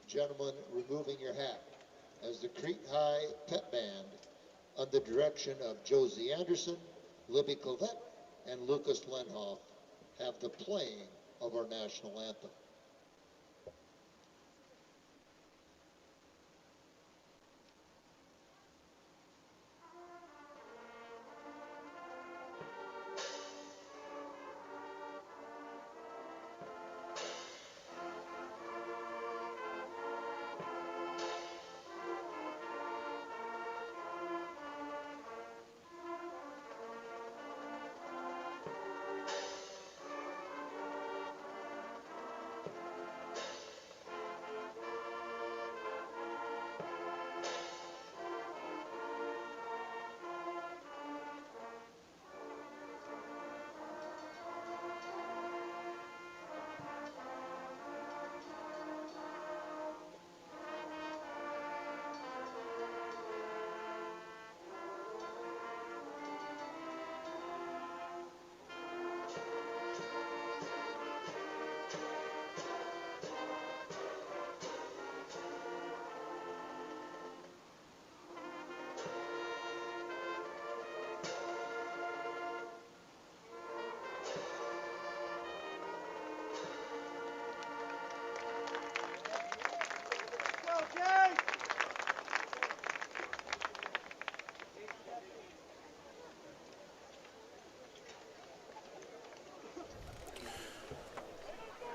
Gentlemen, removing your hat as the Crete High Pep Band, under the direction of Josie Anderson, Libby Clavette, and Lucas Lenhoff, have the playing of our national anthem.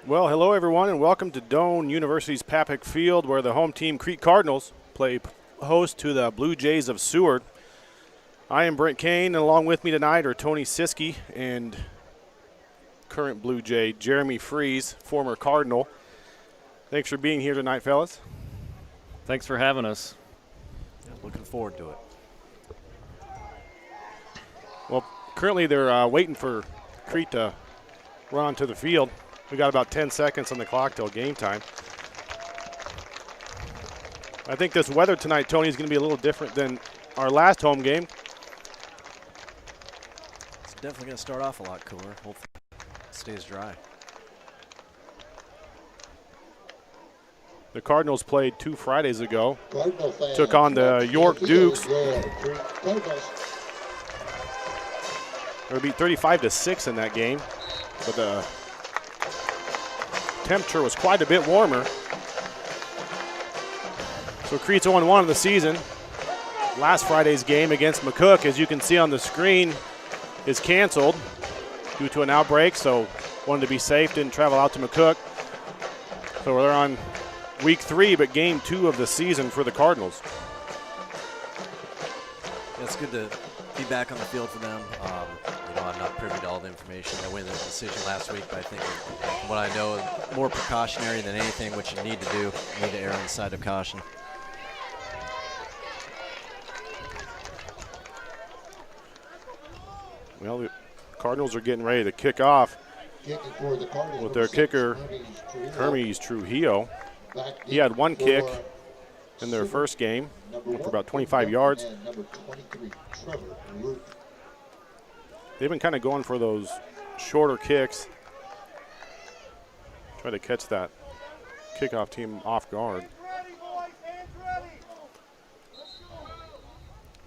Well, hello everyone, and welcome to Doane University's Papik Field, where the home team Crete Cardinals play host to the Blue Jays of Seward. I am Brent Kane, and along with me tonight are Tony Siski and current Blue Jay Jeremy Freeze, former Cardinal. Thanks for being here tonight, fellas. Thanks for having us. Looking forward to it. Well, currently they're waiting for Crete to run onto the field. We got about 10 seconds on the clock till game time. I think this weather tonight, Tony, is going to be a little different than our last home game. It's definitely going to start off a lot cooler. Hopefully it stays dry. The Cardinals played 2 Fridays ago. Took on the York Dukes. They were beat 35-6 in that game, but the temperature was quite a bit warmer. So Crete's 0-1 of the season. Last Friday's game against McCook, as you can see on the screen, is canceled due to an outbreak, so wanted to be safe, didn't travel out to McCook. So they're on week 3, but game 2 of the season for the Cardinals. It's good to be back on the field for them. I'm not privy to all the information. They went the decision last week, but I think from what I know, more precautionary than anything, which you need to do. You need to err on the side of caution. Well, the Cardinals are getting ready to kick off with their kicker, Hermes Trujillo. He had 1 kick in their first game for about 25 yards. They've been kind of going for those shorter kicks, try to catch that kickoff team off guard.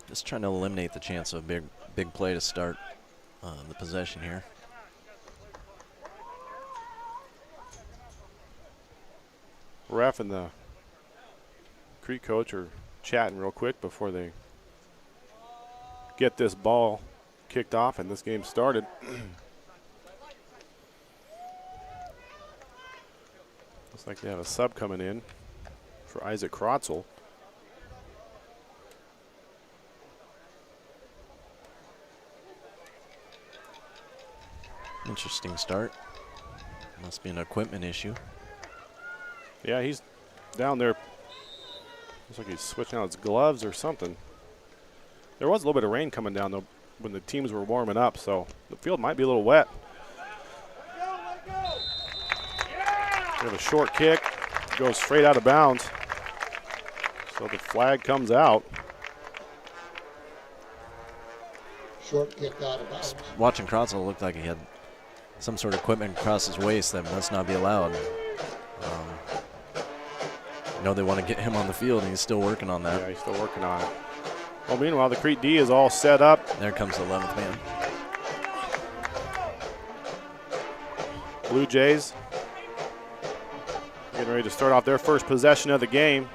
Just trying to eliminate the chance of a big play to start the possession here. Ref and the Crete coach are chatting real quick before they get this ball kicked off and this game started. Looks like they have a sub coming in for Isaac Krotzel. Interesting start. Must be an equipment issue. Yeah, he's down there. Looks like he's switching out his gloves or something. There was a little bit of rain coming down, though, when the teams were warming up, so the field might be a little wet. We have a short kick, goes straight out of bounds. So the flag comes out. Short kick out of bounds. Watching Krotzel, looked like he had some sort of equipment across his waist that must not be allowed. know they want to get him on the field, and he's still working on that. Yeah, he's still working on it. Well, meanwhile, the Crete D is all set up. There comes the 11th man. Blue Jays getting ready to start off their first possession of the game.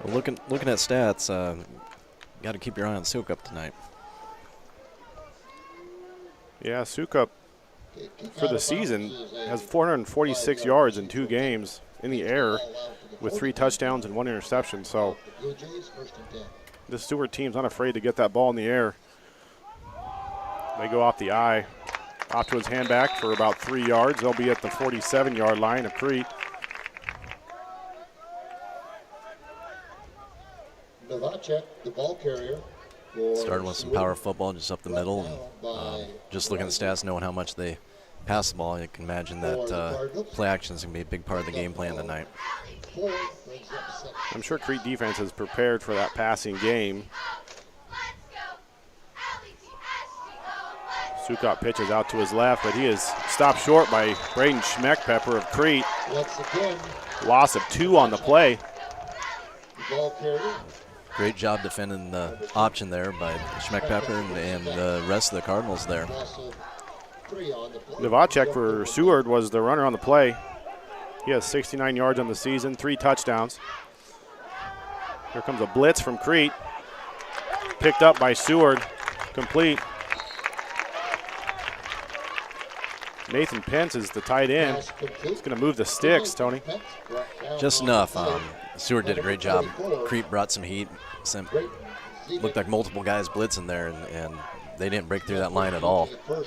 Well, looking at stats, got to keep your eye on Sukup tonight. Yeah, Sukup for the season has 446 yards in 2 games in the air with 3 touchdowns and 1 interception. So the Seward team's not afraid to get that ball in the air. They go off the eye, off to his hand back for about 3 yards. They'll be at the 47-yard line of Crete. Novacek, the ball carrier. Starting with some power football just up the middle. And, just looking at the stats, knowing how much they pass the ball, you can imagine that play action is going to be a big part of the game plan tonight. I'm sure Crete defense is prepared for that passing game. Sukup pitches out to his left, but he is stopped short by Braden Schmeckpepper of Crete. Loss of 2 on the play. Great job defending the option there by Schmeckpepper and the rest of the Cardinals there. Novacek for Seward was the runner on the play. He has 69 yards on the season, 3 touchdowns. Here comes a blitz from Crete. Picked up by Seward, complete. Nathan Pence is the tight end. He's going to move the sticks, Tony. Just enough. Seward did a great job. Crete brought some heat. Looked like multiple guys blitzing there, and they didn't break through that line at all. Well,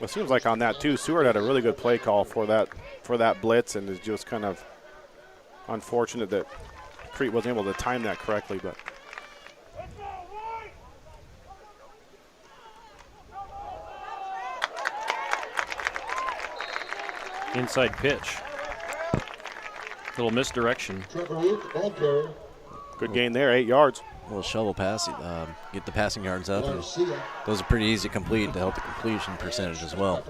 it seems like on that too, Seward had a really good play call for that blitz, and it's just kind of unfortunate that Crete wasn't able to time that correctly. But Inside pitch. Little misdirection. good gain there, 8 yards. A little shovel pass, get the passing yards up. And those are pretty easy to complete to help the completion percentage as well.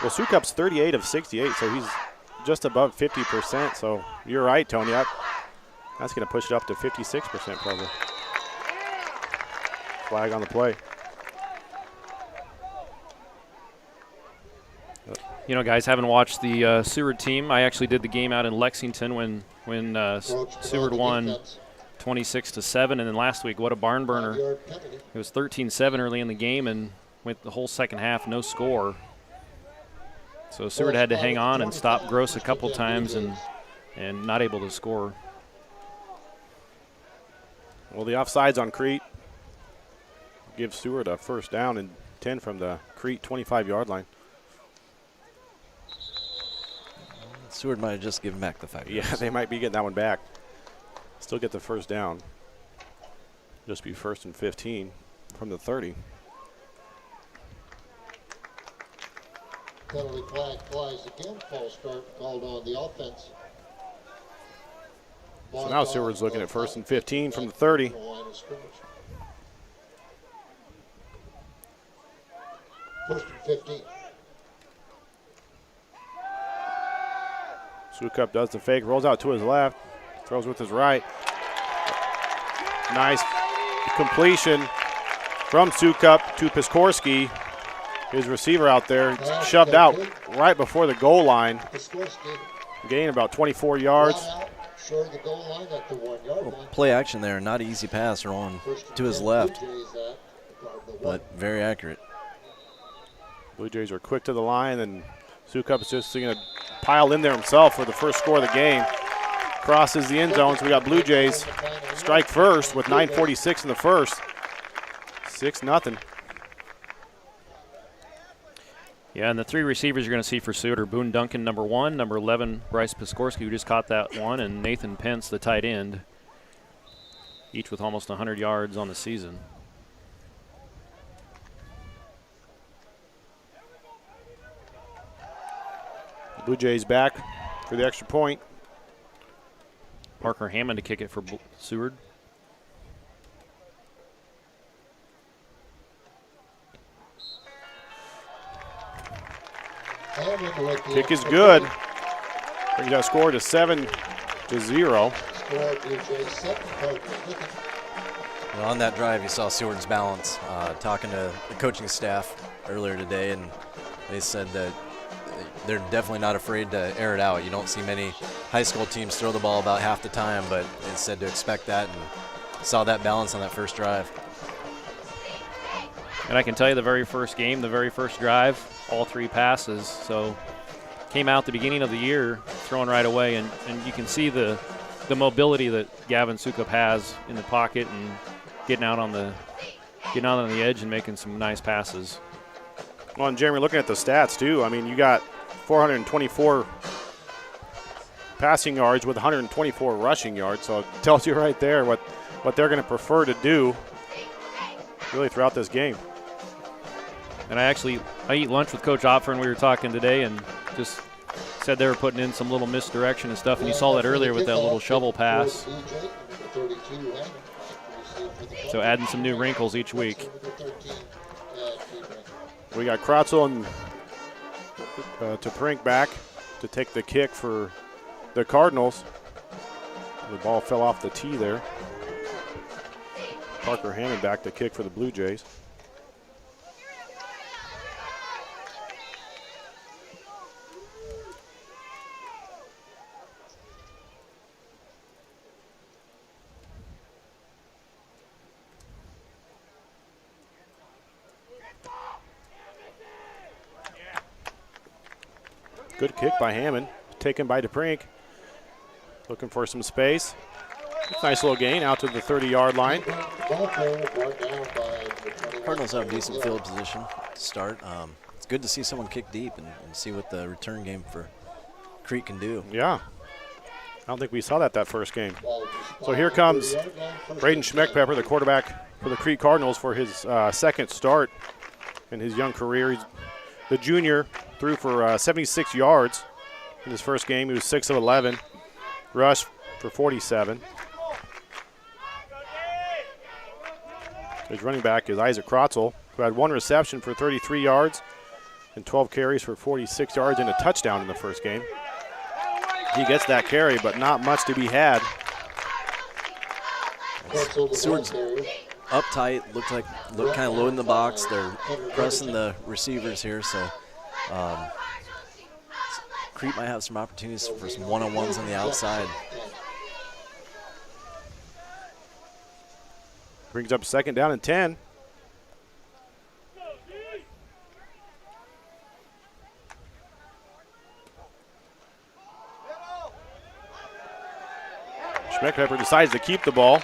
Well, Sukup's 38 of 68, so he's just above 50%. So you're right, Tony. That's going to push it up to 56% probably. Flag on the play. You know, guys, haven't watched the Seward team. I actually did the game out in Lexington when Seward won 26-7, and then last week, what a barn burner. It was 13-7 early in the game, and went the whole second half, no score. So Seward had to hang on and stop Gross a couple times and not able to score. Well, the offsides on Crete give Seward a first down and 10 from the Crete 25-yard line. Seward might have just given back the 5 yards. Yeah, they might be getting that one back. Still get the first down. Just be 1st and 15 from the 30. Penalty flag flies again. False start called on the offense. So now Seward's looking at 1st and 15 from the 30. First and 15. Sukup does the fake, rolls out to his left, throws with his right. Nice completion from Sukup to Piskorski. His receiver out there, shoved out right before the goal line. Gain about 24 yards. Well, play action there, not an easy pass rolling to his left, but very accurate. Blue Jays are quick to the line, and Sukup is just going to pile in there himself for the first score of the game. Crosses the end zone, so we got Blue Jays strike first with 9:46 in the first. 6-0. Yeah, and the 3 receivers you're going to see for Seward are Boone Duncan, number 1, number 11, Bryce Piskorski, who just caught that one, and Nathan Pence, the tight end, each with almost 100 yards on the season. Blue Jays back for the extra point. Parker Hammond to kick it for Seward. Kick is good. Brings that score to 7-0. Seward Bluejays 7, Cardinals nothing. Well, on that drive, you saw Seward's balance. Talking to the coaching staff earlier today, and they said that they're definitely not afraid to air it out. You don't see many high school teams throw the ball about half the time, but they said to expect that, and saw that balance on that first drive. And I can tell you the very first game, the very first drive, all 3 passes. So came out the beginning of the year throwing right away, and you can see the mobility that Gavin Sukup has in the pocket and getting out on the edge and making some nice passes. Well, and Jeremy, looking at the stats too, I mean, you got 424 passing yards with 124 rushing yards, so it tells you right there what they're going to prefer to do really throughout this game. And I eat lunch with Coach Opfer, and we were talking today, and just said they were putting in some little misdirection and stuff, and you saw that earlier with that little shovel pass. So adding some new wrinkles each week. We got Krotzel and Papik back to take the kick for the Cardinals. The ball fell off the tee there. Parker Hammond back to kick for the Blue Jays. Good kick by Hammond, taken by Papik. Looking for some space. Nice little gain out to the 30-yard line. Cardinals have decent field position to start. It's good to see someone kick deep and see what the return game for Crete can do. Yeah. I don't think we saw that first game. So here comes Braden Schmeckpepper, the quarterback for the Crete Cardinals, for his second start in his young career. He's the junior, threw for 76 yards in his first game. He was 6 of 11. Rushed for 47. His running back is Isaac Krotzel, who had 1 reception for 33 yards and 12 carries for 46 yards and a touchdown in the first game. He gets that carry, but not much to be had. Seward's uptight, look kind of low in the box. They're pressing the receivers here, so Crete might have some opportunities for some one-on-ones on the outside. Brings up 2nd down and 10. Schmeckpepper decides to keep the ball.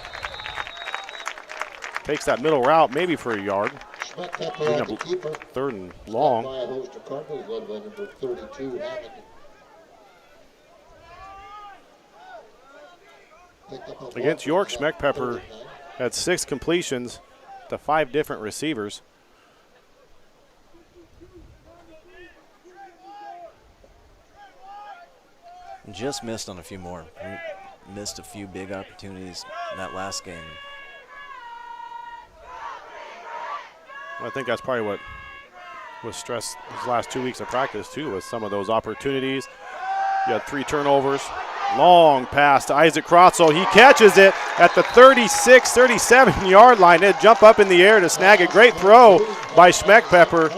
Takes that middle route, maybe for a yard. Schmeckpepper at the keeper. 3rd and long. By a host of Cardinals, led by number 32, Hammond. Against York, Schmeckpepper had 6 completions to 5 different receivers. Just missed on a few more. He missed a few big opportunities in that last game. I think that's probably what was stressed his last 2 weeks of practice too, was some of those opportunities. You had 3 turnovers. Long pass to Isaac Krotzel. He catches it at the 36, 37-yard line. He'd jump up in the air to snag a great throw by Schmeckpepper.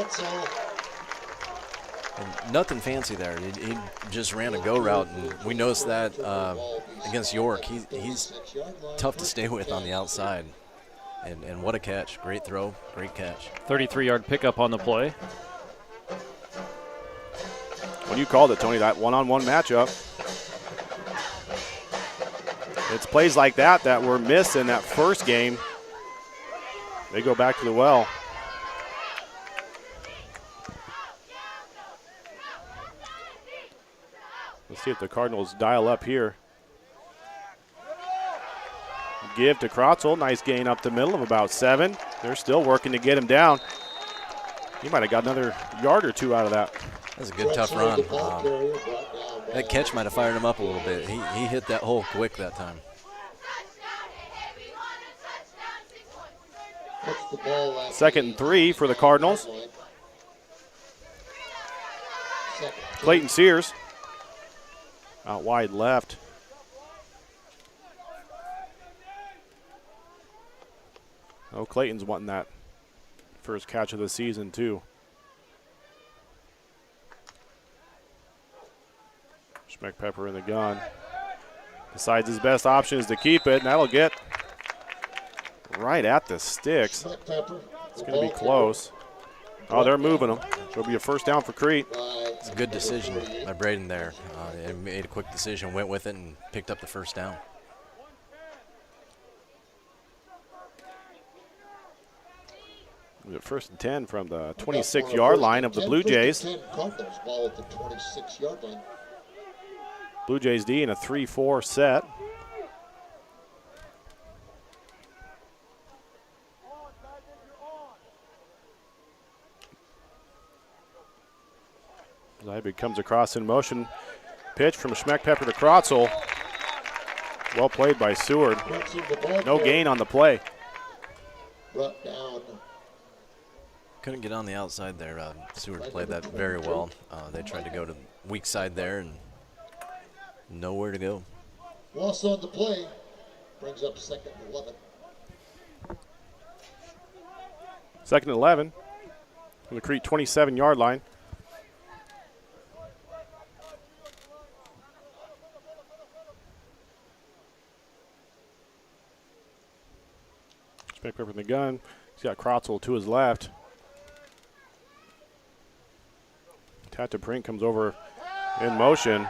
And nothing fancy there. He just ran a go route, and we noticed that against York. He's tough to stay with on the outside. And what a catch. Great throw, great catch. 33-yard pickup on the play. When you called it, Tony, that one-on-one matchup. It's plays like that that were missed in that first game. They go back to the well. Let's see if the Cardinals dial up here. Give to Krotzel. Nice gain up the middle of about 7. They're still working to get him down. He might have got another yard or 2 out of that. That's a good, tough run. That catch might have fired him up a little bit. He hit that hole quick that time. Second and 3 for the Cardinals. Second. Clayton Sears. Out wide left. Oh, Clayton's wanting that first catch of the season, too. Schmeckpepper in the gun. Decides his best option is to keep it, and that'll get right at the sticks. It's going to be close. Oh, they're moving them. It'll be a first down for Crete. It's a good decision by Braden there. They made a quick decision, went with it, and picked up the first down. First and 10 from the 26-yard line of the Blue Jays. Ball at the 26-yard line. Blue Jays D in a 3-4 set. Zybig comes across in motion. Pitch from Schmeckpepper to Krotzel. Well played by Seward. No gain on the play. Brought down. Couldn't get on the outside there. Seward played that very well. They tried to go to the weak side there and nowhere to go. Loss on the play. Brings up 2nd and 11. 2nd and 11 from the Crete 27-yard line. Schmeckpepper in the gun. He's got Krotzel to his left. Prink comes over in motion.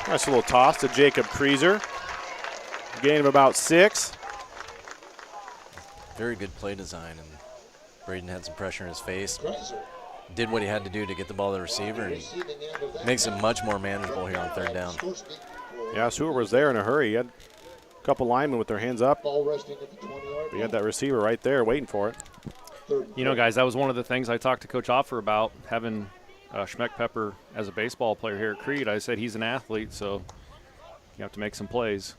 Nice little toss to Jacob Kreezer. Gain of about 6. Very good play design, and Braden had some pressure in his face. Did what he had to do to get the ball to the receiver, and makes it much more manageable here on 3rd down. Yeah, Seward was there in a hurry. He had a couple linemen with their hands up. Ball resting at the 20-yard. He had that receiver right there waiting for it. You know, guys, that was one of the things I talked to Coach Offer about, having Schmeckpepper as a baseball player here at Crete. I said he's an athlete, so you have to make some plays.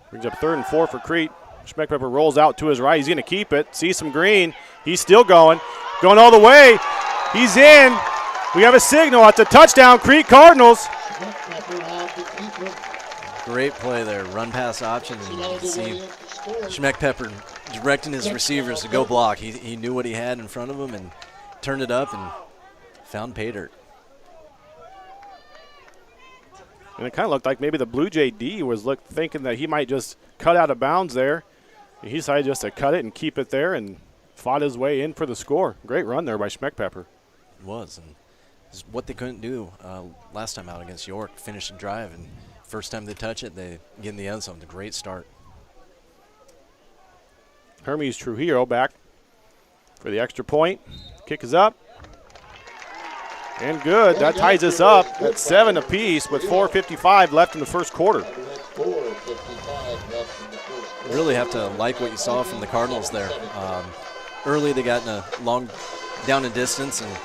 Brings up 3rd and 4 for Crete. Schmeckpepper rolls out to his right. He's going to keep it. Sees some green. He's still going. Going all the way. He's in. We have a signal. It's a touchdown, Crete Cardinals. Great play there. Run pass option. And you can see Schmeckpepper directing his receivers to go block. He knew what he had in front of him and turned it up and found pay dirt. And it kind of looked like maybe the Blue Jay D was thinking that he might just cut out of bounds there. He decided just to cut it and keep it there and fought his way in for the score. Great run there by Schmeckpepper. It was, and it's what they couldn't do last time out against York. Finish the drive, and first time they touch it, they get in the end zone. A great start. Hermes Trujillo back for the extra point. Kick is up. And good. That ties us up at 7 apiece with 4:55 left in the first quarter. Really have to like what you saw from the Cardinals there. Early they got in a long down and distance and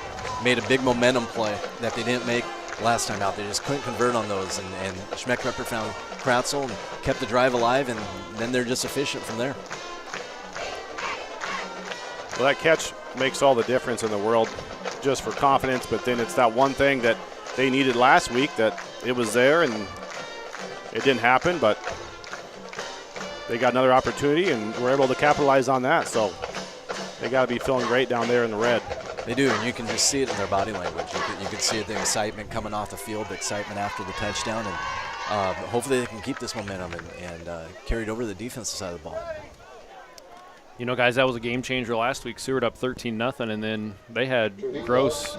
made a big momentum play that they didn't make last time out. They just couldn't convert on those, and Schmeckpepper found Krotzel and kept the drive alive, and then they're just efficient from there. Well, that catch makes all the difference in the world just for confidence, but then it's that one thing that they needed last week, that it was there and it didn't happen, but they got another opportunity and were able to capitalize on that. So they got to be feeling great down there in the red. They do, and you can just see it in their body language. You can see it, the excitement coming off the field, the excitement after the touchdown, and hopefully they can keep this momentum and carry it over to the defensive side of the ball. You know, guys, that was a game changer last week. Seward up 13-0, and then they had Gross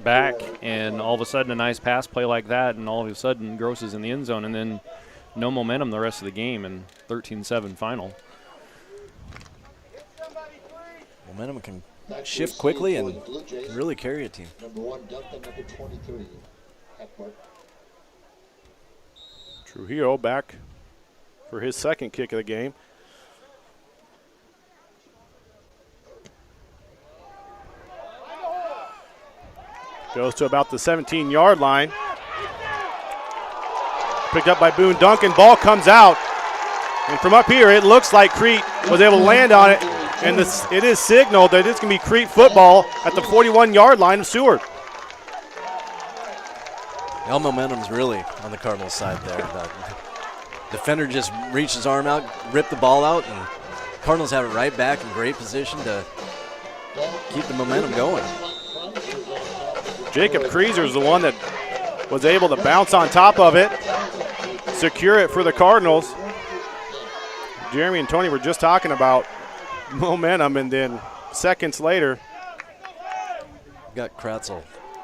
back, and all of a sudden a nice pass play like that, and all of a sudden Gross is in the end zone, and then no momentum the rest of the game, and 13-7 final. Momentum can shift quickly and can really carry a team. Number 1, Duncan, number 23. Trujillo back for his second kick of the game. Goes to about the 17-yard line. Picked up by Boone Duncan. Ball comes out. And from up here, it looks like Crete was able to land on it. And it is signaled that it's going to be Crete football at the 41-yard line of Seward. All momentum's really on the Cardinals side there. The defender just reached his arm out, ripped the ball out, and Cardinals have it right back in great position to keep the momentum going. Jacob Kreeser is the one that was able to bounce on top of it, secure it for the Cardinals. Jeremy and Tony were just talking about momentum, and then seconds later. Got Kratzel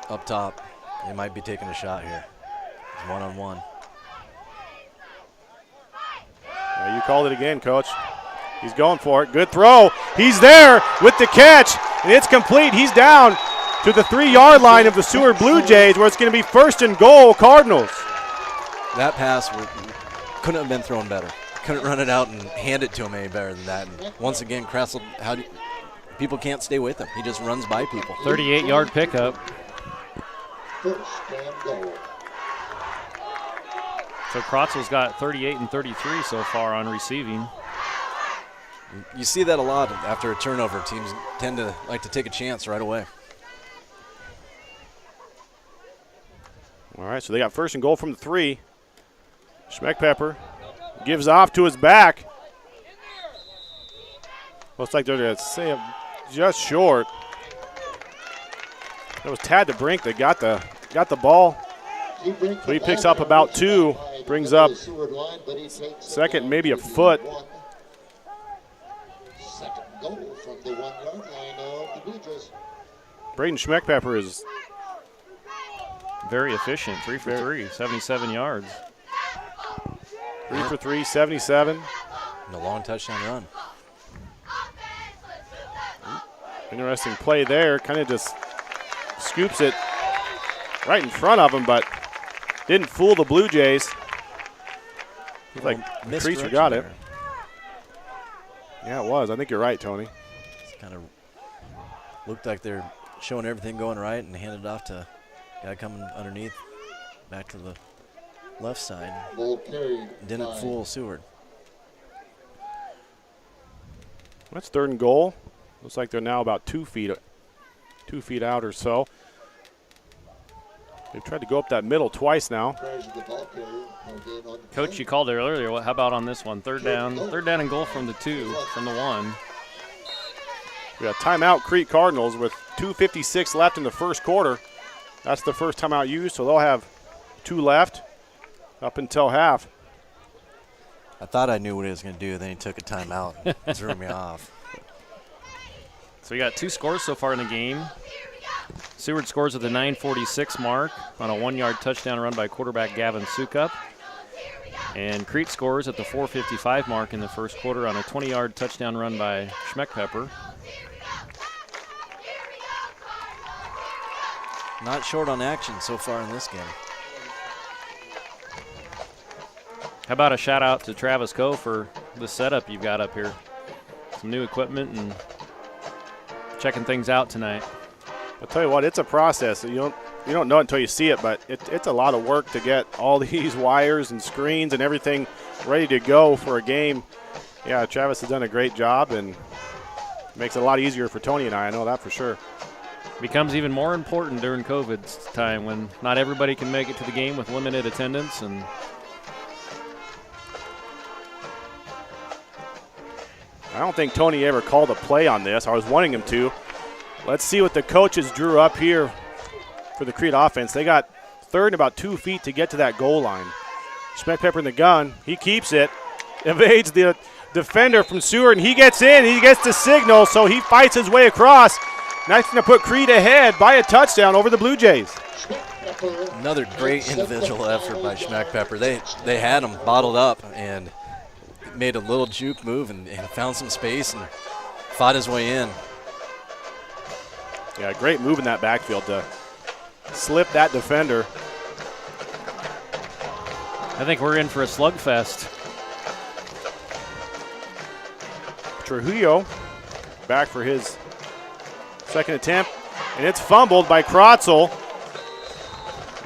up top. They might be taking a shot here. It's one-on-one. Yeah, you called it again, Coach. He's going for it. Good throw. He's there with the catch, and it's complete. He's down to the 3-yard line of the Seward Bluejays, where it's going to be 1st and goal, Cardinals. That pass couldn't have been thrown better. Couldn't run it out and hand it to him any better than that. And once again, Kratzel, people can't stay with him. He just runs by people. 38-yard pickup. So Kratzel's got 38 and 33 so far on receiving. You see that a lot after a turnover. Teams tend to like to take a chance right away. All right, so they got 1st and goal from the 3. Schmeckpepper gives off to his back. Looks like they're going to say just short. It was Tad DeBrink that got the ball. So he picks up about 2, brings up 2nd, maybe a foot. Second goal from the 1-yard line of the Bluejays. Braden Schmeckpepper is very efficient, 3 for 3, 77 yards. 3 for 3, 77. And a long touchdown run. Interesting play there. Kind of just scoops it right in front of him, but didn't fool the Blue Jays. Looks like Creaser got it. Yeah, it was. I think you're right, Tony. It's kind of looked like they're showing everything going right and handed it off to guy coming underneath back to the left side. Didn't fool Seward. That's 3rd and goal. Looks like they're now about 2 feet out or so. They've tried to go up that middle twice now. Coach, you called it earlier. How about on this one? 3rd down and goal from the 2, from the 1. We got timeout Crete Cardinals with 2:56 left in the 1st quarter. That's the first timeout used, so they'll have 2 left up until half. I thought I knew what he was going to do, then he took a timeout and threw me off. So we got 2 scores so far in the game. Seward scores at the 9:46 mark on a 1-yard touchdown run by quarterback Gavin Sukup. And Crete scores at the 4:55 mark in the 1st quarter on a 20-yard touchdown run by Schmeckpepper. Not short on action so far in this game. How about a shout out to Travis Coe for the setup you've got up here? Some new equipment and checking things out tonight. I'll tell you what, it's a process. You don't know it until you see it, but it's a lot of work to get all these wires and screens and everything ready to go for a game. Yeah, Travis has done a great job and makes it a lot easier for Tony and I know that for sure. Becomes even more important during COVID's time when not everybody can make it to the game with limited attendance. And I don't think Tony ever called a play on this. I was wanting him to. Let's see what the coaches drew up here for the Crete offense. They got 3rd and about 2 feet to get to that goal line. Schmeckpepper in the gun. He keeps it. Evades the defender from Seward, and he gets in. He gets the signal, so he fights his way across. That's going to put Crete ahead by a touchdown over the Blue Jays. Another great individual effort by Schmeckpepper. They had him bottled up and made a little juke move and found some space and fought his way in. Yeah, great move in that backfield to slip that defender. I think we're in for a slugfest. Trujillo back for his 2nd attempt, and it's fumbled by Kratzel.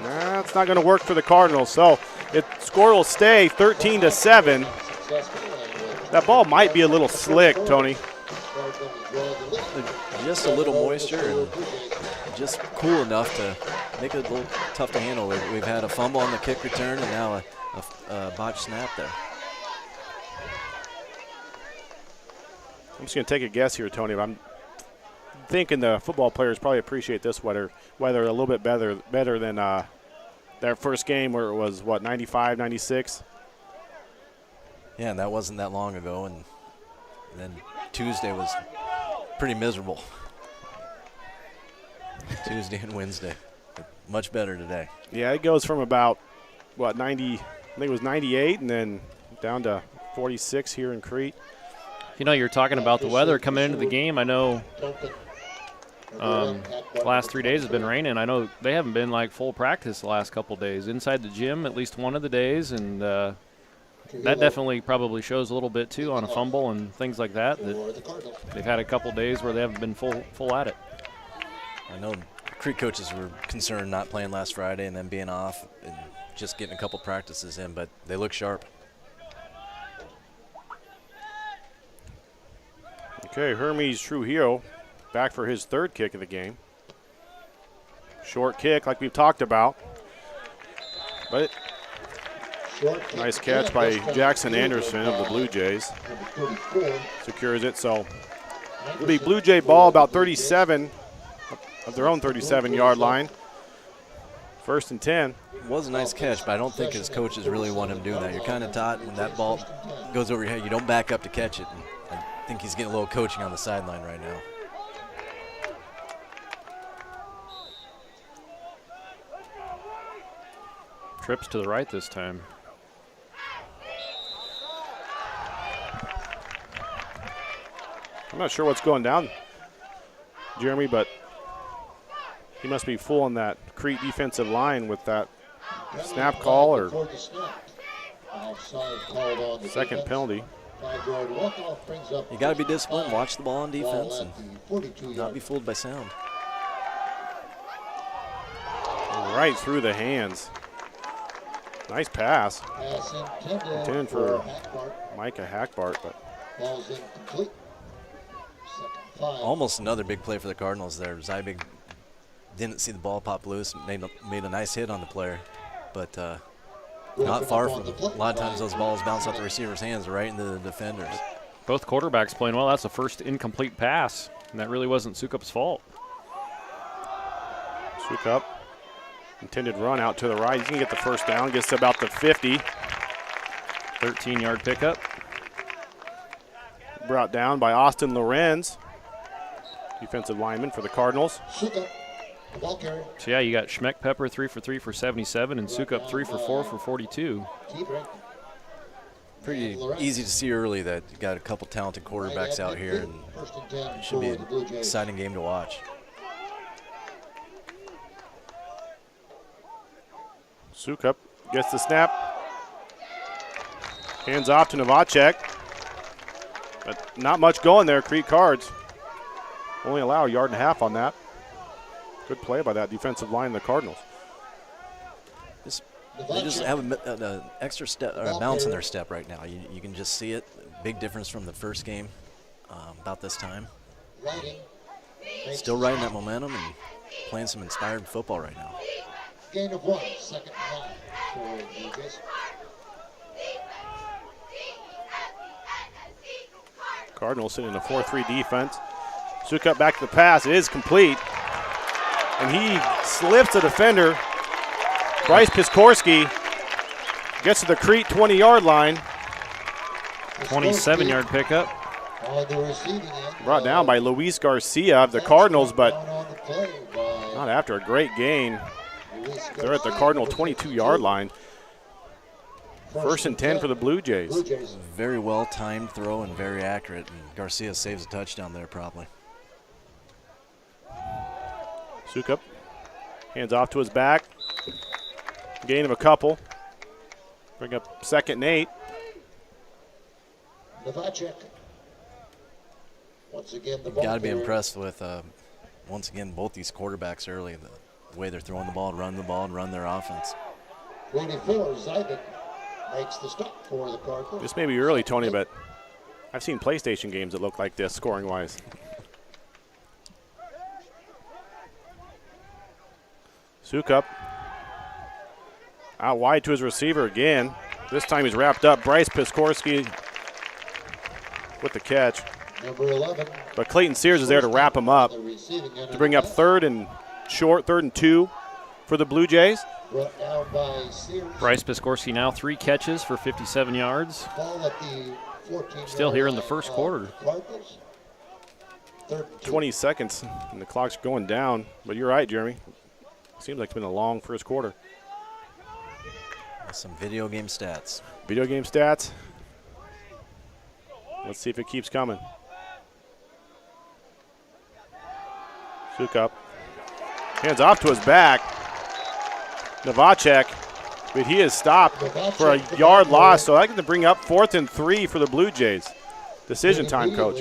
That's not going to work for the Cardinals, so score will stay 13-7. That ball might be a little slick, Tony. just a little moisture and just cool enough to make it a little tough to handle. We've had a fumble on the kick return and now a botched snap there. I'm just going to take a guess here, Tony. But I'm thinking the football players probably appreciate this weather a little bit better than their first game where it was, 95, 96? Yeah, and that wasn't that long ago. And then Tuesday was pretty miserable. Tuesday and Wednesday. Much better today. Yeah, it goes from about, 90, I think it was 98, and then down to 46 here in Crete. You know, you're talking about the weather coming into the game. I know the last 3 days has been raining. I know they haven't been like full practice the last couple days. Inside the gym at least one of the days, and that definitely probably shows a little bit too on a fumble and things like that. That they've had a couple days where they haven't been full at it. I know Crete coaches were concerned not playing last Friday and then being off and just getting a couple practices in, but they look sharp. Okay, Hermes Trujillo back for his third kick of the game. Short kick like we've talked about. But nice catch by Jackson Anderson of the Blue Jays. Secures it, so it'll be Blue Jay ball about 37 of their own 37-yard line. 1st and 10. It was a nice catch, but I don't think his coaches really want him doing that. You're kind of taught when that ball goes over your head, you don't back up to catch it. And I think he's getting a little coaching on the sideline right now. Trips to the right this time. I'm not sure what's going down, Jeremy, but he must be fooling that Crete defensive line with that snap call or second penalty. You got to be disciplined, watch the ball on defense, and not be fooled by sound. Right through the hands. Nice pass. Intended for Micah Hackbart, but almost another big play for the Cardinals there. Zybig didn't see the ball pop loose, made a nice hit on the player, but not far from it. A lot of times those balls bounce off the receiver's hands right into the defenders. Both quarterbacks playing well. That's the first incomplete pass, and that really wasn't Sukup's fault. Sukup, intended run out to the right. He's going to get the first down, gets to about the 50. 13-yard pickup. Brought down by Austin Lorenz, defensive lineman for the Cardinals. So, yeah, you got Schmeckpepper 3 for 3 for 77 and Sukup 3 for 4 for 42. Pretty easy to see early that you got a couple talented quarterbacks out here, and it should be an exciting game to watch. Sukup gets the snap. Hands off to Novacek. But not much going there, Crete Cards. Only allow 1.5 yards on that. Good play by that defensive line of the Cardinals. They just have an extra step or a bounce in their step right now. You can just see it. Big difference from the first game about this time. Still riding that momentum and playing some inspired football right now. Gain of 1, 2nd and 9 for the Bluejays. Cardinals sitting in a 4-3 defense. Sukup back to the pass. It is complete. And he slips the defender. Bryce Piskorski gets to the Crete 20-yard line. 27-yard pickup. Brought down by Luis Garcia of the Cardinals, but not after a great gain. They're at the Cardinal 22-yard line. 1st and 10 for the Blue Jays. Very well-timed throw and very accurate, and Garcia saves a touchdown there probably. Sukup hands off to his back. Gain of a couple. Bring up 2nd and 8. Novacek. Once again, the Got to be impressed with, once again, both these quarterbacks early. The way they're throwing the ball, and run their offense. 24, Zybik makes the stop for the Cardinals. This may be early, Tony, but I've seen PlayStation games that look like this scoring-wise. Sukup out wide to his receiver again. This time he's wrapped up. Bryce Piskorski with the catch. Number 11. But Clayton Sears is there to wrap him up to bring up third and 2 for the Blue Jays. Brought down by Sears. Bryce Piskorski now 3 catches for 57 yards. Ball at the 14 Still here in the first quarter. Cardinals. 20 seconds, and the clock's going down. But you're right, Jeremy. Seems like it's been a long first quarter. Some video game stats. Video game stats. Let's see if it keeps coming. Sukup. Hands off to his back. Novacek, but he is stopped for a yard loss, so that's going to bring up 4th and 3 for the Blue Jays. Decision time, Coach.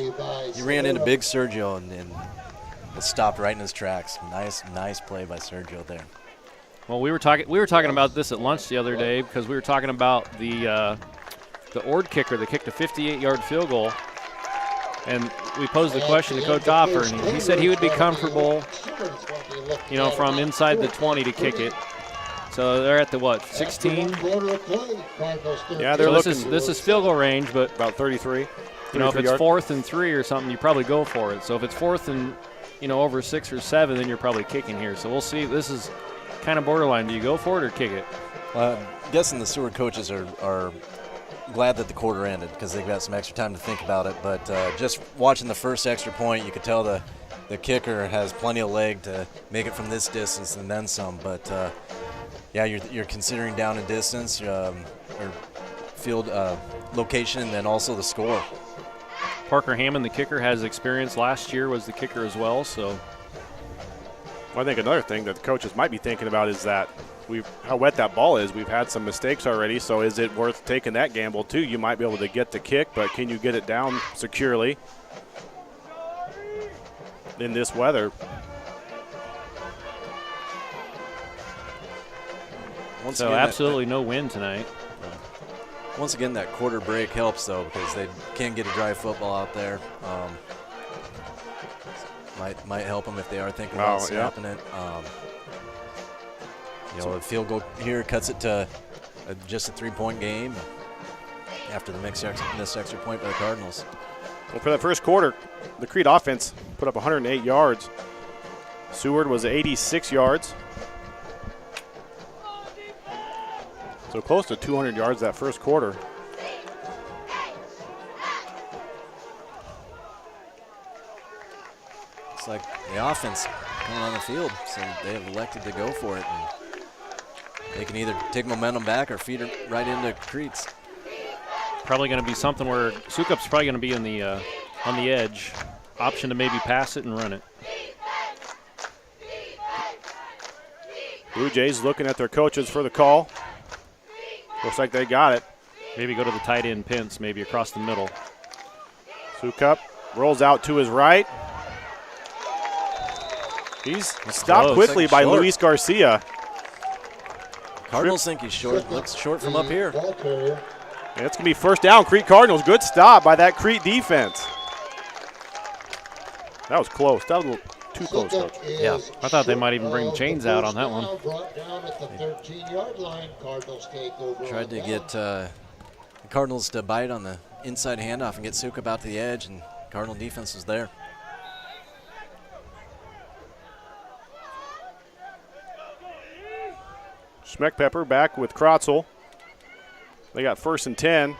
He ran into big Sergio and it stopped right in his tracks. Nice play by Sergio there. Well, we were talking about this at lunch the other day because we were talking about the Ord kicker that kicked a 58-yard field goal, and we posed the question to Coach Offer, and he said he would be comfortable, from inside the 20 to kick it. So they're at the 16? Yeah, they're looking. This is field goal range, but about 33. If it's 4th and 3 or something, you probably go for it. So if it's 4th and over 6 or 7, then you're probably kicking here. So we'll see. This is kind of borderline. Do you go for it or kick it? I'm guessing the Seward coaches are glad that the quarter ended because they've got some extra time to think about it. But just watching the first extra point, you could tell the kicker has plenty of leg to make it from this distance and then some. But yeah, you're considering down and distance, or field location, and then also the score. Parker Hammond, the kicker, has experience. Last year was the kicker as well. So, I think another thing that the coaches might be thinking about is that how wet that ball is. We've had some mistakes already, so is it worth taking that gamble too? You might be able to get the kick, but can you get it down securely in this weather? So absolutely no wind tonight. Once again, that quarter break helps, though, because they can get a dry football out there. Might help them if they are thinking about snapping it. A field goal here cuts it to just a 3-point game after the missed extra point by the Cardinals. Well, for that first quarter, the Crete offense put up 108 yards. Seward was 86 yards. So close to 200 yards that first quarter. It's like the offense coming on the field, so they have elected to go for it. And they can either take momentum back or feed it right into Crete's. Probably going to be something where Sukup's probably going to be on the edge. Option to maybe pass it and run it. Blue Jays looking at their coaches for the call. Looks like they got it. Maybe go to the tight end Pence, maybe across the middle. Sukup rolls out to his right. He's stopped quickly by Luis Garcia. Cardinals think he's short. Looks short from up here. And it's going to be first down, Crete Cardinals. Good stop by that Crete defense. That was close. That was a little too close, Coach. Yeah, I thought they might even bring the chains out on that one. Tried to get the Cardinals to bite on the inside handoff and get Sukup out to the edge, and Cardinal defense was there. Schmeckpepper back with Krotzel. They got 1st and 10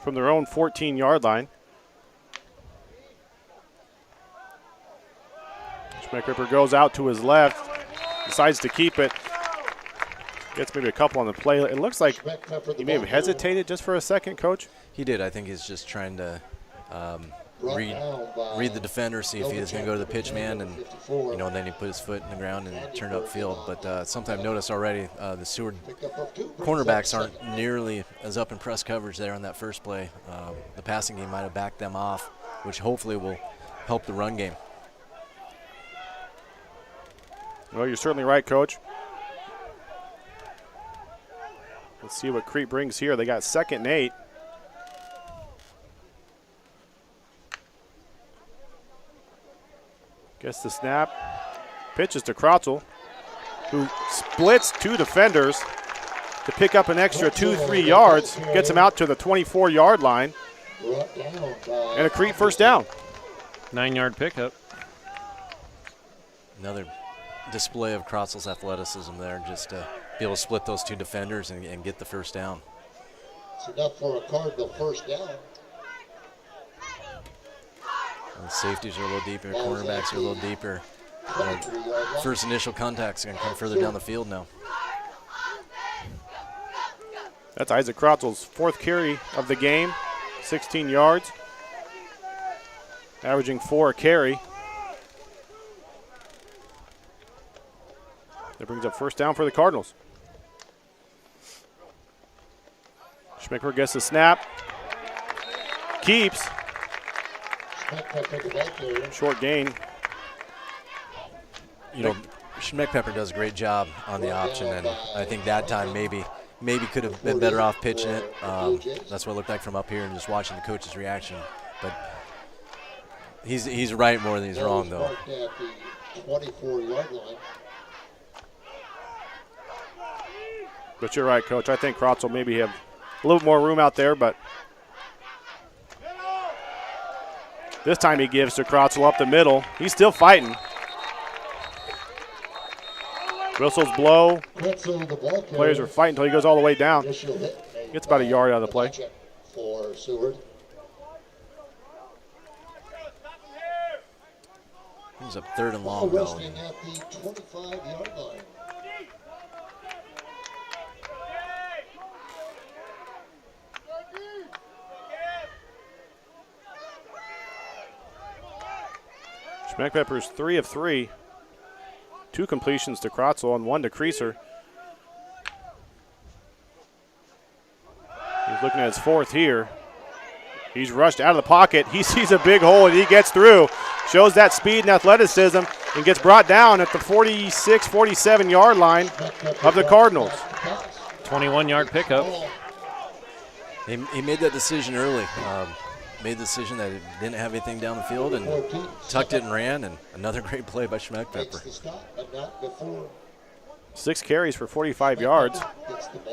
from their own 14-yard line. Schmeckpepper goes out to his left, decides to keep it. Gets maybe a couple on the play. It looks like he may have hesitated just for a second, Coach. He did. I think he's just trying to read the defender, see if he is going to go to the pitch man, and then he put his foot in the ground and turned upfield. But something I've noticed already, the Seward cornerbacks aren't nearly as up in press coverage there on that first play. The passing game might have backed them off, which hopefully will help the run game. Well, you're certainly right, Coach. Let's see what Crete brings here. They got 2nd and 8. Gets the snap. Pitches to Krotzel. who splits two defenders to pick up an extra 2-3 yards, gets him out to the 24-yard line, and a Crete first down. 9-yard pickup. Another display of Crotzel's athleticism there, just to be able to split those two defenders and get the first down. It's enough for a Cardinal first down. And the safeties are a little deeper, cornerbacks are a little deeper. First initial contact's going to come further down the field now. That's Isaac Crotzel's 4th carry of the game, 16 yards, averaging 4 a carry. That brings up first down for the Cardinals. Schmickler gets the snap, keeps, short gain. You know, Schmeckpepper does a great job on the option, and I think that time maybe could have been better off pitching it. That's what it looked like from up here and just watching the coach's reaction. But he's right more than he's wrong, though. At the 24-yard line. But you're right, Coach. I think Crotzel maybe have a little more room out there, but this time he gives to Crotzel up the middle. He's still fighting. Whistles blow. Players are fighting until he goes all the way down. Gets about a yard out of the play. For Seward. He's up 3rd and long, though. Resting at the 25-yard line. Schmeckpepper's 3 of 3. 2 completions to Crotzel and 1 to Creaser. He's looking at his 4th here. He's rushed out of the pocket. He sees a big hole and he gets through. Shows that speed and athleticism and gets brought down at the 46, 47-yard line of the Cardinals. 21-yard pickup. He made that decision early. Made the decision that he didn't have anything down the field and tucked it and ran, and another great play by Schmeckpepper. 6 carries for 45 yards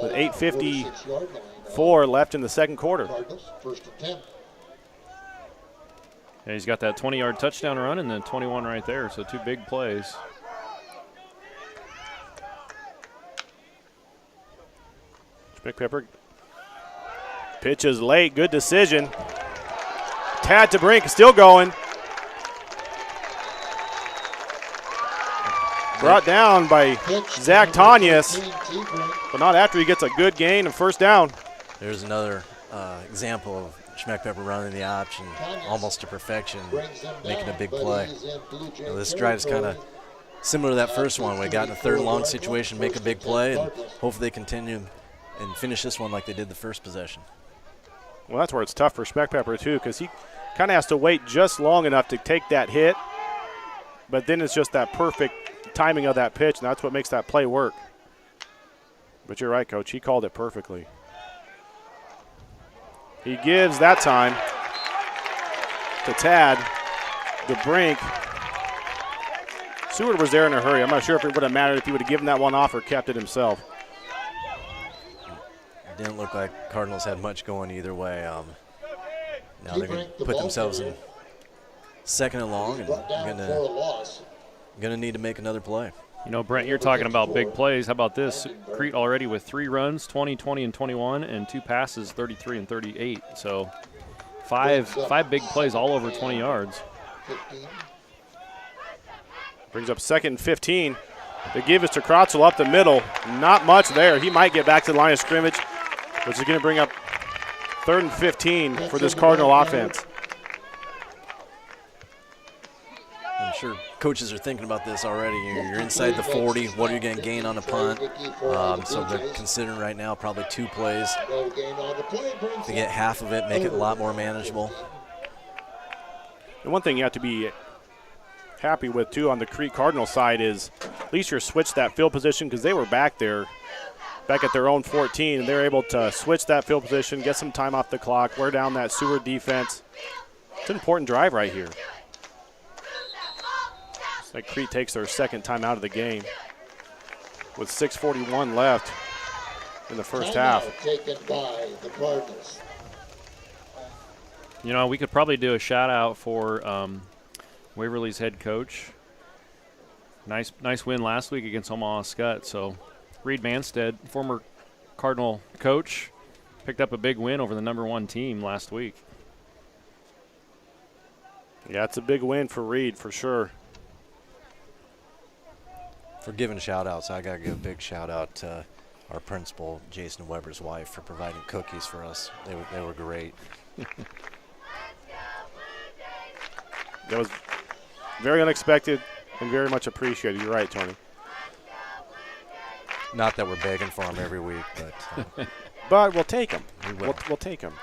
with 8:54 left in the second quarter. Yeah, he's got that 20-yard touchdown run and then 21 right there, so 2 big plays. Schmeckpepper pitches late, good decision. Tad to Brink, still going. Brought down by Zach Tanyas, but not after he gets a good gain and first down. There's another example of Schmeckpepper running the option almost to perfection, making a big play. Now, this drive is kind of similar to that first one. We got in a 3rd and long situation, make a big play, and hopefully they continue and finish this one like they did the first possession. Well, that's where it's tough for Schmeckpepper, too, because he kind of has to wait just long enough to take that hit, but then it's just that perfect timing of that pitch, and that's what makes that play work. But you're right, Coach. He called it perfectly. He gives that time to Tad, to Brink. Seward was there in a hurry. I'm not sure if it would have mattered if he would have given that one off or kept it himself. Didn't look like Cardinals had much going either way. Now they're going to put themselves in 2nd and long, and going to need to make another play. You know, Brent, you're talking about big plays. How about this? Crete already with 3 runs, 20, 20, and 21, and 2 passes, 33 and 38. So five big plays all over 20 yards. Brings up 2nd and 15. The give is to Crotzel up the middle. Not much there. He might get back to the line of scrimmage, which is going to bring up 3rd and 15 for this Cardinal offense. I'm sure coaches are thinking about this already. You're inside the 40. What are you going to gain on a punt? So they're considering right now probably 2 plays to get half of it, make it a lot more manageable. And one thing you have to be happy with, too, on the Crete Cardinal side is at least you're switched that field position because they were back there, back at their own 14, and they're able to switch that field position, get some time off the clock, wear down that Seward defense. It's an important drive right here. It's like Crete takes their 2nd time out of the game. with 6:41 left in the first half. Taken by the Cardinals. You know, we could probably do a shout out for Waverly's head coach. Nice win last week against Omaha Skutt. So Reed Manstead, former Cardinal coach, picked up a big win over the #1 team last week. Yeah, it's a big win for Reed for sure. For giving shout-outs, I got to give a big shout-out to our principal, Jason Weber's wife, for providing cookies for us. They were great. That was very unexpected and very much appreciated. You're right, Tony. Not that we're begging for them every week, but But we'll take them. will. We'll take them.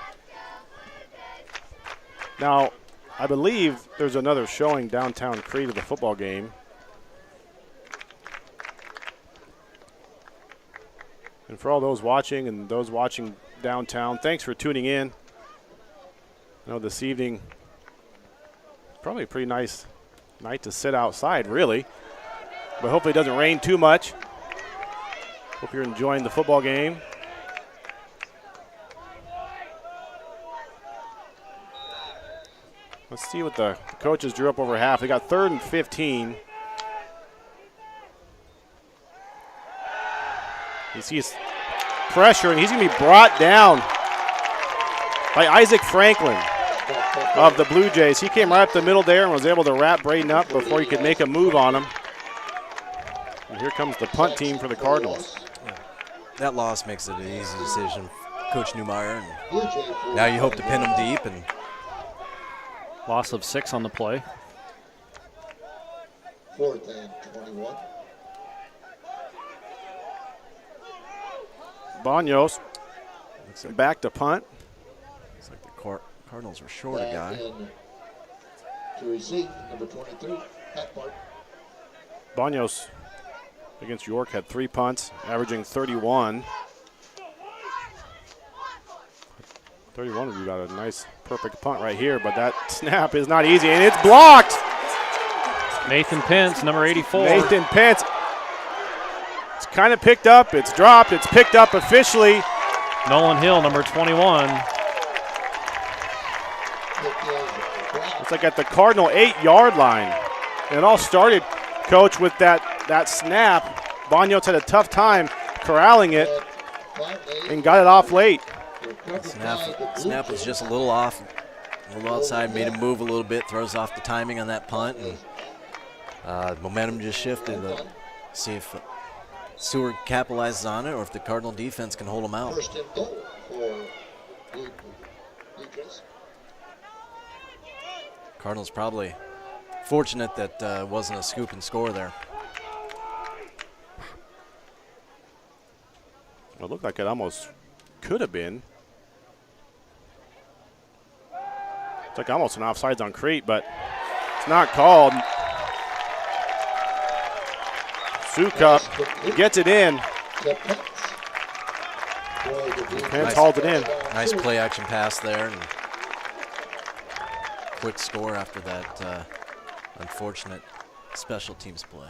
Now, I believe there's another showing downtown Crete of the football game. And for all those watching and those watching downtown, thanks for tuning in. I know this evening, probably a pretty nice night to sit outside, really. But hopefully it doesn't rain too much. Hope you're enjoying the football game. Let's see what the coaches drew up over half. They got 3rd and 15. He sees pressure, and he's going to be brought down by Isaac Franklin of the Blue Jays. He came right up the middle there and was able to wrap Braden up before he could make a move on him. And here comes the punt team for the Cardinals. Yeah. That loss makes it an easy decision, Coach Newmeyer. And now you hope to pin them deep. And Loss of 6 on the play. 4th and 21. Banos back to punt. it's like the Cardinals are short a guy. To receive, number 23, Pat Park. Banos against York had 3 punts, averaging 31. 31 would be about a nice, perfect punt right here, but that snap is not easy, and it's blocked. Nathan Pence, number 84. Nathan Pence. It's kind of picked up, it's dropped, it's picked up officially. Nolan Hill, number 21. It's like at the Cardinal 8-yard line. And it all started, Coach, with that snap. Banos had a tough time corralling it and got it off late. Snap was just a little off, a little outside, made him move a little bit, throws off the timing on that punt, and momentum just shifted. See if Seward capitalizes on it or if the Cardinal defense can hold them out. First and goal for Bluejays. Cardinals probably fortunate that wasn't a scoop and score there. It looked like it almost could have been. It's like almost an offsides on Crete, but it's not called. Sukup gets it in. Pence hauled it in. Nice play action pass there, and quick score after that unfortunate special teams play.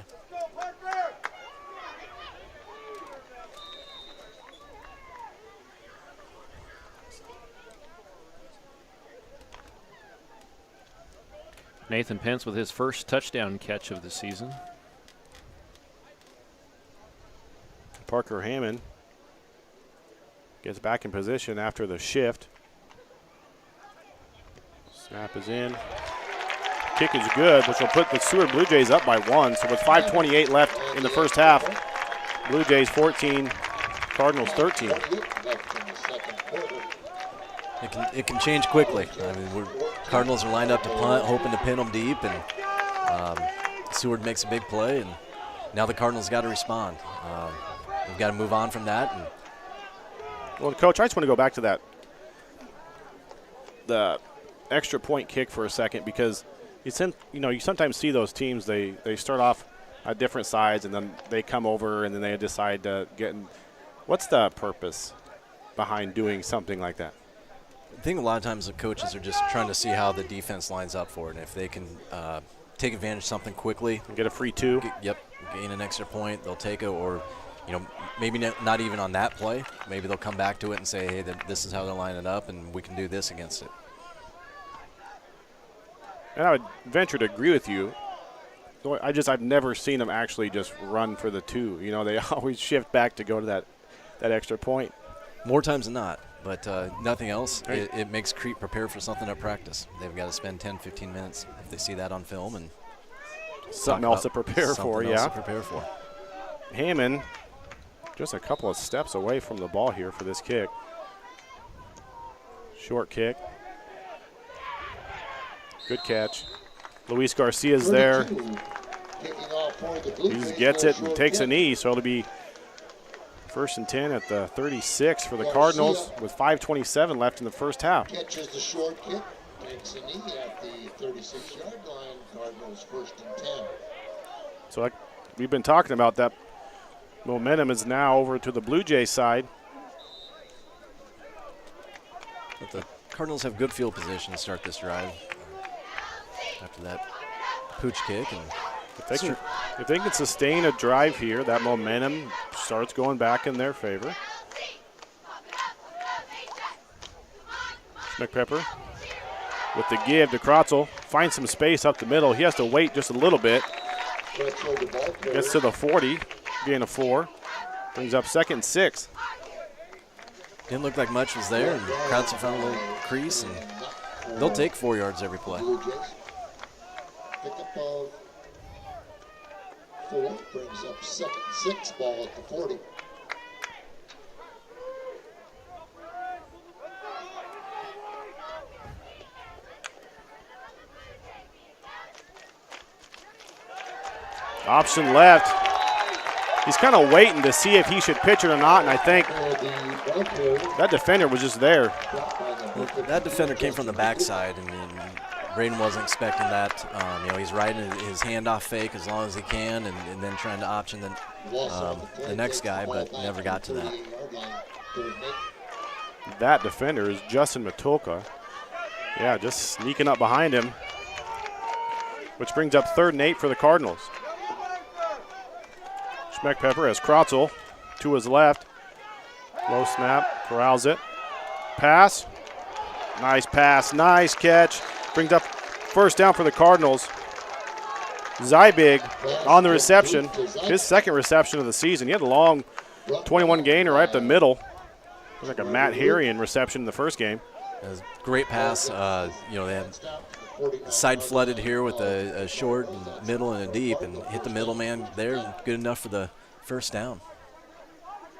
Nathan Pence with his first touchdown catch of the season. Parker Hammond gets back in position after the shift. Snap is in. Kick is good, which will put the Seward Blue Jays up by 1. So with 5:28 left in the first half, Blue Jays 14, Cardinals 13. It can change quickly. I mean, Cardinals are lined up to punt, hoping to pin them deep, and Seward makes a big play, and now the Cardinals got to respond. We've got to move on from that. And well, Coach, I just want to go back to the extra point kick for a second, because you sometimes see those teams, they start off at different sides and then they come over and then they decide to get in. What's the purpose behind doing something like that? I think a lot of times the coaches are just trying to see how the defense lines up for it. And if they can take advantage of something quickly. Get a free 2. Gain an extra point, they'll take it. Or maybe not even on that play. Maybe they'll come back to it and say, hey, this is how they're lining it up, and we can do this against it. And I would venture to agree with you. I've never seen them actually just run for the 2. They always shift back to go to that extra point. More times than not, but nothing else. Right. It makes Crete prepare for something at practice. They've got to spend 10, 15 minutes if they see that on film and something else to prepare for. Hammond just a couple of steps away from the ball here for this kick. Short kick. Good catch. Luis Garcia's there. He just gets it and takes a knee, so it'll be 1st and 10 at the 36 for the Cardinals with 5:27 left in the first half. Catches the short kick, takes a knee at the 36-yard line. Cardinals 1st and 10. So we've been talking about that. Momentum is now over to the Blue Jays side. But the Cardinals have good field position to start this drive. After that pooch kick, and if they can sustain a drive here, that momentum starts going back in their favor. McPepper with the give to Krotzel, finds some space up the middle. He has to wait just a little bit. Gets to the 40, gain of 4. Brings up 2nd and 6. Didn't look like much was there, and Krotzel found a little crease, and they'll take 4 yards every play. Pickup of 4, brings up 2nd and 6, ball at the 40. Option left. He's kind of waiting to see if he should pitch it or not, and I think that defender was just there. That defender came from the backside, and Braden wasn't expecting that. He's riding his handoff fake as long as he can, and then trying to option the next guy, but never got to that. That defender is Justin Matulka. Yeah, just sneaking up behind him, which brings up 3rd and 8 for the Cardinals. Schmeckpepper has Krotzel to his left. Low snap, corrals it. Pass. Nice pass, nice catch. Brings up 1st down for the Cardinals. Zybig on the reception, his 2nd reception of the season. He had a long 21 gainer right up the middle. It was like a Matt Harrion reception in the first game. It was a great pass. They had side flooded here with a short, and middle, and a deep, and hit the middleman there. Good enough for the 1st down.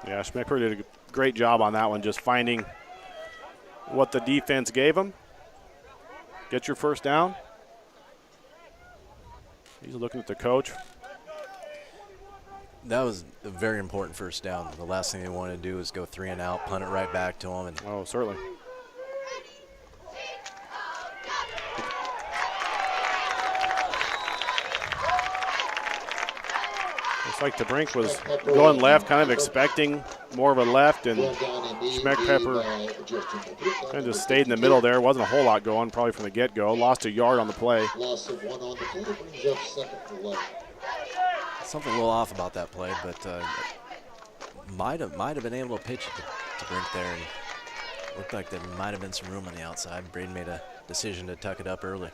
Yeah, Schmecker did a great job on that one, just finding what the defense gave him. Get your 1st down. He's looking at the coach. That was a very important 1st down. The last thing they wanted to do is go 3 and out, punt it right back to him. Oh, certainly. Looks like DeBrink was going left, kind of expecting more of a left, and Schmeckpepper kind of just stayed in the middle there. Wasn't a whole lot going, probably from the get-go. Lost a yard on the play. Loss of 1 on the play brings up 2nd and 11. Something a little off about that play, but might have been able to pitch it to DeBrink there, and looked like there might have been some room on the outside. Braden made a decision to tuck it up early.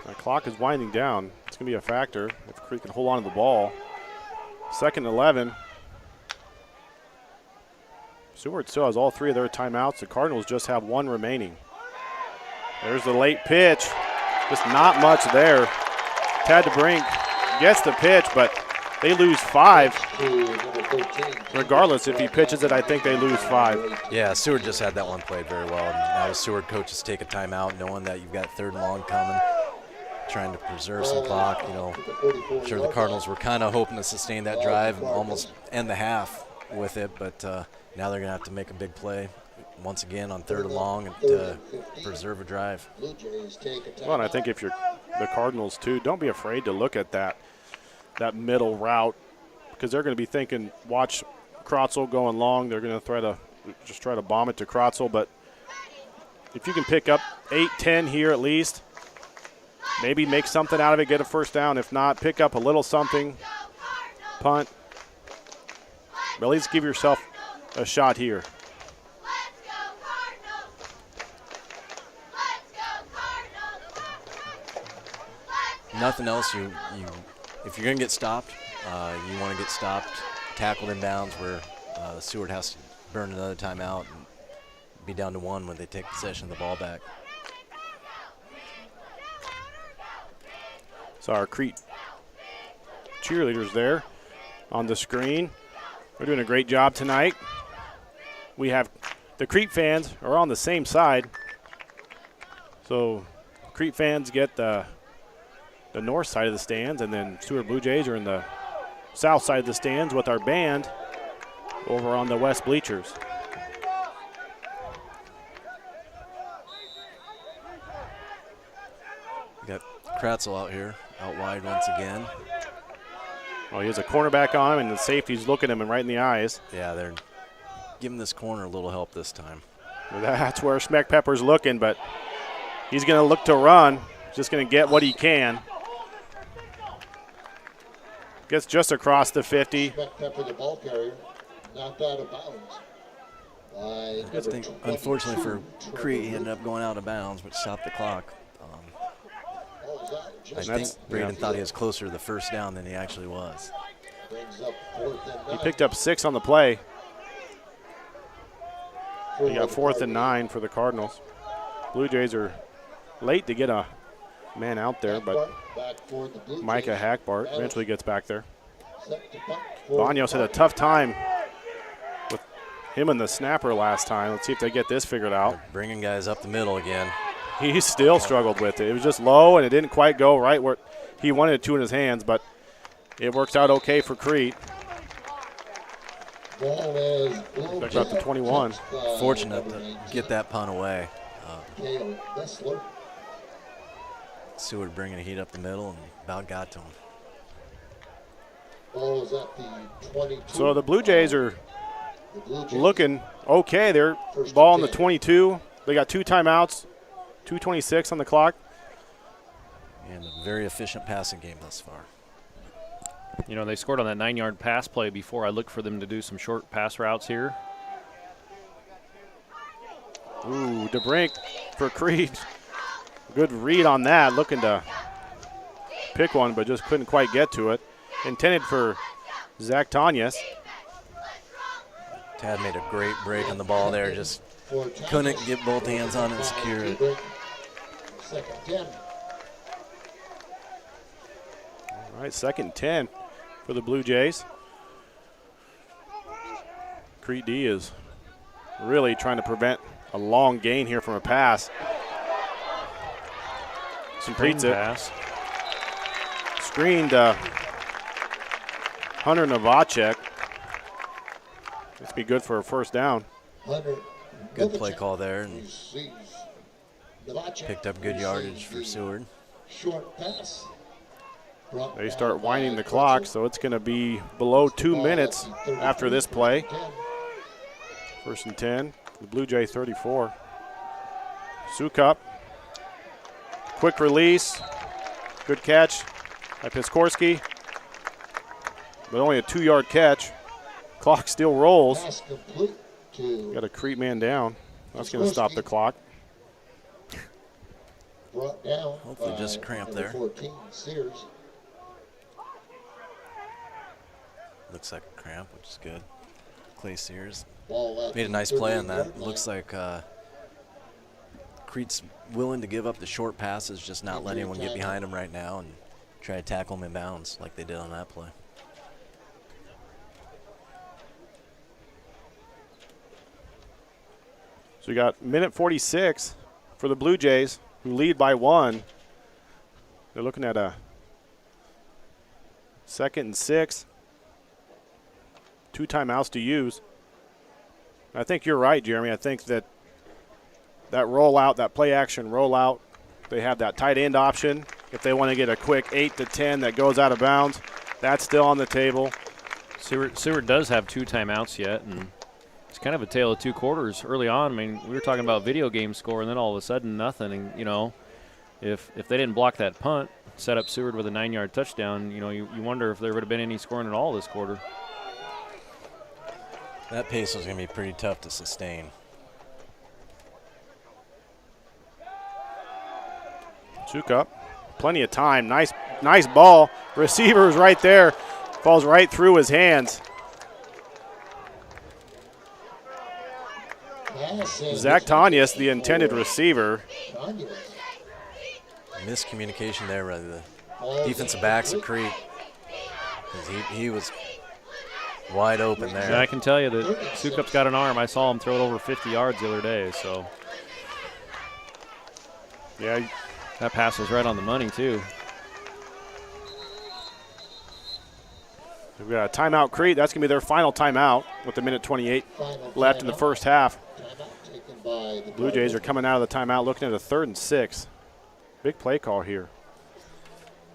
The clock is winding down. It's going to be a factor if Crete can hold on to the ball. 2nd and 11. Seward still has all 3 of their timeouts. The Cardinals just have 1 remaining. There's the late pitch. Just not much there. Tad DeBrink gets the pitch, but they lose 5. Regardless, if he pitches it, I think they lose 5. Yeah, Seward just had that one played very well. And now the Seward coaches take a timeout knowing that you've got 3rd and long coming, trying to preserve some clock. I'm sure the Cardinals were kind of hoping to sustain that drive and almost end the half with it, but now they're going to have to make a big play once again on 3rd and long and to preserve a drive. Well, and I think if you're the Cardinals too, don't be afraid to look at that middle route, because they're going to be thinking, watch Krotzel going long. They're going to try to bomb it to Krotzel, but if you can pick up 8, 10 here at least, maybe make something out of it, get a 1st down. If not, pick up a little something, punt. But at least give yourself a shot here. Nothing else. If you're going to get stopped, you want to get stopped, tackled in bounds where Seward has to burn another timeout and be down to 1 when they take possession of the ball back. So our Crete cheerleaders there on the screen. They're doing a great job tonight. We have the Crete fans are on the same side. So Crete fans get the north side of the stands, and then Seward Bluejays are in the south side of the stands with our band over on the west bleachers. We got Kratzel out here, out wide once again. Oh, he has a cornerback on him, and the safety's looking him right in the eyes. Yeah, they're giving this corner a little help this time. That's where Schmeck Pepper's looking, but he's going to look to run. Just going to get what he can. Gets just across the 50. Schmeck Pepper, the ball carrier, knocked out of bounds. I think, unfortunately for Crete, he ended up going out of bounds, which stopped the clock. I think Braden thought he was closer to the first down than he actually was. He picked up 6 on the play. He got 4th and 9 for the Cardinals. Blue Jays are late to get a man out there, but Micah Hackbart eventually gets back there. Banos had a tough time with him and the snapper last time. Let's see if they get this figured out. They're bringing guys up the middle again. He still struggled with it. It was just low, and it didn't quite go right where he wanted it to in his hands, but it works out okay for Crete. Back up to 21. Fortunate to get that punt away. Seward bringing the heat up the middle and about got to him. So the Blue Jays are looking okay. They're ball on the 22. They got 2 timeouts, 2:26 on the clock. And a very efficient passing game thus far. You know, they scored on that 9-yard pass play before. I looked for them to do some short pass routes here. Ooh, DeBrink for Crete. Good read on that, looking to pick one, but just couldn't quite get to it. Intended for Zach Tanyas. Tad made a great break on the ball there, just couldn't get both hands on it and secure it. All right, 2nd and 10 for the Blue Jays. Crete D is really trying to prevent a long gain here from a pass. Completes it. Pass. Screened Hunter Novacek. This be good for a first down. Good play call there, and picked up good yardage for Seward. Short pass. They start winding the clock, so it's going to be below 2 minutes after this play. 1st and 10, the Blue Jay 34. Sukup, quick release, good catch by Piskorski, but only a 2-yard catch. Clock still rolls. Got a Crete man down. That's going to stop the clock. Hopefully just a cramp there. Looks like a cramp, which is good. Clay Sears made a nice play on that. Looks like Crete's willing to give up the short passes, just not letting anyone get behind him right now and try to tackle him in bounds like they did on that play. So we got minute 46 for the Blue Jays, who lead by 1. They're looking at a 2nd and 6. 2 timeouts to use. I think you're right, Jeremy. I think that rollout, that play action rollout, they have that tight end option. If they want to get a quick 8 to 10 that goes out of bounds, that's still on the table. Seward does have 2 timeouts yet, and it's kind of a tale of 2 quarters early on. I mean, we were talking about video game score, and then all of a sudden nothing. And, you know, if they didn't block that punt, set up Seward with a 9-yard touchdown, you wonder if there would have been any scoring at all this quarter. That pace was going to be pretty tough to sustain. Sukup, plenty of time. Nice ball. Receiver is right there. Falls right through his hands. Zach Tanyas, the intended receiver. Miscommunication there by the defensive backs at Crete. He was wide open there. And I can tell you that Sukup's got an arm. I saw him throw it over 50 yards the other day. So, yeah, that pass was right on the money, too. We've got a timeout, Crete. That's going to be their final timeout with a minute 28 left in the first half. Blue Jays are coming out of the timeout looking at a 3rd and 6. Big play call here.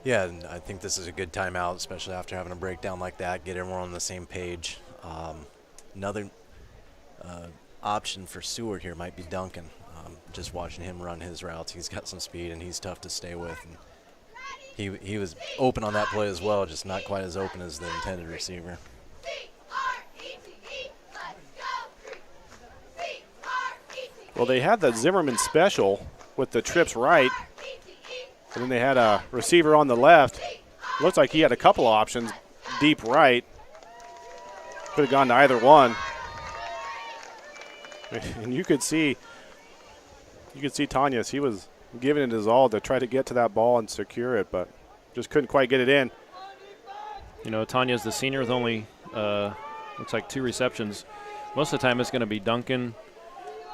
Yeah, and I think this is a good timeout, especially after having a breakdown like that, get everyone on the same page. Another option for Seward here might be Duncan. Just watching him run his routes, he's got some speed and he's tough to stay with. And he was open on that play as well, just not quite as open as the intended receiver. Well, they had the Zimmerman special with the trips right, and then they had a receiver on the left. Looks like he had a couple options, deep right. Could have gone to either one. And you could see Tanyas, he was giving it his all to try to get to that ball and secure it, but just couldn't quite get it in. Tanya's the senior with only, looks like 2 receptions. Most of the time it's going to be Duncan,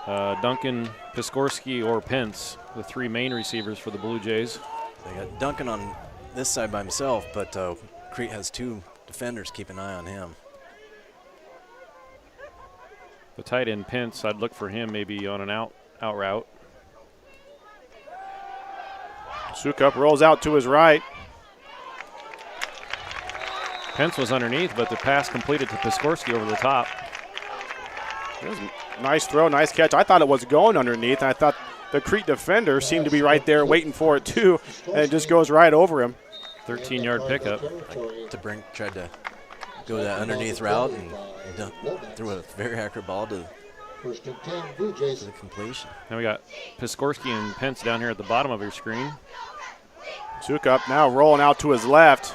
Piskorski, or Pence, the 3 main receivers for the Blue Jays. They got Duncan on this side by himself, but Crete has 2 defenders. Keep an eye on him. The tight end Pence, I'd look for him maybe on an out route. Sukup rolls out to his right. Pence was underneath, but the pass completed to Piskorski over the top. It was a nice throw, nice catch. I thought it was going underneath, and I thought the Crete defender seemed to be right there waiting for it too, and it just goes right over him. 13-yard pickup. DeBrink tried to go that underneath route and threw a very accurate ball to the completion. Now we got Piskorski and Pence down here at the bottom of your screen. Sukup now rolling out to his left.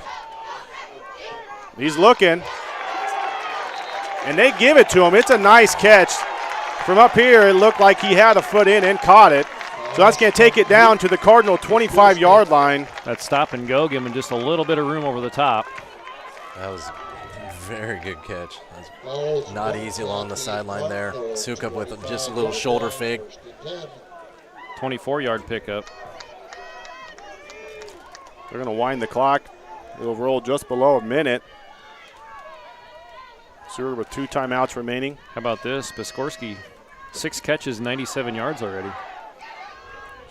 He's looking, and they give it to him. It's a nice catch. From up here, it looked like he had a foot in and caught it. So that's going to take it down to the Cardinal 25-yard line. That stop and go, giving just a little bit of room over the top. That was a very good catch. That's not easy along the sideline there. Sukup with just a little shoulder fake. 24-yard pickup. They're going to wind the clock. It'll roll just below a minute. Seward with 2 timeouts remaining. How about this? Piskorski, 6 catches, 97 yards already.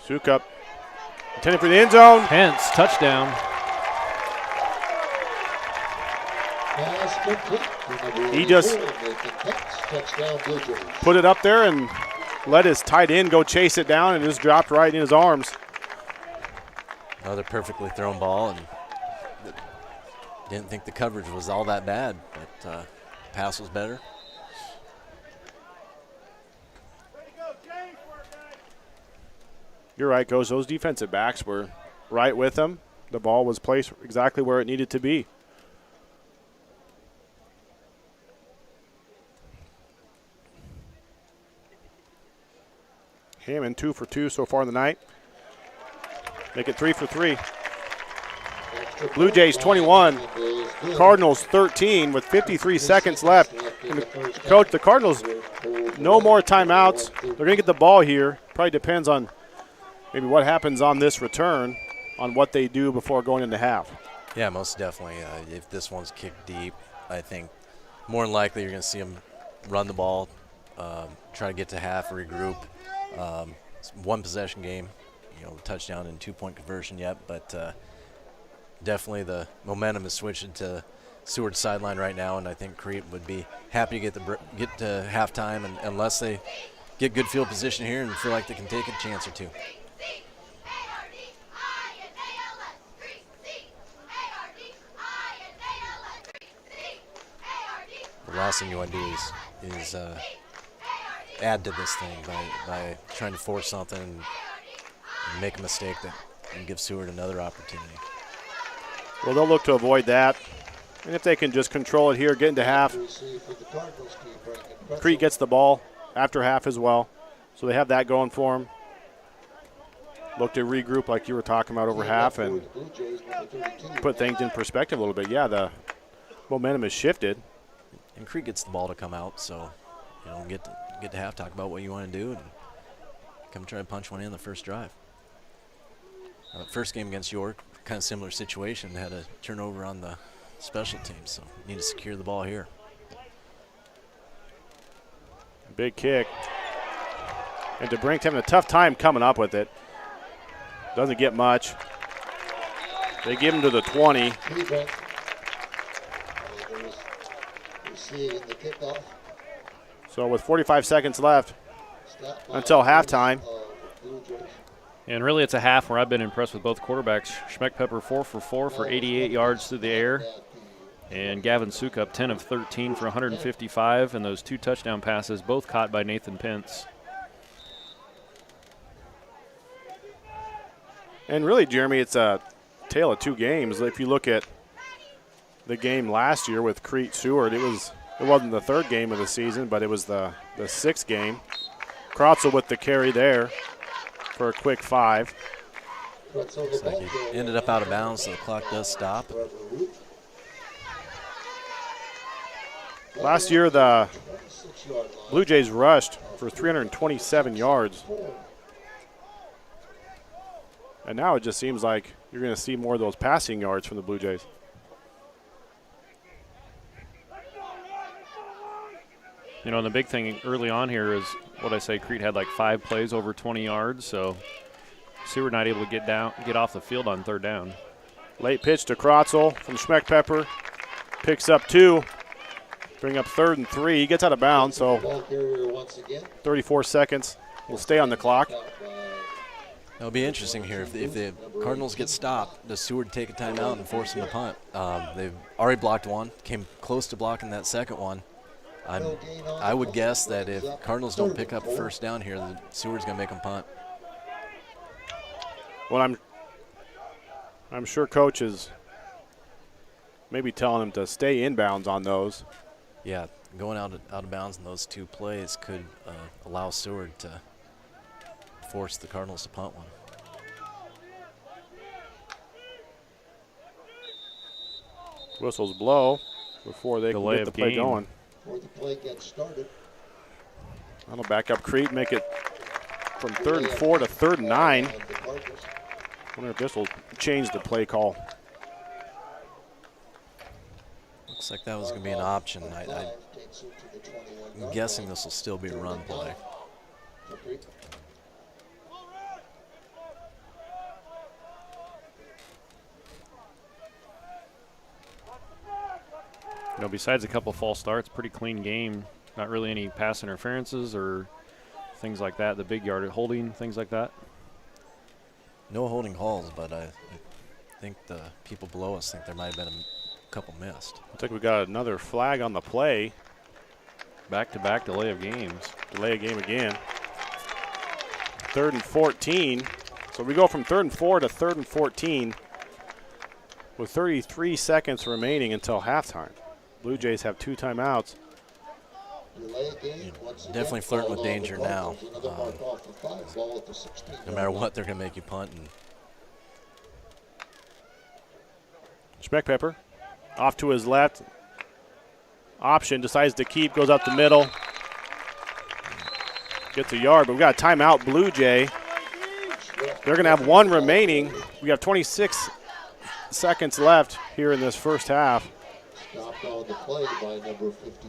Sukup intended for the end zone. Pence, touchdown. He just put it up there and let his tight end go chase it down, and just dropped right in his arms. Another perfectly thrown ball, and didn't think the coverage was all that bad, but pass was better. You're right, Coach. Those defensive backs were right with him. The ball was placed exactly where it needed to be. Hammond 2 for 2 so far in the night. Make it 3 for 3. Blue Jays 21, Cardinals 13 with 53 seconds left. And Coach, the Cardinals, no more timeouts. They're going to get the ball here. Probably depends on maybe what happens on this return, on what they do before going into half. Yeah, most definitely. If this one's kicked deep, I think more than likely you're going to see them run the ball, try to get to half, regroup. It's one possession game, touchdown and 2-point conversion yet, but definitely the momentum is switching to Seward's sideline right now, and I think Crete would be happy to get to halftime, and unless they get good field position here and feel like they can take a chance or two. the last thing you want to do is add to this thing by trying to force something and make a mistake that and give Seward another opportunity. Well, they'll look to avoid that. And if they can just control it here, get into half. Crete gets the ball after half as well. So they have that going for them. Look to regroup like you were talking about over half and put things in perspective a little bit. Yeah, the momentum has shifted. And Crete gets the ball to come out, so get to half, talk about what you want to do, and come try to punch one in the first drive. First game against York, kind of similar situation, had a turnover on the special teams, so need to secure the ball here. Big kick. And DeBrink's having a tough time coming up with it. Doesn't get much. They give him to the 20. So with 45 seconds left until halftime. And really it's a half where I've been impressed with both quarterbacks. Schmeckpepper 4 for 4 for 88 yards through the air. And Gavin Sukup 10 of 13 for 155. And those 2 touchdown passes both caught by Nathan Pence. And really, Jeremy, it's a tale of 2 games. If you look at the game last year with Crete Seward, it wasn't the 3rd game of the season, but it was the 6th game. Krotzel with the carry there for a quick 5. Looks like he ended up out of bounds, so the clock does stop. Last year, the Blue Jays rushed for 327 yards. And now it just seems like you're going to see more of those passing yards from the Blue Jays. And the big thing early on here is what I say, Crete had like 5 plays over 20 yards, so Seward not able to get off the field on 3rd down. Late pitch to Krotzel from Schmeckpepper. Picks up 2. Bring up 3rd and 3. He gets out of bounds, so 34 seconds will stay on the clock. It'll be interesting here. If the Cardinals get stopped, does Seward take a timeout and force them to punt? They've already blocked one, came close to blocking that second one. I would guess that if Cardinals don't pick up a first down here, Seward's going to make them punt. Well, I'm sure Coach is maybe telling him to stay inbounds on those. Yeah, going out of bounds in those 2 plays could allow Seward to force the Cardinals to punt one. Whistles blow before they Delay can get the play going. Before the play gets started. That'll back up Crete, make it from 3rd and 4 to 3rd and 9. Wonder if this will change the play call. Looks like that was going to be an option. I'm guessing this will still be a run play. Besides a couple false starts, pretty clean game. Not really any pass interferences or things like that. The big yard holding, things like that. No holding calls, but I think the people below us think there might have been a couple missed. I think we got another flag on the play. Back-to-back delay of games. Delay a game again. 3rd and 14. So we go from 3rd and 4 to 3rd and 14 with 33 seconds remaining until halftime. Blue Jays have 2 timeouts. Definitely flirting with danger now. No matter what, they're going to make you punt. And Schmeckpepper off to his left. Option, decides to keep, goes up the middle. Gets a yard, but we got a timeout, Blue Jay. They're going to have 1 remaining. We have 26 seconds left here in this first half. Stopped on the play by number 52.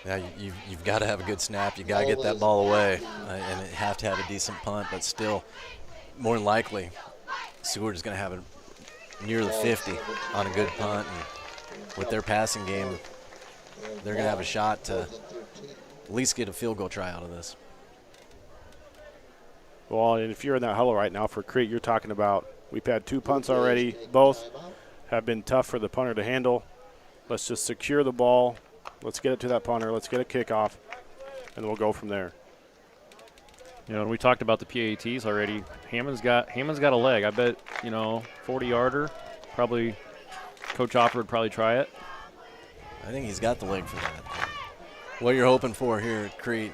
Yeah, you've got to have a good snap. You got to get that ball away, and have to have a decent punt. But still, more than likely, Seward is going to have it near the 50 on a good punt. And with their passing game, they're going to have a shot to at least get a field goal try out of this. Well, and if you're in that huddle right now for Crete, you're talking about we've had 2 punts already. Both have been tough for the punter to handle. Let's just secure the ball. Let's get it to that punter. Let's get a kickoff, and we'll go from there. You know, and we talked about the PATs already. Hammond's got a leg. I bet, 40-yarder. Probably Coach Opper would probably try it. I think he's got the leg for that. What you're hoping for here at Crete,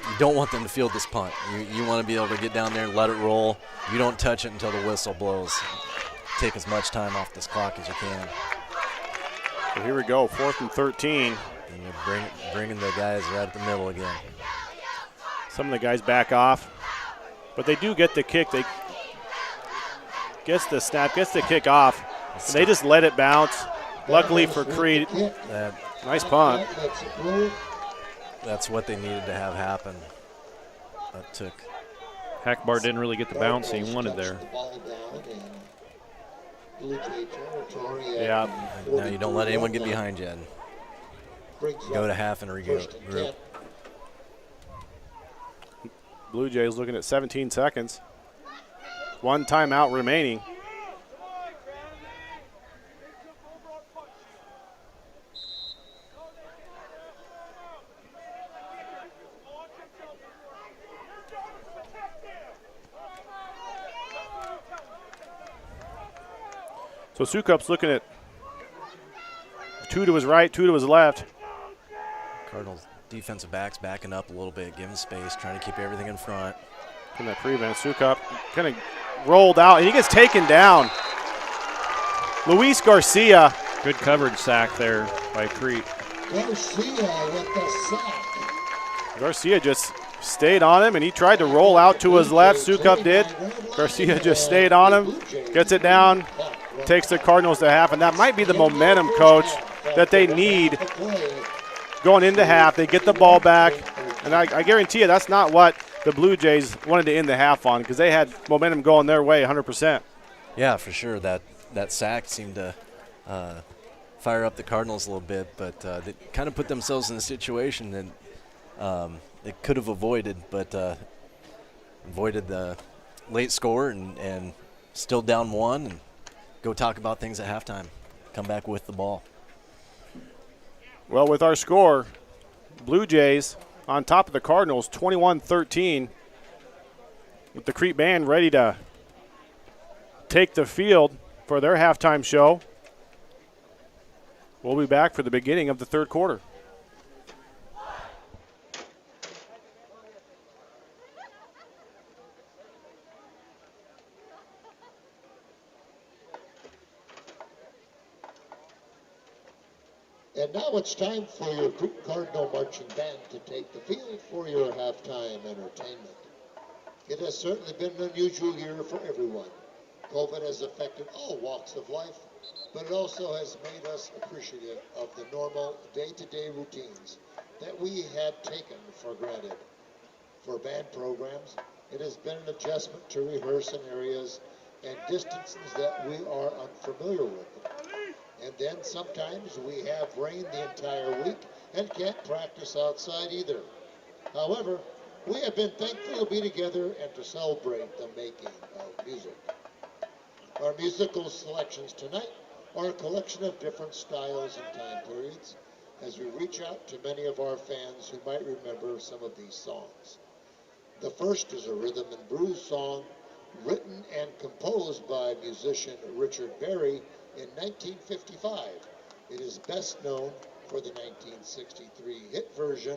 you don't want them to field this punt. You want to be able to get down there and let it roll. You don't touch it until the whistle blows. Take as much time off this clock as you can. So here we go, 4th and 13. And you're bringing the guys right at the middle again. Some of the guys back off, but they do get the kick. They gets the snap, gets the kick off. And they just let it bounce. Luckily for Crete, nice punt. That's what they needed to have happen. That took. Hackbar didn't really get the bounce he wanted there. Yeah. Now you don't let anyone get behind you. Go to half and regroup. Blue Jays looking at 17 seconds. 1 timeout remaining. So Sukup's looking at 2 to his right, 2 to his left. Cardinals defensive backs backing up a little bit, giving space, trying to keep everything in front. In that prevent, Sukup kind of rolled out, and he gets taken down. Luis Garcia. Good coverage sack there by Crete. Garcia with the sack. Garcia just stayed on him, and he tried to roll out to his left. Sukup did. Garcia just stayed on him, gets it down, takes the Cardinals to half, and that might be the momentum, Coach, that they need going into half. They get the ball back, and I guarantee you that's not what the Blue Jays wanted to end the half on, because they had momentum going their way 100%. Yeah, for sure. That sack seemed to fire up the Cardinals a little bit, but they kind of put themselves in a situation that they could have avoided, but avoided the late score and still down 1 and go talk about things at halftime. Come back with the ball. Well, with our score, Blue Jays on top of the Cardinals, 21-13, with the Crete band ready to take the field for their halftime show. We'll be back for the beginning of the third quarter. And now it's time for your Crete Cardinal Marching Band to take the field for your halftime entertainment. It has certainly been an unusual year for everyone. COVID has affected all walks of life, but it also has made us appreciative of the normal day-to-day routines that we had taken for granted. For band programs, it has been an adjustment to rehearse in areas and distances that we are unfamiliar with. And then sometimes we have rain the entire week and can't practice outside either. However, we have been thankful to be together and to celebrate the making of music. Our musical selections tonight are a collection of different styles and time periods as we reach out to many of our fans who might remember some of these songs. The first is a rhythm and blues song written and composed by musician Richard Berry in 1955. It is best known for the 1963 hit version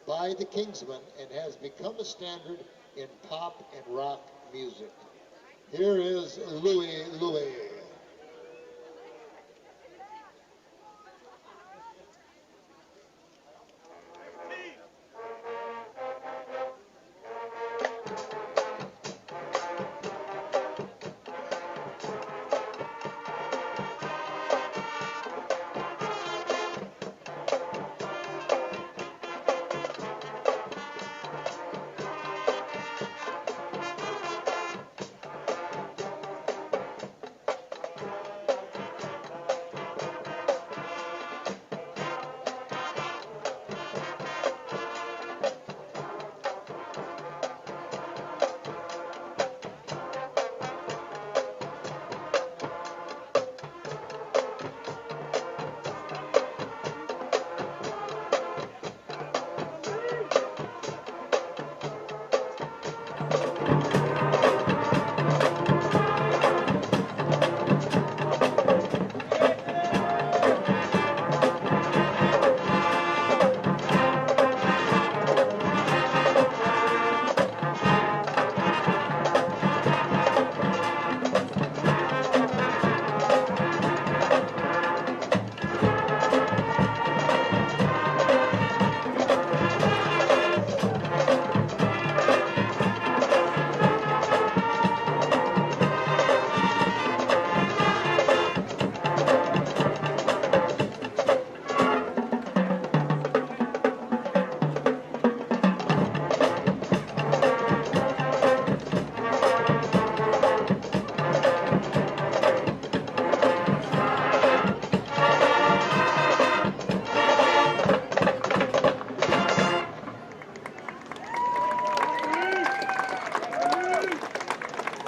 by the Kingsmen and has become a standard in pop and rock music. Here is Louie Louie.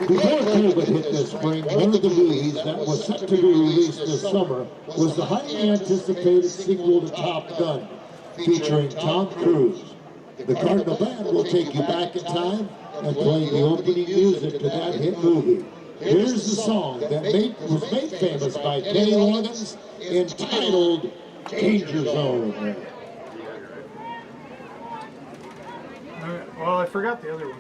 Before COVID hit this spring, one of the movies that was set to be released this summer was the highly anticipated sequel to Top Gun, featuring Tom Cruise. The Cardinal Band will take you back in time and play the opening music to that hit movie. Here's the song that was made famous by Kenny Loggins, entitled Danger Zone. Well, I forgot the other one.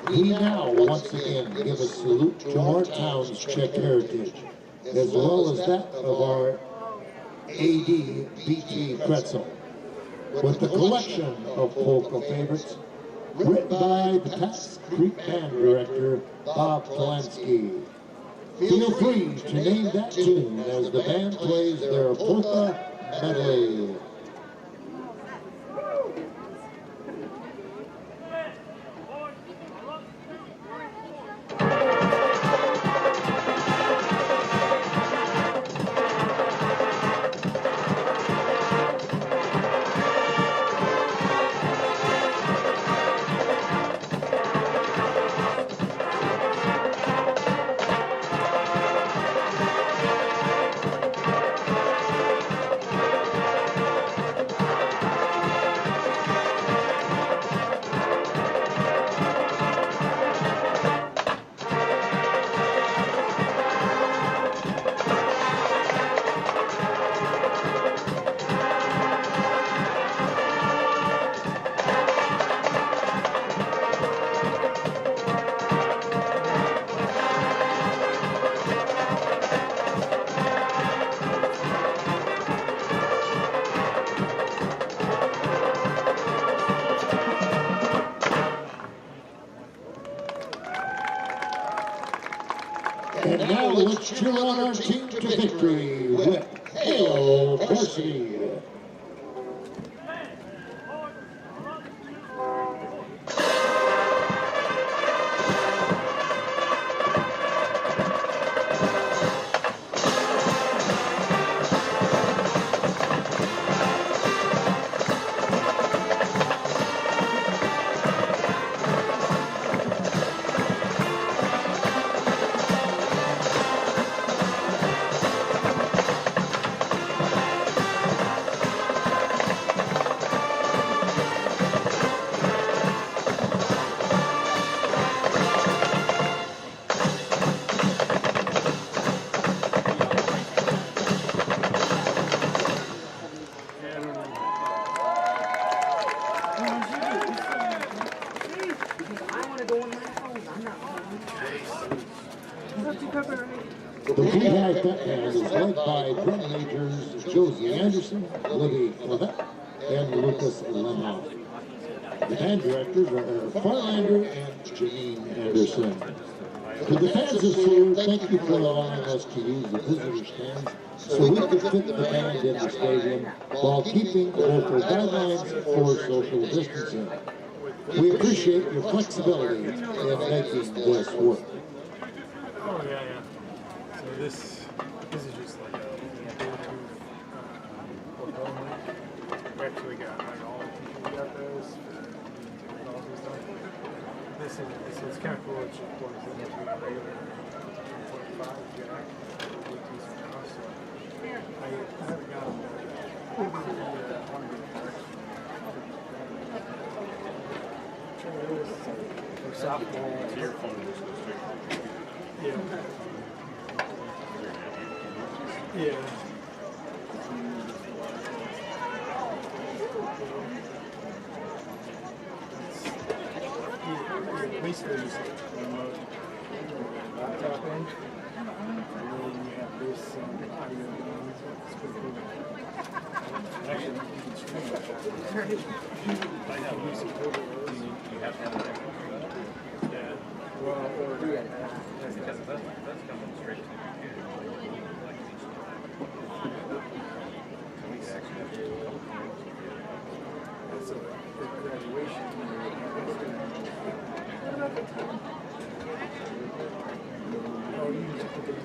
We now once again give a salute to our town's Czech heritage, as well as that of our AD BT Pretzel, with a collection of polka favorites written by the past Crete band director Bob Polanski. Feel free to name that tune as the band plays their polka medley. And now let's cheer on our team to victory with Hail Varsity. The Crete High Pep Band is led by drum majors Josie Anderson, Libby Clavette, and Lucas Lenhoff. The band directors are Eric Farlander and Janine Anderson. To the fans of Seward, thank you for allowing us to use the visitor stands so we can fit the band in the stadium while keeping the local guidelines for social distancing. We appreciate your flexibility in making this work. Oh, yeah. So this is just like a Bluetooth hotel link. We actually got, I don't know, all the people got those for calls and stuff. This is kind of cool. It just plugs into a regular 2.5 jack Bluetooth for now. So I haven't got them for softball. Your phone just goes straight. Yeah. Yeah. Basically, just like remote laptop in, and then you have this audio going. It's pretty cool. Actually, you can stream it. I have use of cable. You have to have it. Yeah. Well, or because that's coming straight to the computer. That's a graduation. Oh, you need to put it in.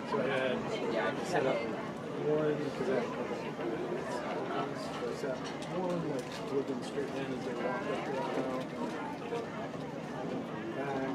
So I had set up one because I set one like looking straight in as they walk up the aisle.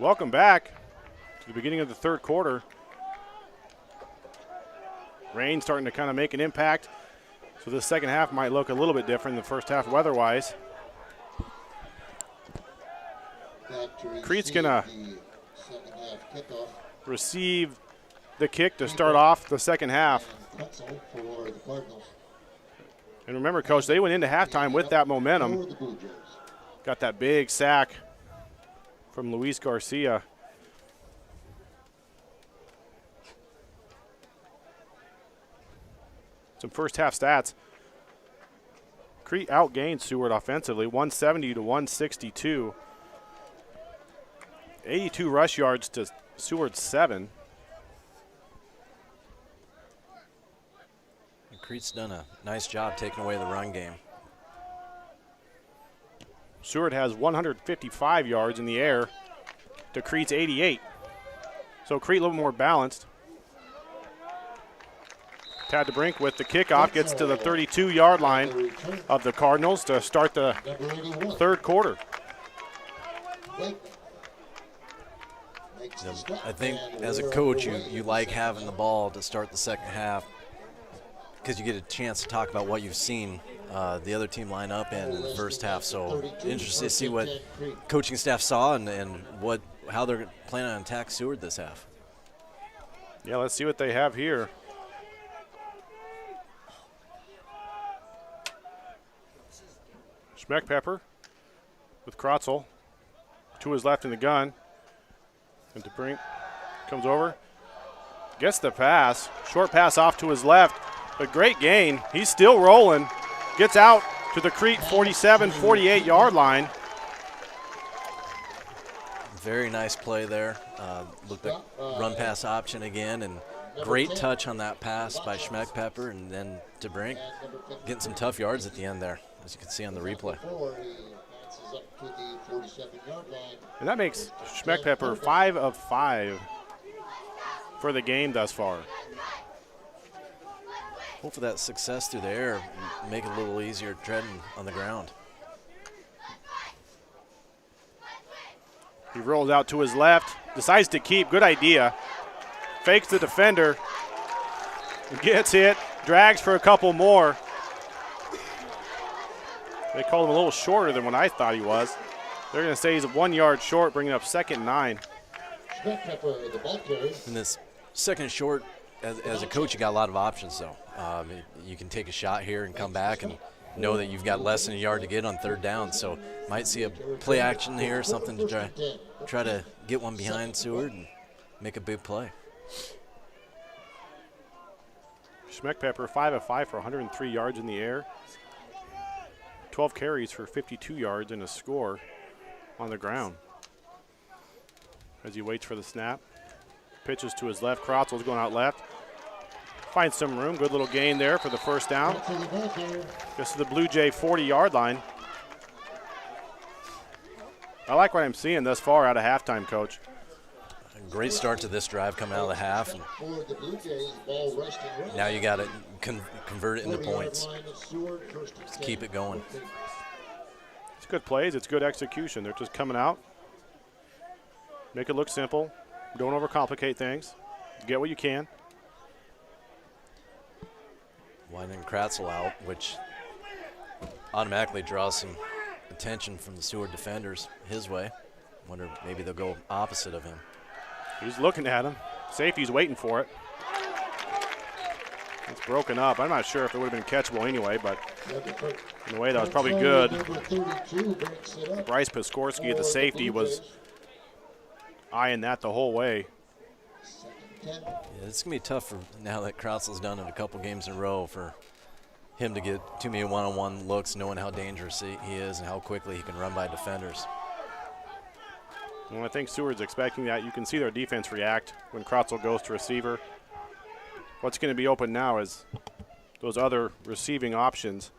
Welcome back to the beginning of the third quarter. Rain starting to kind of make an impact. So the second half might look a little bit different than the first half weather-wise. Crete's going to receive the kick to start off the second half. And remember, Coach, they went into halftime with that momentum. Got that big sack from Luis Garcia. Some first half stats. Crete outgained Seward offensively, 170 to 162. 82 rush yards to Seward's 7. Crete's done a nice job taking away the run game. Seward has 155 yards in the air to Crete's 88. So Crete a little more balanced. Tad DeBrink with the kickoff gets to the 32-yard line of the Cardinals to start the third quarter. I think as a coach, you like having the ball to start the second half because you get a chance to talk about what you've seen the other team line up in the first half. So interested to see what coaching staff saw and how they're planning on attack Seward this half. Yeah, let's see what they have here. Schmeckpepper with Krotzel to his left in the gun. And DeBrink comes over, gets the pass, short pass off to his left, but great gain. He's still rolling, gets out to the Crete 47, 48-yard line. Very nice play there. Looked like run pass option again, and great touch on that pass by Schmeckpepper, and then DeBrink getting some tough yards at the end there, as you can see on the replay. And that makes Schmeckpepper 5 of 5 for the game thus far. Hopefully that success through the air make it a little easier treading on the ground. He rolls out to his left, decides to keep, good idea. Fakes the defender, gets hit, drags for a couple more. They called him a little shorter than what I thought he was. They're going to say he's 1 yard short, bringing up 2nd and 9. In this second short, as a coach, you got a lot of options, though. You can take a shot here and come back and know that you've got less than a yard to get on third down. So might see a play action here, something to try to get one behind Seward and make a big play. Schmeckpepper 5 of 5 for 103 yards in the air. 12 carries for 52 yards and a score on the ground. As he waits for the snap, pitches to his left. Krotzel's going out left. Finds some room. Good little gain there for the first down. Gets to the Blue Jay 40-yard line. I like what I'm seeing thus far out of halftime, Coach. A great start to this drive coming out of the half. And now you got to convert it into points. Just keep it going. It's good plays. It's good execution. They're just coming out. Make it look simple. Don't overcomplicate things. Get what you can. Winding Kratzel out, which automatically draws some attention from the Seward defenders his way. Wonder maybe they'll go opposite of him. He's looking at him. Safety's waiting for it. It's broken up. I'm not sure if it would have been catchable anyway, but in a way that was probably good. Bryce Piskorski at the safety was eyeing that the whole way. Yeah, it's going to be tough for now that Kratzel's done it a couple games in a row for him to get too many one-on-one looks, knowing how dangerous he is and how quickly he can run by defenders. Well, I think Seward's expecting that. You can see their defense react when Kratzel goes to receiver. What's going to be open now is those other receiving options.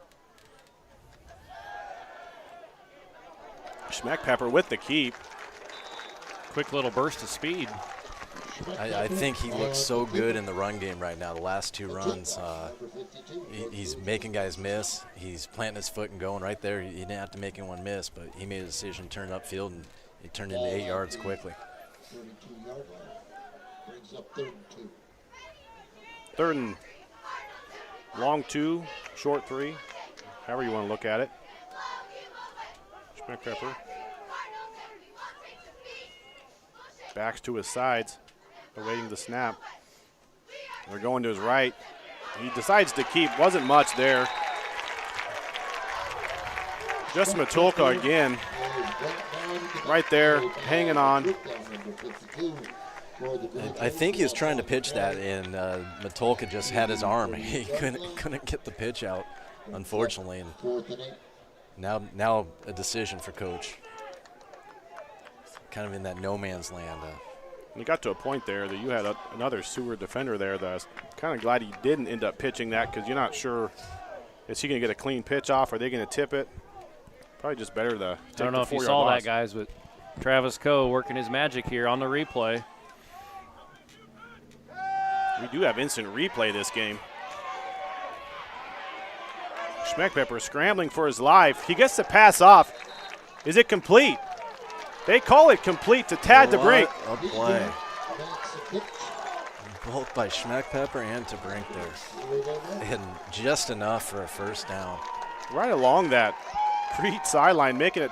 Schmeckpepper with the keep. Quick little burst of speed. I think he looks so good in the run game right now. The last two runs, he's making guys miss. He's planting his foot and going right there. He didn't have to make anyone miss, but he made a decision, turned upfield, and it turned into 8 yards quickly. 32-yard line. Brings up 3rd and 2. 3rd and long 2, short 3, however you want to look at it. Schmeckpepper backs to his sides, awaiting the snap. They're going to his right. He decides to keep, wasn't much there. Just Matulka again, right there, hanging on. I think he was trying to pitch that, and Matulka just had his arm. He couldn't get the pitch out, unfortunately. And now a decision for Coach. Kind of in that no man's land. You got to a point there that you had another Seward defender there that I was kind of glad he didn't end up pitching that, because you're not sure, is he going to get a clean pitch off? Are they going to tip it? Probably just better to take I don't know if you saw that, guys, but Travis Coe working his magic here on the replay. We do have instant replay this game. Schmeckpepper scrambling for his life. He gets the pass off. Is it complete? They call it complete to Tad DeBrink. A play. Both by Schmeckpepper and DeBrink there. Hitting just enough for a first down. Right along that Crete sideline, making it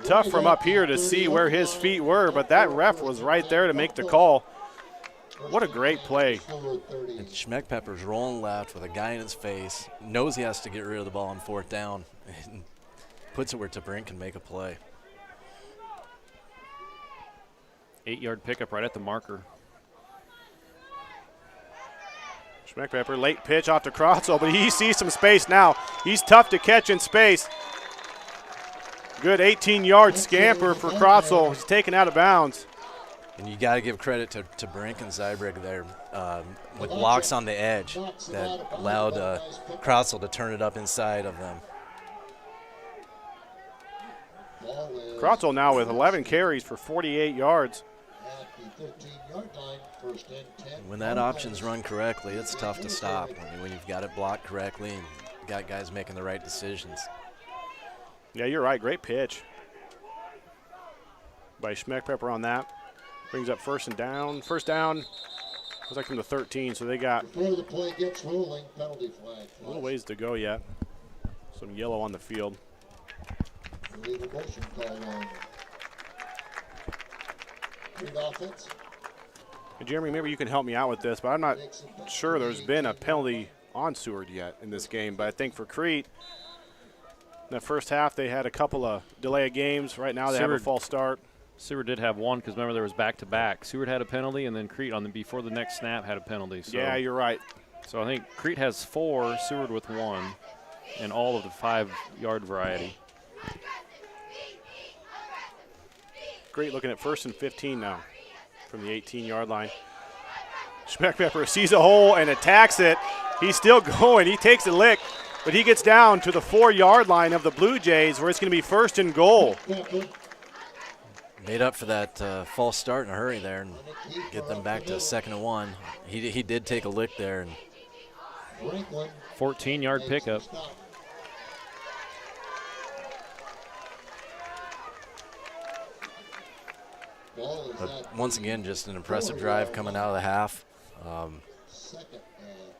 tough from up here to see where his feet were, but that ref was right there to make the call. What a great play. And Schmeckpepper's rolling left with a guy in his face, knows he has to get rid of the ball on 4th down, and puts it where DeBrink can make a play. 8-yard pickup right at the marker. Schmeckpepper, late pitch off to Crotzel, but he sees some space now. He's tough to catch in space. Good 18-yard scamper for Crotzel. He's taken out of bounds. And you got to give credit to Brink and Zybrigg there with blocks on the edge that allowed Crotzel to turn it up inside of them. Crotzel now with 11 carries for 48 yards. When that option's run correctly, it's tough to stop when you've got it blocked correctly and got guys making the right decisions. Yeah, you're right. Great pitch by Schmeckpepper on that. Brings up 1st and down. First down was like from the 13, so they got Before the play gets rolling, penalty flag. a little ways to go yet. Some yellow on the field. Illegal motion call on Crete offense. Hey, Jeremy, maybe you can help me out with this, but I'm not sure there's been a penalty on Seward yet in this game. But I think for Crete, in the first half they had a couple of delay of games. Right now they have a false start. Seward did have one because remember there was back-to-back. Seward had a penalty, and then Crete before the next snap had a penalty. So, yeah, you're right. So I think Crete has 4, Seward with 1, and all of the 5-yard variety. Crete looking at 1st and 15 now from the 18-yard line. Schmeckpepper sees a hole and attacks it. He's still going. He takes a lick, but he gets down to the 4-yard line of the Blue Jays where it's going to be 1st and goal. Made up for that false start in a hurry there and get them back to 2nd and 1. He did take a lick there. And 14-yard pickup. But once again, just an impressive drive coming out of the half.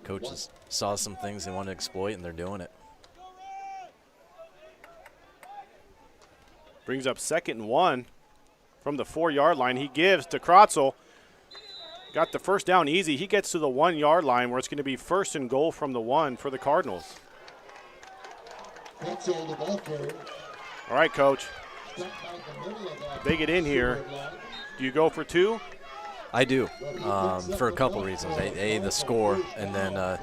Coaches saw some things they wanted to exploit, and they're doing it. Brings up 2nd and 1 from the 4-yard line. He gives to Crotzel. Got the first down easy. He gets to the 1-yard line where it's going to be 1st and goal from the 1 for the Cardinals. All right, Coach. If they get in here, do you go for 2? I do, for a couple reasons. A, the score, and then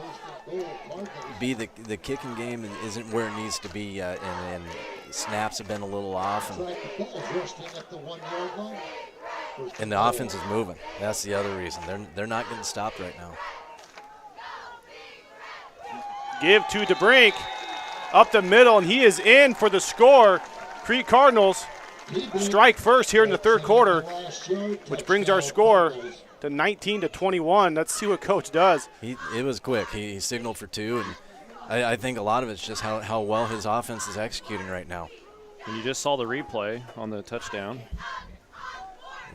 B, the kicking game isn't where it needs to be yet, and snaps have been a little off. And the offense is moving. That's the other reason. They're not getting stopped right now. Give to DeBrink up the middle, and he is in for the score. Crete Cardinals strike first here in the 3rd quarter, which brings our score to 19-21. Let's see what Coach does. It was quick. He signaled for 2, and I think a lot of it's just how well his offense is executing right now. And you just saw the replay on the touchdown.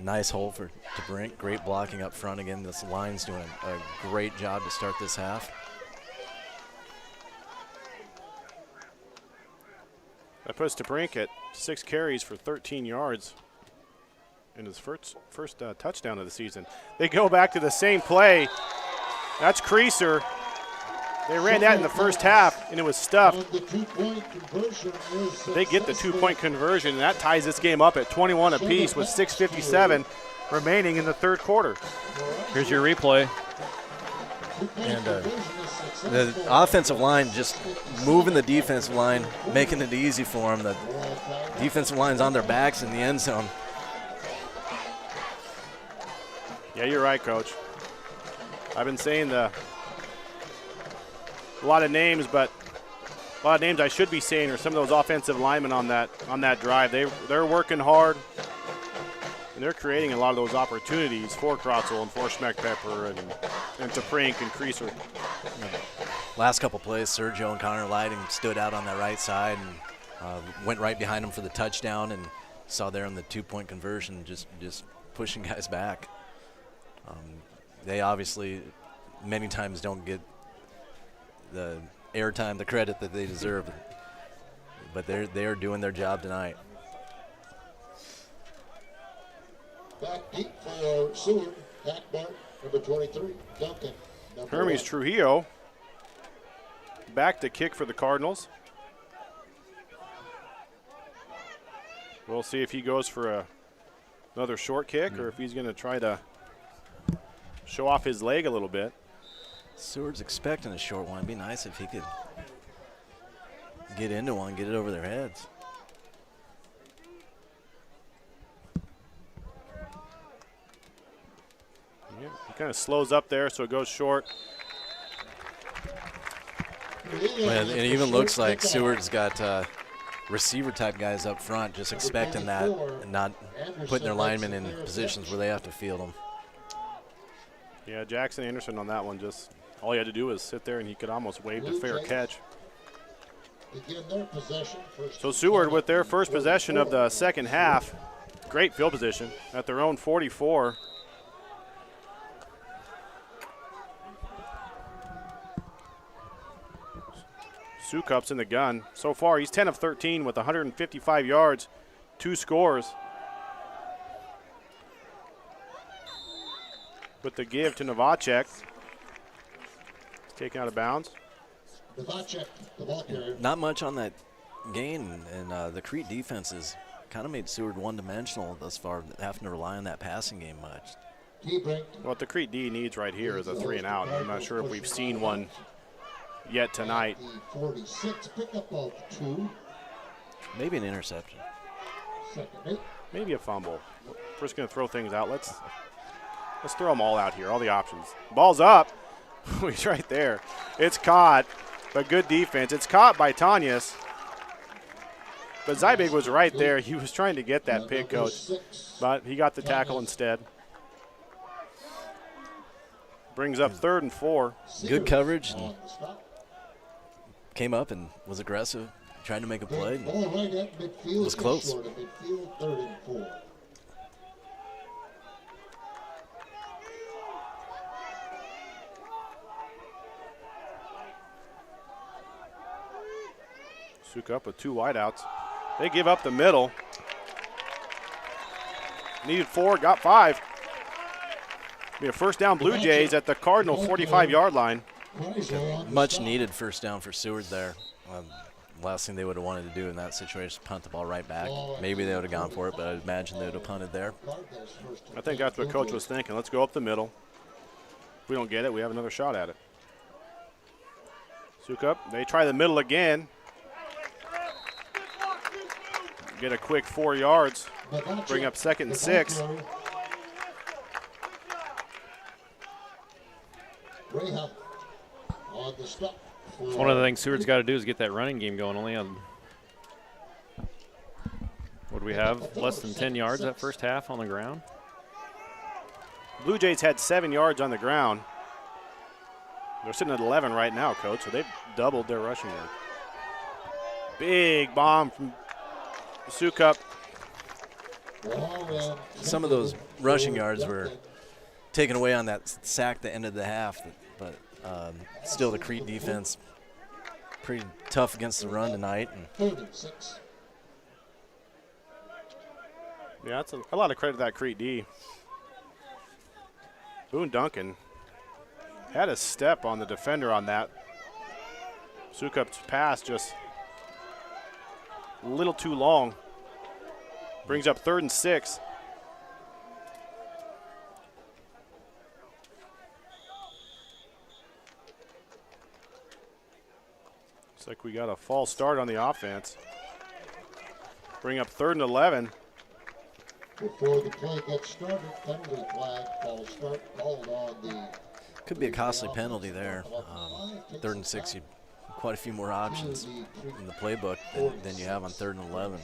Nice hole to Brink. Great blocking up front again. This line's doing a great job to start this half. That puts Brink at 6 carries for 13 yards in his first touchdown of the season. They go back to the same play. That's Creaser. They ran that in the first half, and it was stuffed. They get the 2-point conversion, and that ties this game up at 21 apiece with 6:57 remaining in the third quarter. Here's your replay. And the offensive line just moving the defensive line, making it easy for them. The defensive line's on their backs in the end zone. Yeah, you're right, Coach. I've been saying a lot of names, but a lot of names I should be saying are some of those offensive linemen on that drive. They're working hard, and they're creating a lot of those opportunities for Krotzel and for Schmeckpepper and to Prink and Creaser. Last couple plays, Sergio and Connor Lighting stood out on that right side and went right behind him for the touchdown, and saw there in the 2-point conversion just pushing guys back. They obviously many times don't get the airtime, the credit that they deserve, but they're doing their job tonight. Back deep for Seward, Hackbart, number 23, Duncan. Hermes Trujillo back to kick for the Cardinals. We'll see if he goes for another short kick or if he's going to try to show off his leg a little bit. Seward's expecting a short one. It'd be nice if he could get into one, get it over their heads. Yeah, he kind of slows up there, so it goes short. And it even looks like Seward's got receiver-type guys up front, just expecting that and not putting their linemen in positions where they have to field them. Yeah, Jackson Anderson on that one, just all he had to do was sit there and he could almost wave the fair catch. So Seward with their first possession of the second half. Great field position at their own 44. Sukup's in the gun. So far, he's 10 of 13 with 155 yards, 2 scores. With the give to Novacek. Taken out of bounds. Novacek, the ball carrier. Not much on that gain, and the Crete defense has kind of made Seward one-dimensional thus far, having to rely on that passing game much. What the Crete D needs right here is a 3-and-out. I'm not sure if we've seen one yet tonight. 46, pickup of 2. Maybe an interception. Maybe a fumble. We're just going to throw things out. Let's throw them all out here, all the options. Ball's up. He's right there. It's caught, but good defense. It's caught by Tanyas. But Zybig was right there. He was trying to get that pick, Coach, but he got the tackle instead. Brings up 3rd and 4. Good coverage. Came up and was aggressive, trying to make a play. It was close. Sukup with 2 wideouts. They give up the middle. Needed 4, got 5. Be a first down Blue Jays at the Cardinal 45-yard line. Much needed first down for Seward there. Last thing they would have wanted to do in that situation is punt the ball right back. Maybe they would have gone for it, but I imagine they would have punted there. I think that's what Coach was thinking. Let's go up the middle. If we don't get it, we have another shot at it. Sukup, they try the middle again. Get a quick 4 yards. Bring up 2nd and 6. One of the things Seward's got to do is get that running game going. Only on, what do we have? Less than 10 yards that first half on the ground. Blue Jays had 7 yards on the ground. They're sitting at 11 right now, Coach, so they've doubled their rushing yard. Big bomb from Sukup. Some of those rushing yards were taken away on that sack at the end of the half, but still the Crete defense pretty tough against the run tonight. And yeah, that's a lot of credit to that Crete D. Boone Duncan had a step on the defender on that. Sukup's pass just a little too long. Brings up 3rd and 6. Looks like we got a false start on the offense. Bring up 3rd and 11. Before the play gets started, penalty flag, false start called on the. Could be a costly penalty there. 3rd and 6, you quite a few more options in the playbook than you have on 3rd and 11.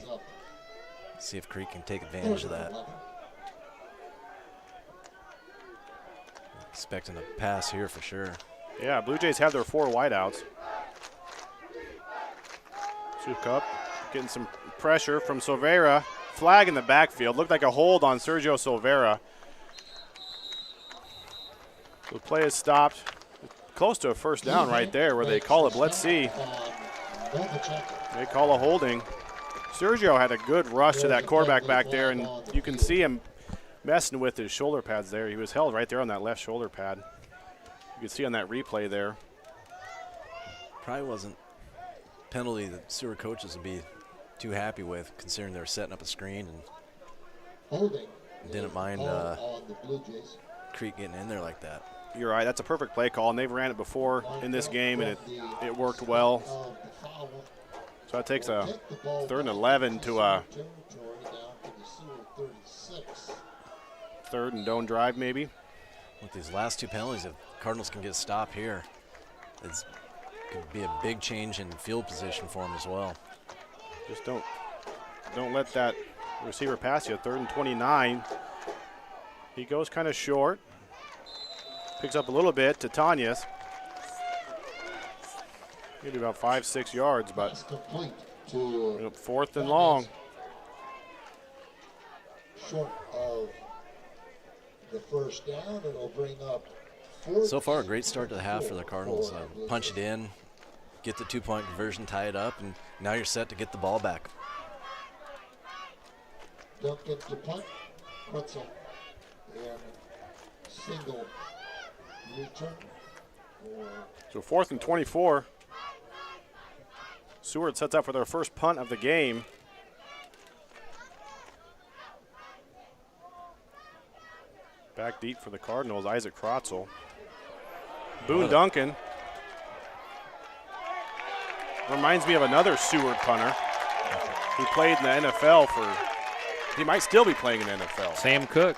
See if Crete can take advantage of that. Expecting a pass here for sure. Yeah, Blue Jays have their 4 wideouts. Sukup getting some pressure from Silvera. Flag in the backfield. Looked like a hold on Sergio Silvera. So the play is stopped. Close to a 1st down right there where they call it. Let's see. They call a holding. Sergio had a good rush to that quarterback back there, and you can see him messing with his shoulder pads there. He was held right there on that left shoulder pad. You can see on that replay there. Probably wasn't a penalty that Seward coaches would be too happy with, considering they were setting up a screen and didn't mind Crete getting in there like that. You're right. That's a perfect play call, and they've ran it before in this game, and it worked well. So that takes a 3rd and 11 to a 3rd and don't drive maybe. With these last 2 penalties, if Cardinals can get a stop here, it's going to be a big change in field position for them as well. Just don't let that receiver pass you. 3rd and 29. He goes kind of short. Picks up a little bit to Tanya's. Maybe about 5-6 yards, but 4th and long. Short of the 1st down, it'll bring up. So far, a great start to the half for the Cardinals. Punch it in, get the 2-point conversion, tie it up, and now you're set to get the ball back. Duncan to punt, Wetzel, and single return. So 4th and 24. Seward sets up for their first punt of the game. Back deep for the Cardinals, Isaac Krotzel. Boone Duncan. Reminds me of another Seward punter. He played in the NFL he might still be playing in the NFL. Sam Cook.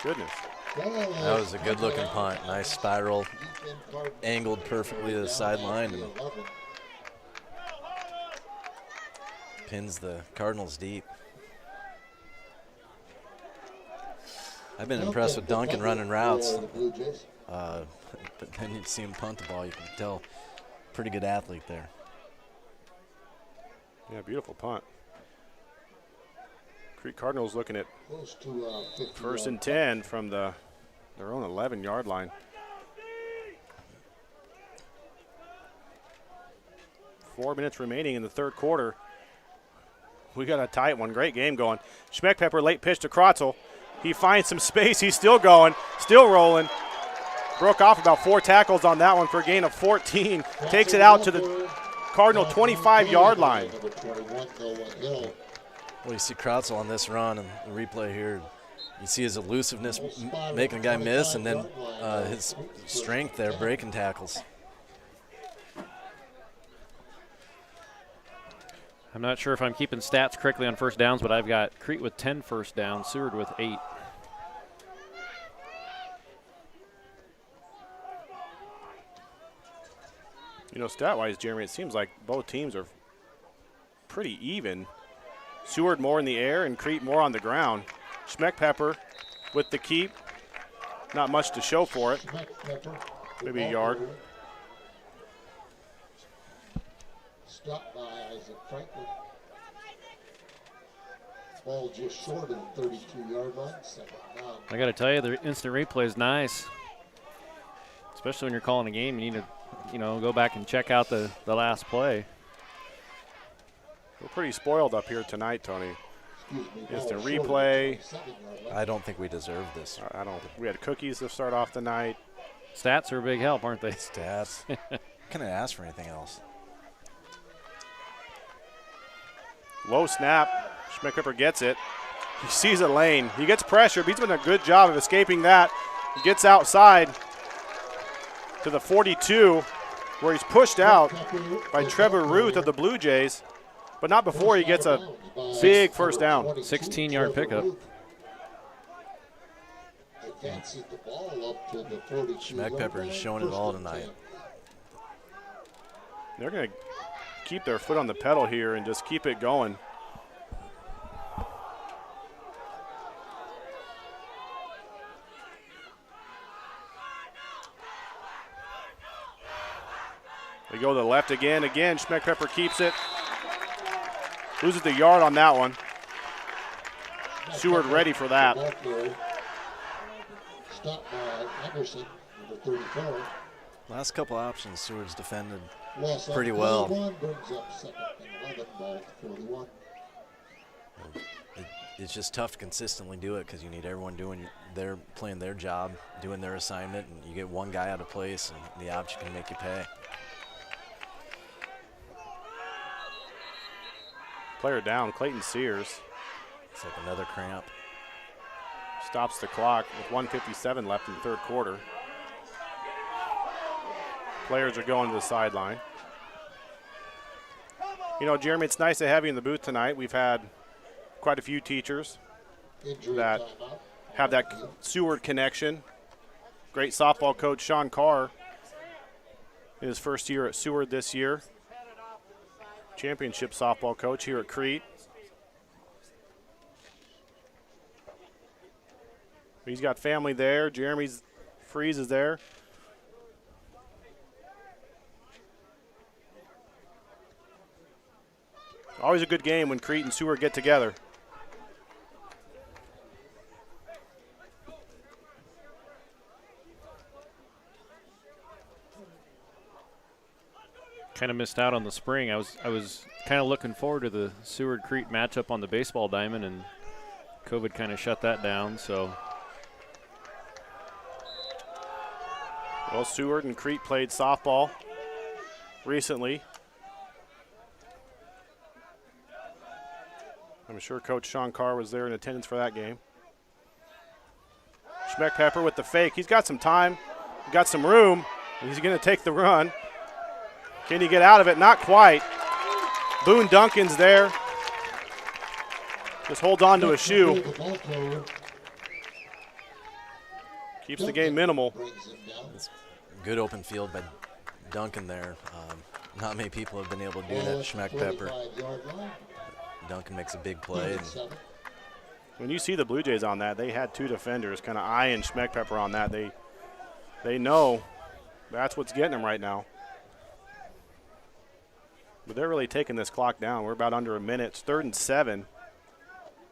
Goodness. That was a good-looking punt. Nice spiral, angled perfectly to the sideline, and pins the Cardinals deep. I've been impressed with Duncan running routes, but then you'd see him punt the ball. You can tell, pretty good athlete there. Yeah, beautiful punt. Crete Cardinals looking at 1st and 10 from their own 11-yard line. Four minutes remaining in the 3rd quarter. We got a tight one. Great game going. Schmeckpepper late pitch to Krotzel. He finds some space. He's still going, still rolling. Broke off about 4 tackles on that one for a gain of 14. Takes it out to the Cardinal 25-yard line. Well, you see Krotzel on this run and the replay here. You see his elusiveness making a guy miss, and then his strength there breaking tackles. I'm not sure if I'm keeping stats correctly on 1st downs, but I've got Crete with 10 1st downs, Seward with 8. You know, stat-wise, Jeremy, it seems like both teams are pretty even. Seward more in the air and Crete more on the ground. Schmeckpepper with the keep. Not much to show for it. Maybe a yard. Stopped by Isaac Franklin. Ball just short of the 32-yard line, second down. I got to tell you, the instant replay is nice, especially when you're calling a game. You need to, go back and check out the last play. We're pretty spoiled up here tonight, Tony. Excuse me, Instant ball short of the replay. 27-yard line. I don't think we deserve this. I don't. We had cookies to start off the night. Stats are a big help, aren't they? Stats. Couldn't ask for anything else. Low snap. Schmidt-Pepper gets it. He sees a lane. He gets pressure, but he's done a good job of escaping that. He gets outside to the 42, where he's pushed out by Trevor Ruth of the Blue Jays, but not before he gets a big first down. 16-yard pickup. Advances the ball up to the 42-yard Schmidt-Pepper is line, showing it first all and tonight. 10. They're going to keep their foot on the pedal here and just keep it going. They go to the left again. Schmidt-Pepper keeps it. Loses the yard on that one. Seward ready for that. Stopped by Anderson, number 34. Last couple options, Seward's defended Loss pretty on well. 41, brings up second and 11, ball 41. It's just tough to consistently do it because you need everyone playing their job, doing their assignment, and you get one guy out of place, and the option can make you pay. Player down, Clayton Sears. It's like another cramp. Stops the clock with 1:57 left in the third quarter. Players are going to the sideline. Jeremy, it's nice to have you in the booth tonight. We've had quite a few teachers Injury that timeout. have that Seward connection. Great softball coach Sean Carr in his first year at Seward this year. Championship softball coach here at Crete. He's got family there. Jeremy's Freeze is there. Always a good game when Crete and Seward get together. Kind of missed out on the spring. I was kind of looking forward to the Seward Crete matchup on the baseball diamond, and COVID kind of shut that down. So, well, Seward and Crete played softball recently. I'm sure Coach Sean Carr was there in attendance for that game. Schmidt-Pepper with the fake. He's got some time, got some room, and he's going to take the run. Can he get out of it? Not quite. Boone Duncan's there. Just holds on to a shoe. Keeps the game minimal. It's good open field by Duncan there. Not many people have been able to do that. Schmidt-Pepper. Duncan makes a big play. When you see the Blue Jays on that, they had two defenders kind of eyeing Schmidt-Pepper on that. They know that's what's getting them right now. But they're really taking this clock down. We're about under a minute. It's 3rd and 7.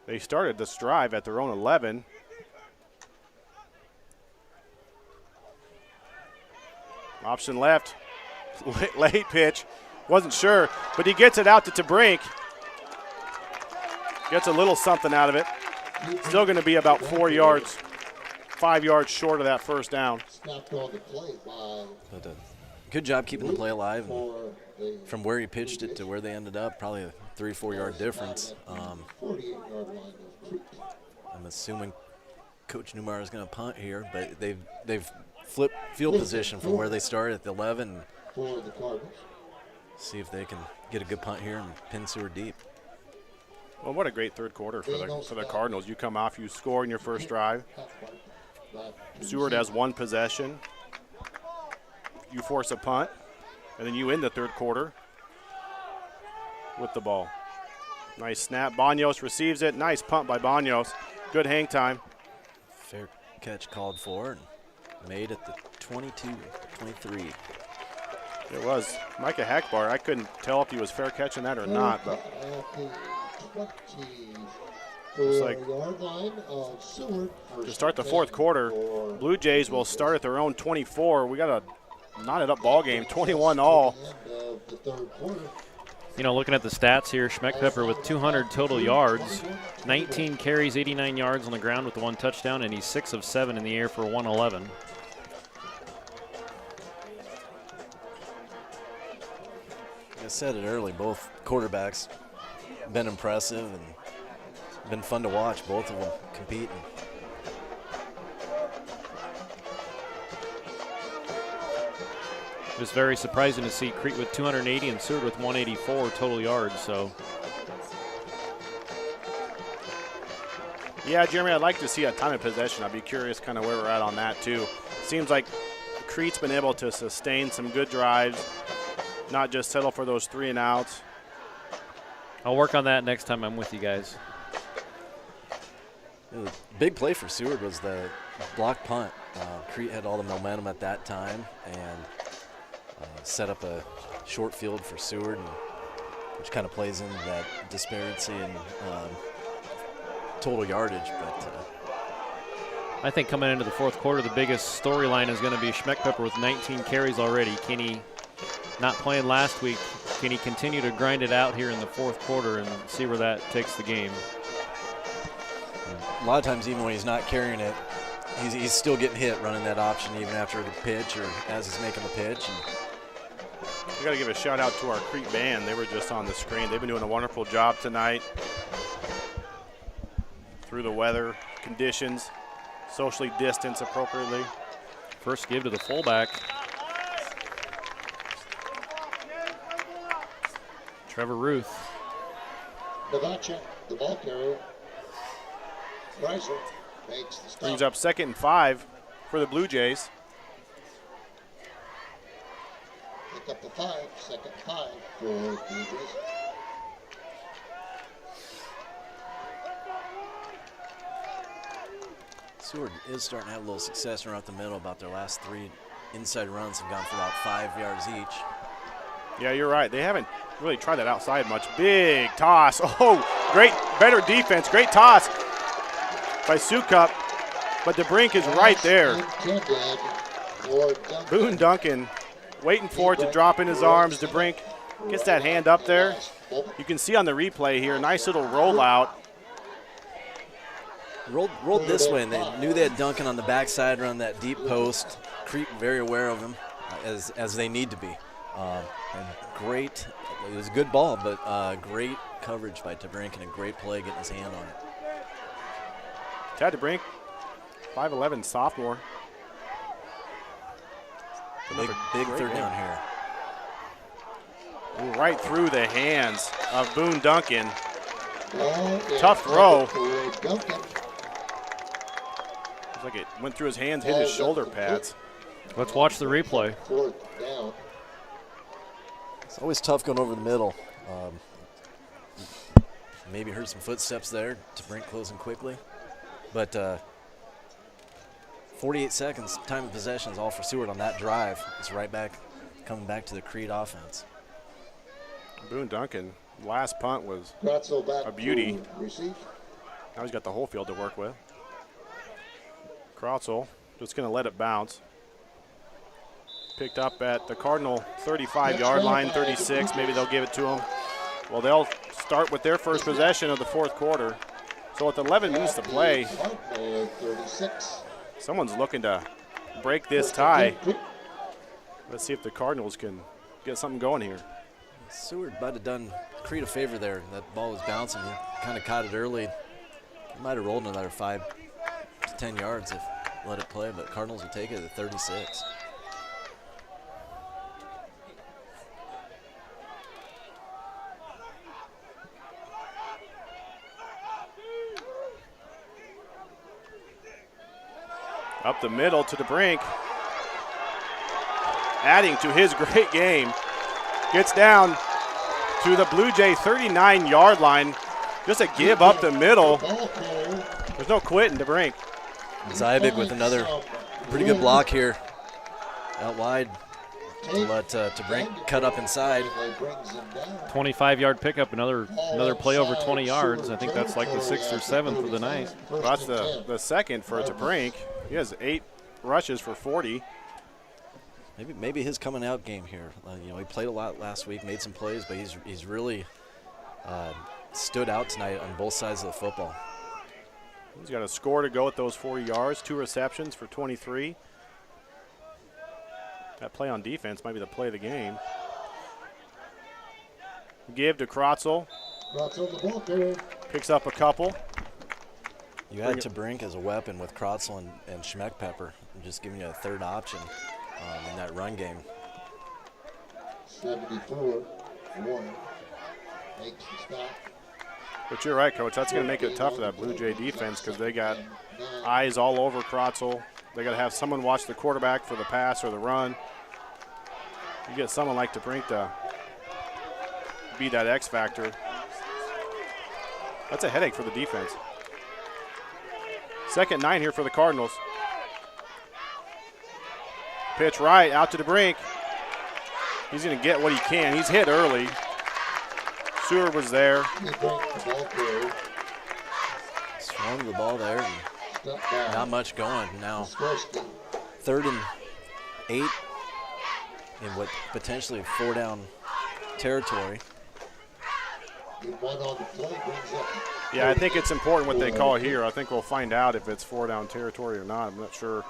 They started this drive at their own 11. Option left. Late pitch. Wasn't sure, but he gets it out to Brink. Gets a little something out of it. Still going to be about 4 yards, 5 yards short of that first down. Snapped on the play by But good job keeping the play alive. And from where he pitched it to where they ended up, probably a 3-4 yard difference. 48-yard line of Crete. I'm assuming Coach Newmeyer is going to punt here, but they've flipped field position from where they started at the 11. For the Cardinals. See if they can get a good punt here and pin Seward deep. Well, what a great third quarter for the Cardinals. You come off, you score in your first drive. Seward has one possession. You force a punt, and then you end the third quarter with the ball. Nice snap. Banos receives it. Nice punt by Banos. Good hang time. Fair catch called for and made at the 22-23. It was. Micah Hackbar, I couldn't tell if he was fair catching that or not, but Looks like yard line of Seward. to start the fourth quarter, Blue Jays will start at their own 24. We got a knotted up ball game, 21-all. You know, looking at the stats here, Schmeckpepper with 200 total yards, 19 carries, 89 yards on the ground with the 1 touchdown, and he's 6 of 7 in the air for 111. I said it early, both quarterbacks been impressive and been fun to watch, both of them competing. It was very surprising to see Crete with 280 and Seward with 184 total yards. So, yeah, Jeremy, I'd like to see a time of possession. I'd be curious kind of where we're at on that, too. Seems like Crete's been able to sustain some good drives, not just settle for those 3 and outs. I'll work on that next time I'm with you guys. The big play for Seward was the block punt. Crete had all the momentum at that time and set up a short field for Seward, which kind of plays into that disparity in total yardage. But I think coming into the fourth quarter, the biggest storyline is going to be Schmeckpepper with 19 carries already. Can he, not playing last week, can he continue to grind it out here in the fourth quarter and see where that takes the game? A lot of times, even when he's not carrying it, he's still getting hit running that option even after the pitch or as he's making the pitch. We got to give a shout out to our Crete band. They were just on the screen. They've been doing a wonderful job tonight through the weather conditions, socially distanced appropriately. First give to the fullback. Trevor Ruth. Navacha, the ball carrier. Chrysler makes the stop. Brings up 2nd and 5 for the Blue Jays. Pick up the 5, 2nd and 5 for Blue Jays. Seward is starting to have a little success around the middle. About their last 3 inside runs have gone for about 5 yards each. Yeah, you're right. They haven't really tried that outside much. Big toss. Oh, great, better defense. Great toss by Sukup, but DeBrink is right there. Boone Duncan waiting for it to drop in his arms. DeBrink gets that hand up there. You can see on the replay here, nice little rollout. Rolled this way, and they knew they had Duncan on the backside around that deep post. Crete very aware of him, as they need to be. And great, it was a good ball, but great coverage by DeBrink and a great play getting his hand on it. Tad DeBrink, 5'11", sophomore. Big third down here. Right through the hands of Boone Duncan. Tough throw. Looks like it went through his hands, hit his shoulder pads. Let's watch the replay. It's always tough going over the middle. Maybe heard some footsteps there. DeBrink closing quickly. But 48 seconds, time of possession is all for Seward on that drive. It's right back, coming back to the Crete offense. Boone Duncan, last punt was a beauty. Now he's got the whole field to work with. Krautzel just going to let it bounce. Picked up at the Cardinal 35-yard line, 36. Maybe they'll give it to him. Well, they'll start with their first possession of the fourth quarter. So with 11 minutes to play, someone's looking to break this tie. Let's see if the Cardinals can get something going here. Seward might have done Crete a favor there. That ball was bouncing. He kind of caught it early. He might have rolled another 5 to 10 yards if let it play, but Cardinals will take it at 36. Up the middle to DeBrink. Adding to his great game. Gets down to the Blue Jay 39-yard line. Just a give up the middle. There's no quitting DeBrink. Zybig with another pretty good block here. Out wide. let Brink cut up inside. 25-yard pickup, another play over 20 yards. I think that's like the 6th or 7th of the night. Well, that's the second for Brink. He has 8 rushes for 40. Maybe his coming out game here. He played a lot last week, made some plays, but he's really stood out tonight on both sides of the football. He's got a score to go with those 40 yards, 2 receptions for 23. That play on defense might be the play of the game. Give to Crotzel. Picks up a couple. You add to Brink as a weapon with Crotzel and Schmeckpepper, just giving you a third option in that run game. 74-1. Makes the stop. But you're right, Coach. That's going to make it tough for that Blue Jay defense because they got eyes all over Crotzel. They got to have someone watch the quarterback for the pass or the run. You get someone like DeBrink to be that X factor. That's a headache for the defense. 2nd and 9 here for the Cardinals. Pitch right out to DeBrink. He's going to get what he can. He's hit early. Seward was there. Swung the ball there. And not much going now. 3rd and 8 in what potentially 4-down territory. Yeah, I think it's important what they call here. I think we'll find out if it's 4-down territory or not. I'm not sure.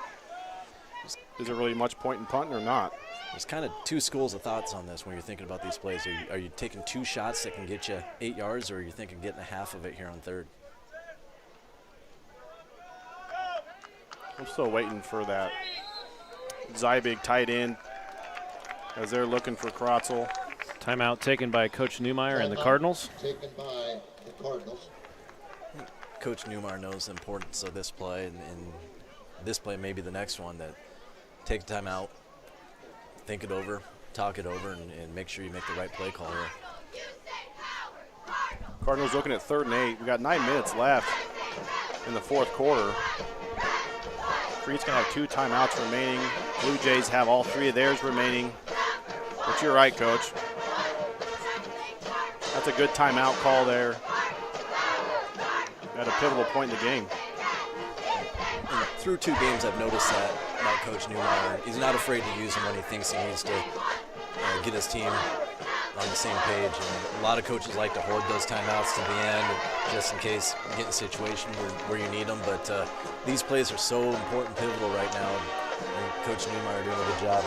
Is there really much point in punting or not? There's kind of 2 schools of thoughts on this when you're thinking about these plays. Are you taking 2 shots that can get you 8 yards, or are you thinking getting a half of it here on 3rd? I'm still waiting for that Zybig tight end as they're looking for Crotzel. Timeout taken by Coach Newmeyer and the Cardinals. Taken by the Cardinals. Coach Newmeyer knows the importance of this play, and this play may be the next one, that take a timeout, think it over, talk it over, and make sure you make the right play call here. Cardinals looking at 3rd and 8. We got 9 minutes left in the 4th quarter. Crete's going to have 2 timeouts remaining. Blue Jays have all 3 of theirs remaining. But you're right, Coach. That's a good timeout call there at a pivotal point in the game. And through 2 games, I've noticed that about Coach Newmeyer. He's not afraid to use them when he thinks he needs to get his team on the same page. And a lot of coaches like to hoard those timeouts to the end, just in case you get in a situation where you need them. But these plays are so important, pivotal right now. And Coach Newmeyer doing a good job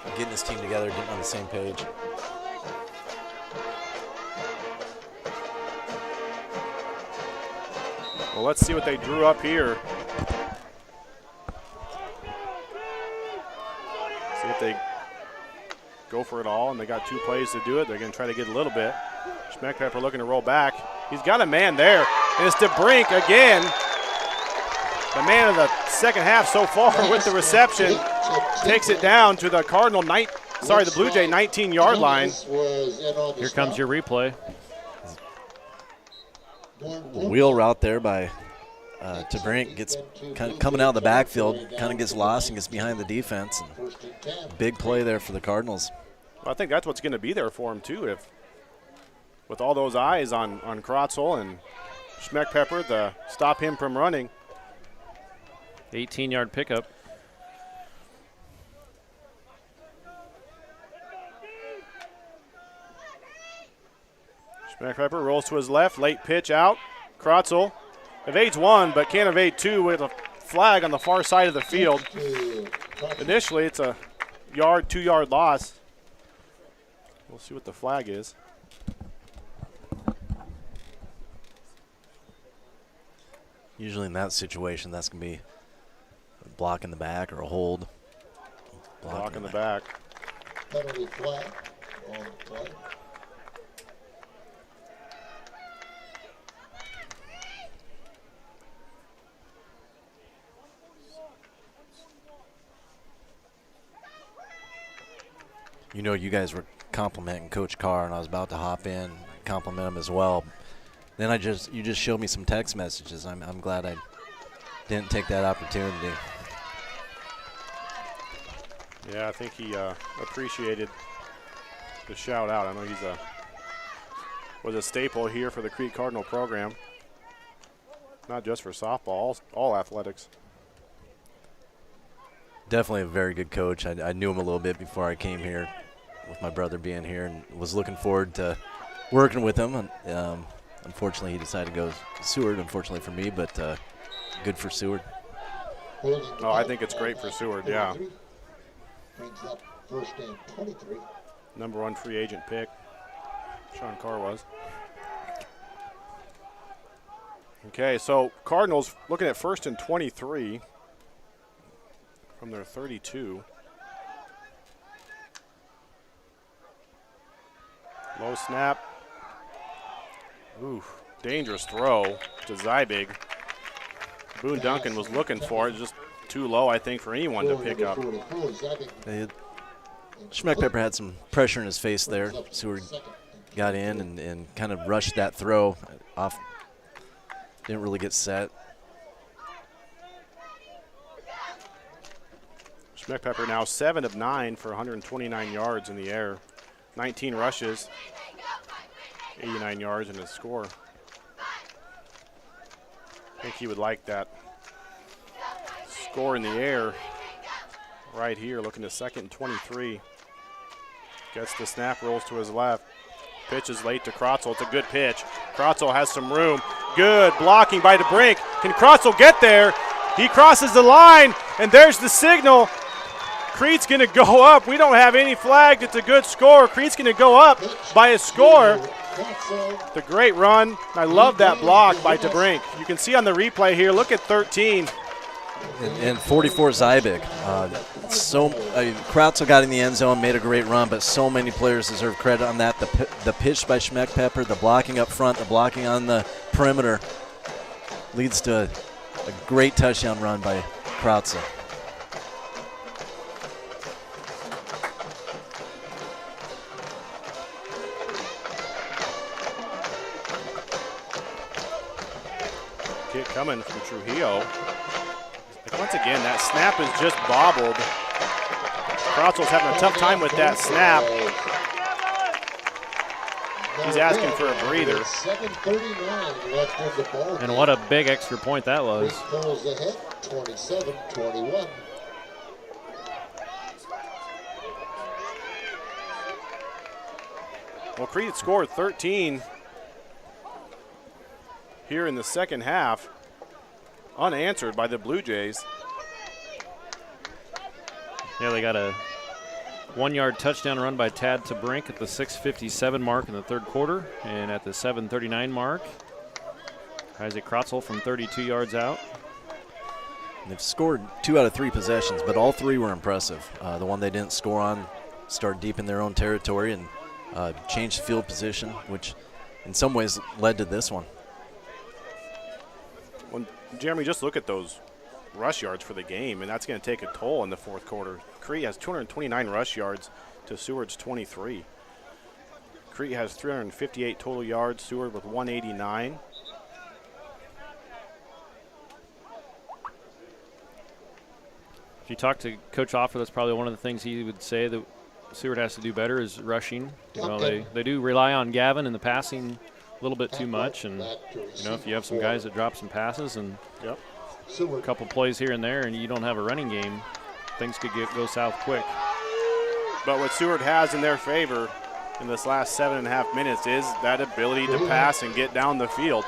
of getting his team together, getting on the same page. Well, let's see what they drew up here. See if they go for it all, and they got 2 plays to do it. They're going to try to get a little bit. Schmeckpepper looking to roll back. He's got a man there, and it's DeBrink again. The man of the 2nd half so far with the reception. Takes it down to the the Blue Jay 19-yard line. Here comes your replay. Wheel route there by DeBrink, gets kind of coming out of the backfield, kind of gets lost and gets behind the defense. And big play there for the Cardinals. Well, I think that's what's going to be there for him too. If with all those eyes on Crotzel and Schmeckpepper to stop him from running. 18-yard pickup. Schmeckpepper rolls to his left, late pitch out. Crotzel evades 1, but can't evade 2 with a flag on the far side of the field. Initially, it's a 2-yard loss. We'll see what the flag is. Usually in that situation, that's going to be a block in the back or a hold. Block in the back. Penalty flag on play. You know, you guys were complimenting Coach Carr, and I was about to hop in and compliment him as well. Then you just showed me some text messages. I'm glad I didn't take that opportunity. Yeah, I think he appreciated the shout out. I know he's was a staple here for the Crete Cardinal program. Not just for softball, all athletics. Definitely a very good coach. I knew him a little bit before I came here with my brother being here, and was looking forward to working with him. And, unfortunately, he decided to go to Seward, unfortunately for me, but good for Seward. Oh, I think it's great for Seward, yeah. Brings up first and 23. Number 1 free agent pick, Sean Carr was. Okay, so Cardinals looking at first and 23 from their 32. Low snap. Ooh, dangerous throw to Zybig. Boone Duncan was looking for it, just too low, I think, for anyone to pick up. Schmeckpepper had some pressure in his face there. Seward got in and kind of rushed that throw off. Didn't really get set. Schmeckpepper now 7 of 9 for 129 yards in the air. 19 rushes, 89 yards in his score. I think he would like that score in the air right here, looking to 2nd and 23. Gets the snap, rolls to his left. Pitch is late to Krotzel. It's a good pitch. Krotzel has some room. Good blocking by DeBrink. Can Krotzel get there? He crosses the line, and there's the signal. Crete's going to go up. We don't have any flagged. It's a good score. Crete's going to go up by a score. The great run. I love that block by DeBrink. You can see on the replay here, look at 13. And 44 Zybig. Krotzel got in the end zone, made a great run, but so many players deserve credit on that. The pitch by Schmeckpepper, the blocking up front, the blocking on the perimeter leads to a great touchdown run by Krotzel. Kick coming from Trujillo. Once again, that snap is just bobbled. Krotzel's having a tough time with that snap. He's asking for a breather. 7:39 left in the ball. And what a big extra point that was. Pulls ahead, 27-21. Well, Crete scored 13 here in the second half, unanswered by the Blue Jays. Yeah, they got a 1-yard touchdown run by Tad DeBrink at the 6:57 mark in the third quarter, and at the 7:39 mark, Isaac Krotzel from 32 yards out. And they've scored 2 out of 3 possessions, but all 3 were impressive. The one they didn't score on started deep in their own territory and changed field position, which in some ways led to this one. Well, Jeremy, just look at those rush yards for the game, and that's going to take a toll in the fourth quarter. Crete has 229 rush yards to Seward's 23. Crete has 358 total yards, Seward with 189. If you talk to Coach Offer, that's probably one of the things he would say that Seward has to do better is rushing. You know, they do rely on Gavin in the passing a little bit too much, and you know, if you have some guys that drop some passes and a couple plays here and there, and you don't have a running game, things could go south quick. But what Seward has in their favor in this last 7.5 minutes is that ability to pass and get down the field.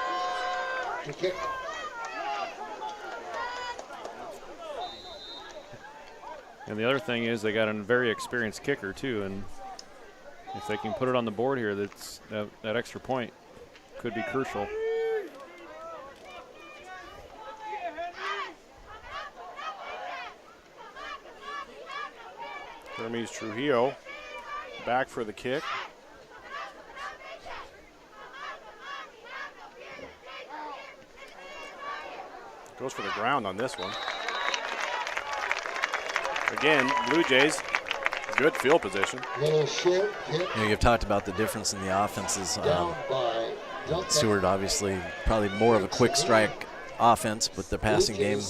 And the other thing is they got a very experienced kicker too, and if they can put it on the board here, that extra point could be crucial. Hermes Trujillo back for the kick. Goes for the ground on this one. Again, Blue Jays, good field position. You've talked about the difference in the offenses. Seward obviously probably more of a quick strike offense with the passing game.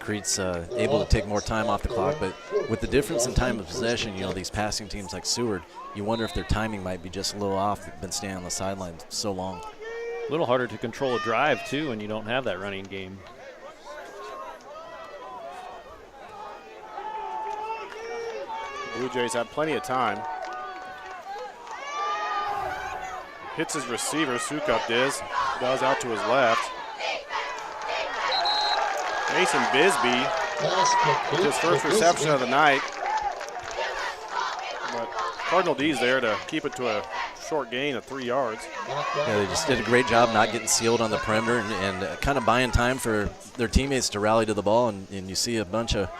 Crete's able to take more time off the clock, but with the difference in time of possession, you know, these passing teams like Seward, you wonder if their timing might be just a little off. They've been standing on the sideline so long. A little harder to control a drive, too, when you don't have that running game. Blue Jays have plenty of time. Hits his receiver, Sukup does out to his left. Mason Bisbee, his first reception of the night. But Cardinal D's there to keep it to a short gain of 3 yards. Yeah, they just did a great job not getting sealed on the perimeter and kind of buying time for their teammates to rally to the ball, and you see a bunch of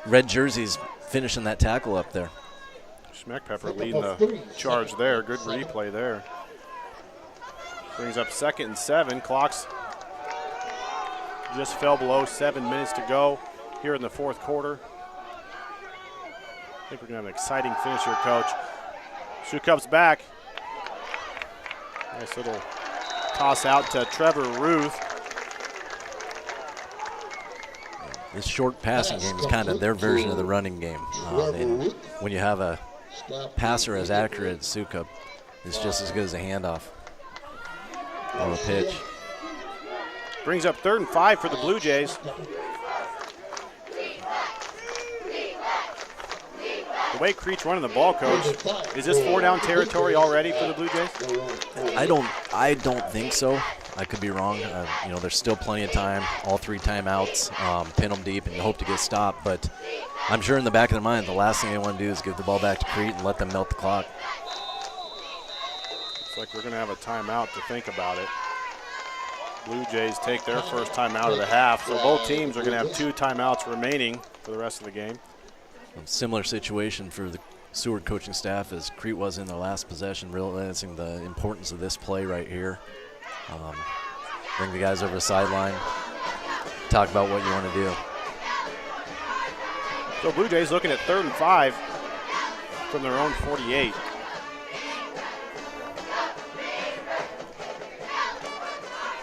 red jerseys finishing that tackle up there. Schmeckpepper leading the charge there. Good replay there. Brings up 2nd and 7. Clock's just fell below 7 minutes to go here in the 4th quarter. I think we're going to have an exciting finish here, Coach. Sukup's back. Nice little toss out to Trevor Ruth. This short passing game is kind of their version of the running game. And when you have a passer as accurate as Sukup, it's just as good as a handoff or a pitch. Brings up 3rd and 5 for the Blue Jays. The way Crete's running the ball, Coach, is this 4-down territory already for the Blue Jays? I don't think so. I could be wrong. You know, there's still plenty of time. All 3 timeouts, pin them deep, and hope to get stopped. But I'm sure in the back of their mind, the last thing they want to do is give the ball back to Crete and let them melt the clock. Looks like we're going to have a timeout to think about it. Blue Jays take their first timeout of the half, so both teams are going to have 2 timeouts remaining for the rest of the game. A similar situation for the Seward coaching staff as Crete was in their last possession, realizing the importance of this play right here. Bring the guys over the sideline, talk about what you want to do. So Blue Jays looking at 3rd and 5 from their own 48.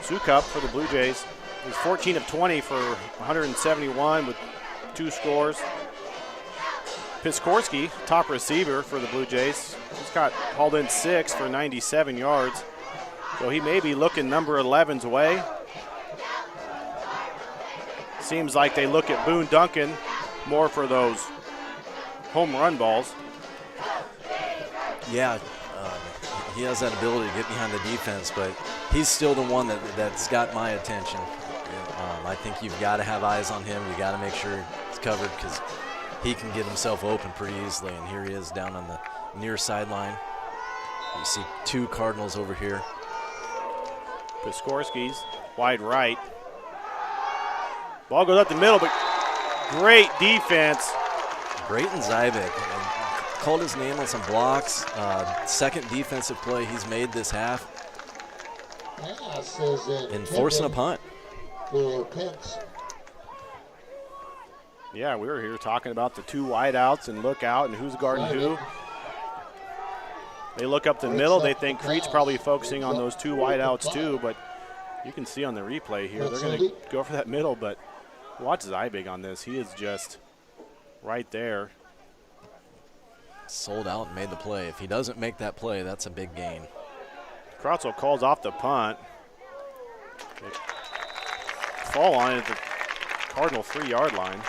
Sukup for the Blue Jays is 14 of 20 for 171 with 2 scores. Piskorski, top receiver for the Blue Jays. He's got hauled in 6 for 97 yards. So he may be looking number 11's way. Seems like they look at Boone Duncan more for those home run balls. Yeah, he has that ability to get behind the defense, but he's still the one that's got my attention. I think you've got to have eyes on him. You got to make sure it's covered because he can get himself open pretty easily, and here he is down on the near sideline. You see 2 Cardinals over here. Piskorski's wide right. Ball goes up the middle, but great defense. Brayton Zybek called his name on some blocks. 2nd defensive play he's made this half. And forcing a punt. Yeah, we were here talking about the 2 wideouts and look out and who's guarding who. They look up the middle. They think Crete's probably focusing on those 2 wideouts too, but you can see on the replay here, they're going to go for that middle, but watch Zybig on this. He is just right there. Sold out and made the play. If he doesn't make that play, that's a big gain. Krotzel calls off the punt. They fall on it at the Cardinal 3-yard line,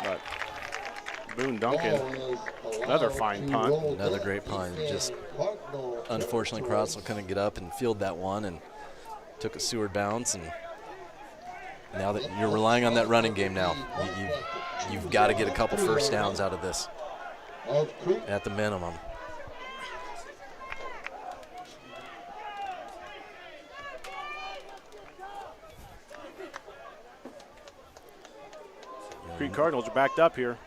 but Boone Duncan, another fine punt. Another great punt. Just unfortunately, Krotzel couldn't get up and field that one and took a Seward bounce. And now that you're relying on that running game now, you've got to get a couple first downs out of this at the minimum. Crete Cardinals are backed up here.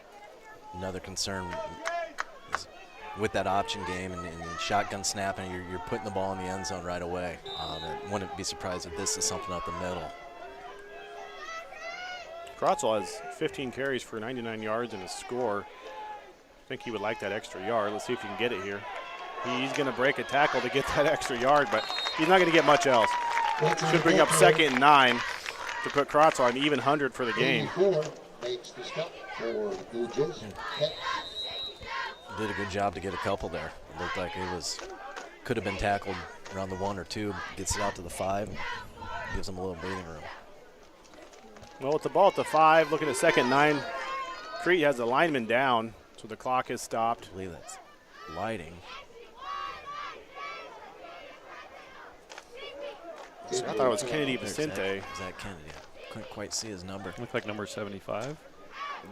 Another concern is with that option game and shotgun snapping, you're putting the ball in the end zone right away. I wouldn't be surprised if this is something up the middle. Krotzel has 15 carries for 99 yards and a score. I think he would like that extra yard. Let's see if he can get it here. He's going to break a tackle to get that extra yard, but he's not going to get much else. Should bring up 2nd and 9. to put Crotts on even 100 for the game. 84 makes the stop for the Blue Jays. Did a good job to get a couple there. It looked like could have been tackled around the 1 or 2. Gets it out to the 5. Gives them a little breathing room. Well, with the ball at the 5, looking at second 9, Crete has the lineman down, so the clock is stopped. I believe that's lighting. I thought it was Kennedy Vicente. Is that Kennedy? I couldn't quite see his number. Looked like number 75.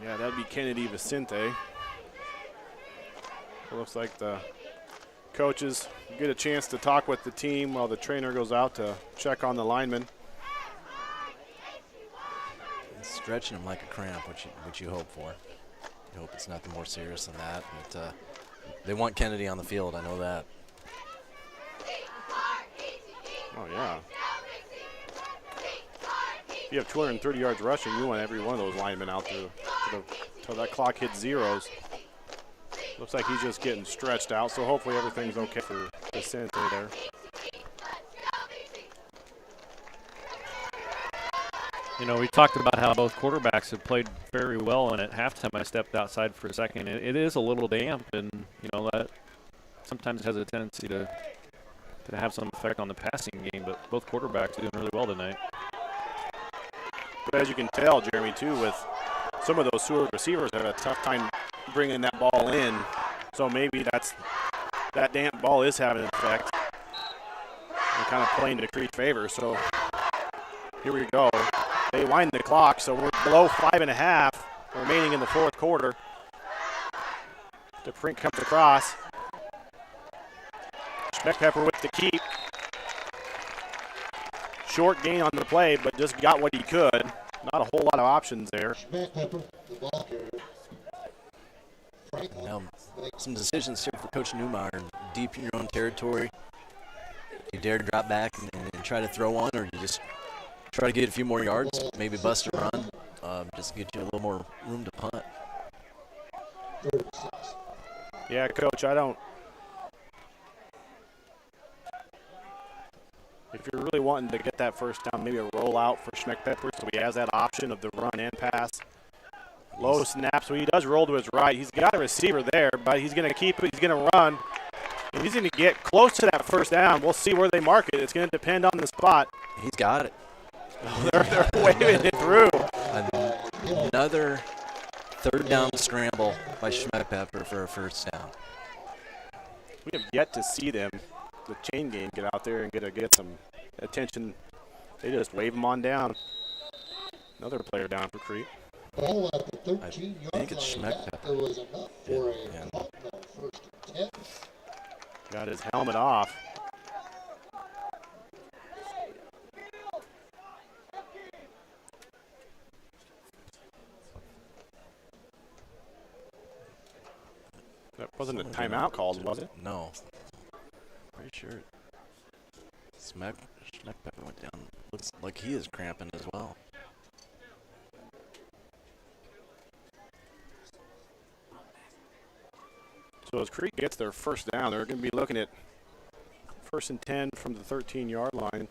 Yeah, that'd be Kennedy Vicente. It looks like the coaches get a chance to talk with the team while the trainer goes out to check on the lineman. It's stretching him like a cramp, which you hope for. You hope it's nothing more serious than that. But they want Kennedy on the field. I know that. Oh, yeah. If you have 230 yards rushing, you want every one of those linemen out there until that clock hits zeros. Looks like he's just getting stretched out, so hopefully everything's okay for Vicente there. You know, we talked about how both quarterbacks have played very well, and at halftime I stepped outside for a second. It is a little damp, and, you know, that sometimes has a tendency to have some effect on the passing game, but both quarterbacks are doing really well tonight. But as you can tell, Jeremy, too, with some of those Seward receivers have a tough time bringing that ball in. So maybe that damp ball is having an effect and kind of playing to Crete's favor. So here we go. They wind the clock, so we're below 5.5 remaining in the fourth quarter. DePrink comes across. Schmeckpepper with the keep. Short gain on the play, but just got what he could. Not a whole lot of options there. Schmeckpepper, the ball carrier. Now, some decisions here for Coach Newmeyer. Deep in your own territory. You dare drop back and try to throw one, or you just try to get a few more yards, maybe bust a run, just get you a little more room to punt. Yeah, Coach, if you're really wanting to get that first down, maybe a rollout for Schmeckpepper so he has that option of the run and pass. Low snap, so he does roll to his right. He's got a receiver there, but he's going to keep it. He's going to run. And he's going to get close to that first down. We'll see where they mark it. It's going to depend on the spot. He's got it. They're waving it through. Another third down scramble by Schmeckpepper for a first down. We have yet to see them, the chain game, get out there and get some attention. They just wave them on down. Another player down for Crete. Ball at the 13-yard I think it's line. Schmeckpepper. It was enough for a Cardinal first and 10. Got his helmet off. That wasn't a timeout called, was it? No. Pretty sure. Schmeckpepper went down. Looks like he is cramping as well. So as Crete gets their first down, they're going to be looking at 1st and 10 from the 13-yard line.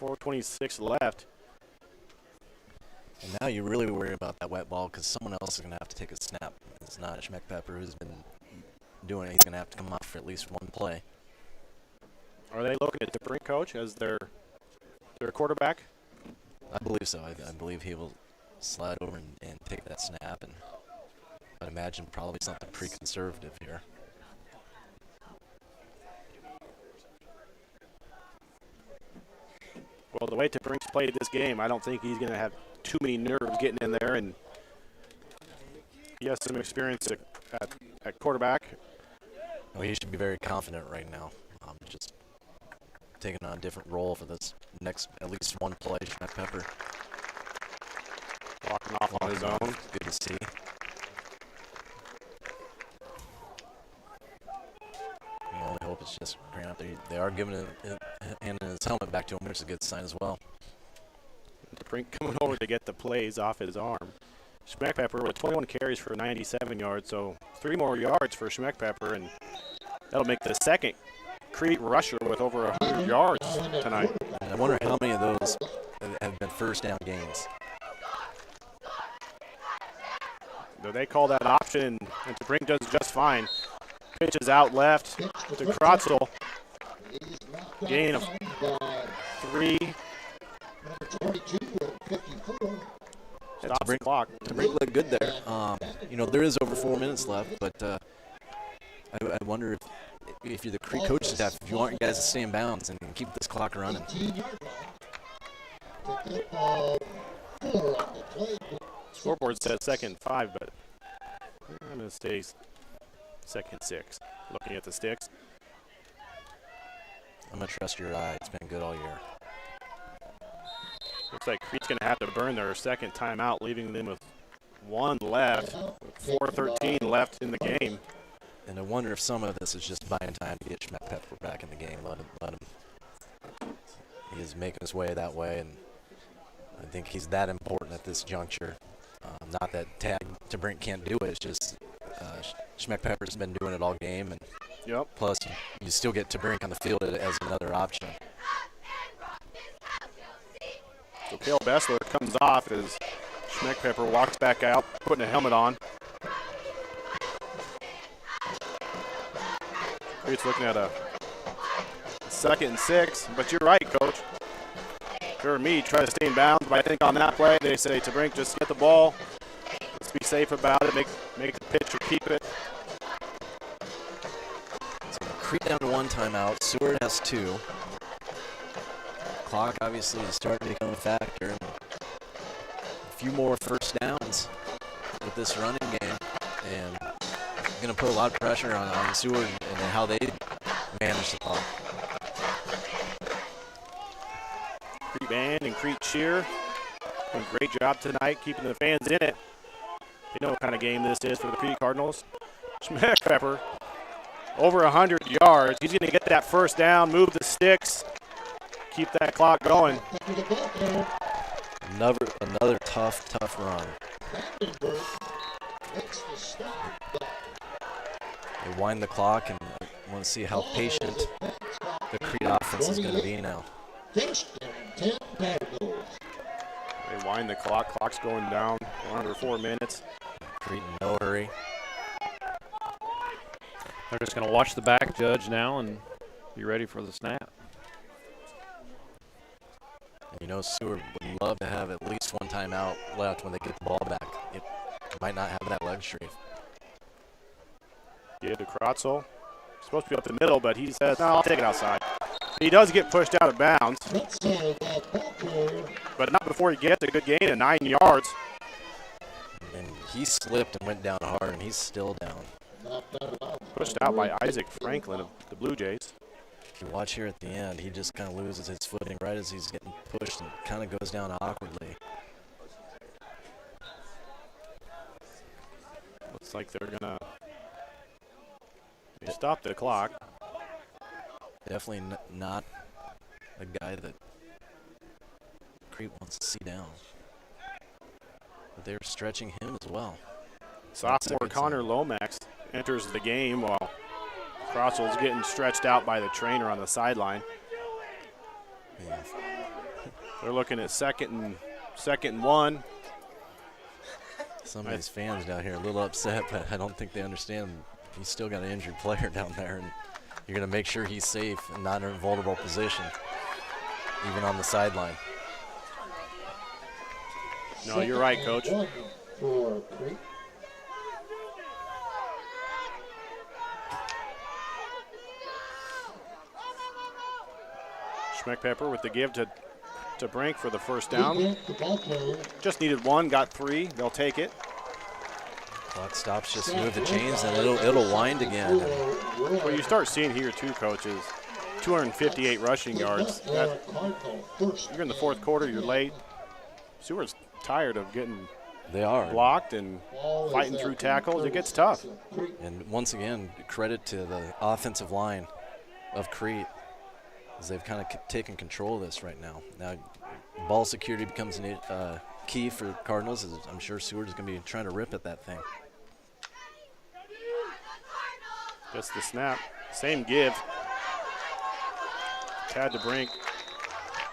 4:26 left. And now you really worry about that wet ball because someone else is going to have to take a snap. It's not Schmeckpepper who's been doing it. He's going to have to come off for at least one play. Are they looking at the Brink coach as their quarterback? I believe so. I believe he will slide over and take that snap. And I'd imagine probably something pretty conservative here. Well, the way Brink's played this game, I don't think he's going to have too many nerves getting in there, and he has some experience at quarterback. Well, he should be very confident right now. Just taking on a different role for this next at least one play. Schmeckpepper walking off on his own. Good to see. The only hope is just cramp. They are giving handing his helmet back to him, which is a good sign as well. Brink coming over to get the plays off his arm. Schmeckpepper with 21 carries for 97 yards, so 3 more yards for Schmeckpepper, and that'll make the second Crete rusher with over 100 yards tonight. And I wonder how many of those have been first down gains. They call that option, and Brink does just fine. Pitches out left to Krotzel. Gain of 3. Stops the clock. Brink looked good there. There is over 4 minutes left, but I wonder if you're the Crete coaching staff, if you want your guys to stay in bounds and keep this clock running. Scoreboard says second 5, but I'm going to stay second 6. Looking at the sticks. I'm going to trust your eye. It's been good all year. Looks like Crete's going to have to burn their second timeout, leaving them with 1 left, with 4:13 left in the game. And I wonder if some of this is just buying time to get Pepper back in the game. Let him. He is making his way that way, and I think he's that important at this juncture. Not that tag to Brink can't do it. It's just Pepper's been doing it all game, and plus you still get to Brink on the field as another option. So Cale Bessler comes off as Pepper walks back out, putting a helmet on. Crete's looking at a 2nd and 6, but you're right, Coach. If it were me, try to stay in bounds, but I think on that play, they say to Brink, just get the ball. Let's be safe about it, make the pitch or keep it. So Crete down to 1 timeout. Seward has 2. Clock obviously is starting to become a factor. A few more first downs with this running game, and going to put a lot of pressure on Seward and how they manage the clock. Crete band and Crete cheer doing a great job tonight keeping the fans in it. They know what kind of game this is for the Crete Cardinals. Pepper over 100 yards. He's going to get that first down, move the sticks, keep that clock going. Another tough run. They wind the clock, and I want to see how patient the Crete offense is going to be now. They wind the clock. Clock's going down. We're under 4 minutes. Crete in no hurry. They're just going to watch the back judge now and be ready for the snap. And Seward would love to have at least 1 timeout left when they get the ball back. It might not have that luxury. Give to Krotzel. Supposed to be up the middle, but he says, no, I'll take it outside. He does get pushed out of bounds, but not before he gets a good gain of 9 yards. And he slipped and went down hard, and he's still down. Pushed out by Isaac Franklin of the Blue Jays. If you watch here at the end, he just kind of loses his footing right as he's getting pushed and kind of goes down awkwardly. Looks like they're going to stop the clock. Definitely not a guy that Crete wants to see down. But they're stretching him as well. Sophomore Connor Lomax enters the game while Krotzel's getting stretched out by the trainer on the sideline. Yeah. They're looking at second and 1. Some of these fans down here are a little upset, but I don't think they understand he's still got an injured player down there, and you're going to make sure he's safe and not in a vulnerable position, even on the sideline. No, you're right, Coach. Pepper with the give to Brink for the first down. Just needed 1, got 3. They'll take it. Clock stops, just move the chains, and it'll wind again. What you start seeing here too, Coach, is 258 rushing yards. You're in the 4th quarter, you're late. Seward's tired of getting blocked and fighting through tackles. It gets tough. And once again, credit to the offensive line of Crete, as they've kind of taken control of this right now. Now, ball security becomes key for Cardinals, as I'm sure Seward is going to be trying to rip at that thing. Just the snap. Same give. Tad to Brink.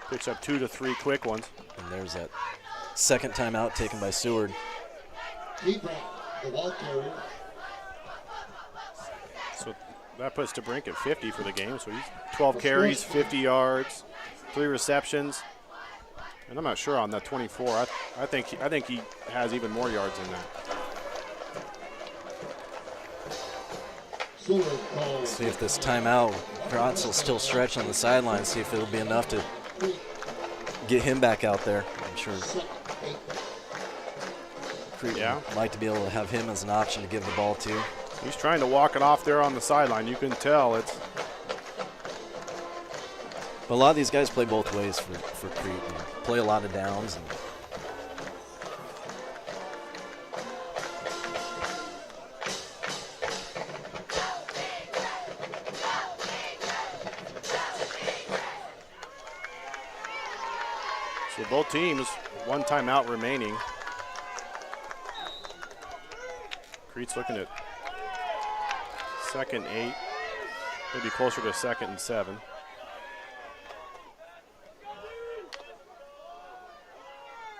Picks up 2 to 3 quick ones. And there's that second timeout taken by Seward. The ball carrier. So that puts DeBrink at 50 for the game. So he's 12 carries, 50 yards, 3 receptions. And I'm not sure on that 24. I think he has even more yards than that. See if this timeout, Crotz will still stretch on the sideline, see if it'll be enough to get him back out there. I'm sure Crete would like to be able to have him as an option to give the ball to. He's trying to walk it off there on the sideline. You can tell it's. But a lot of these guys play both ways for Crete and play a lot of downs. And so both teams, 1 timeout remaining. Crete's looking at 2nd and 8, maybe closer to 2nd and 7.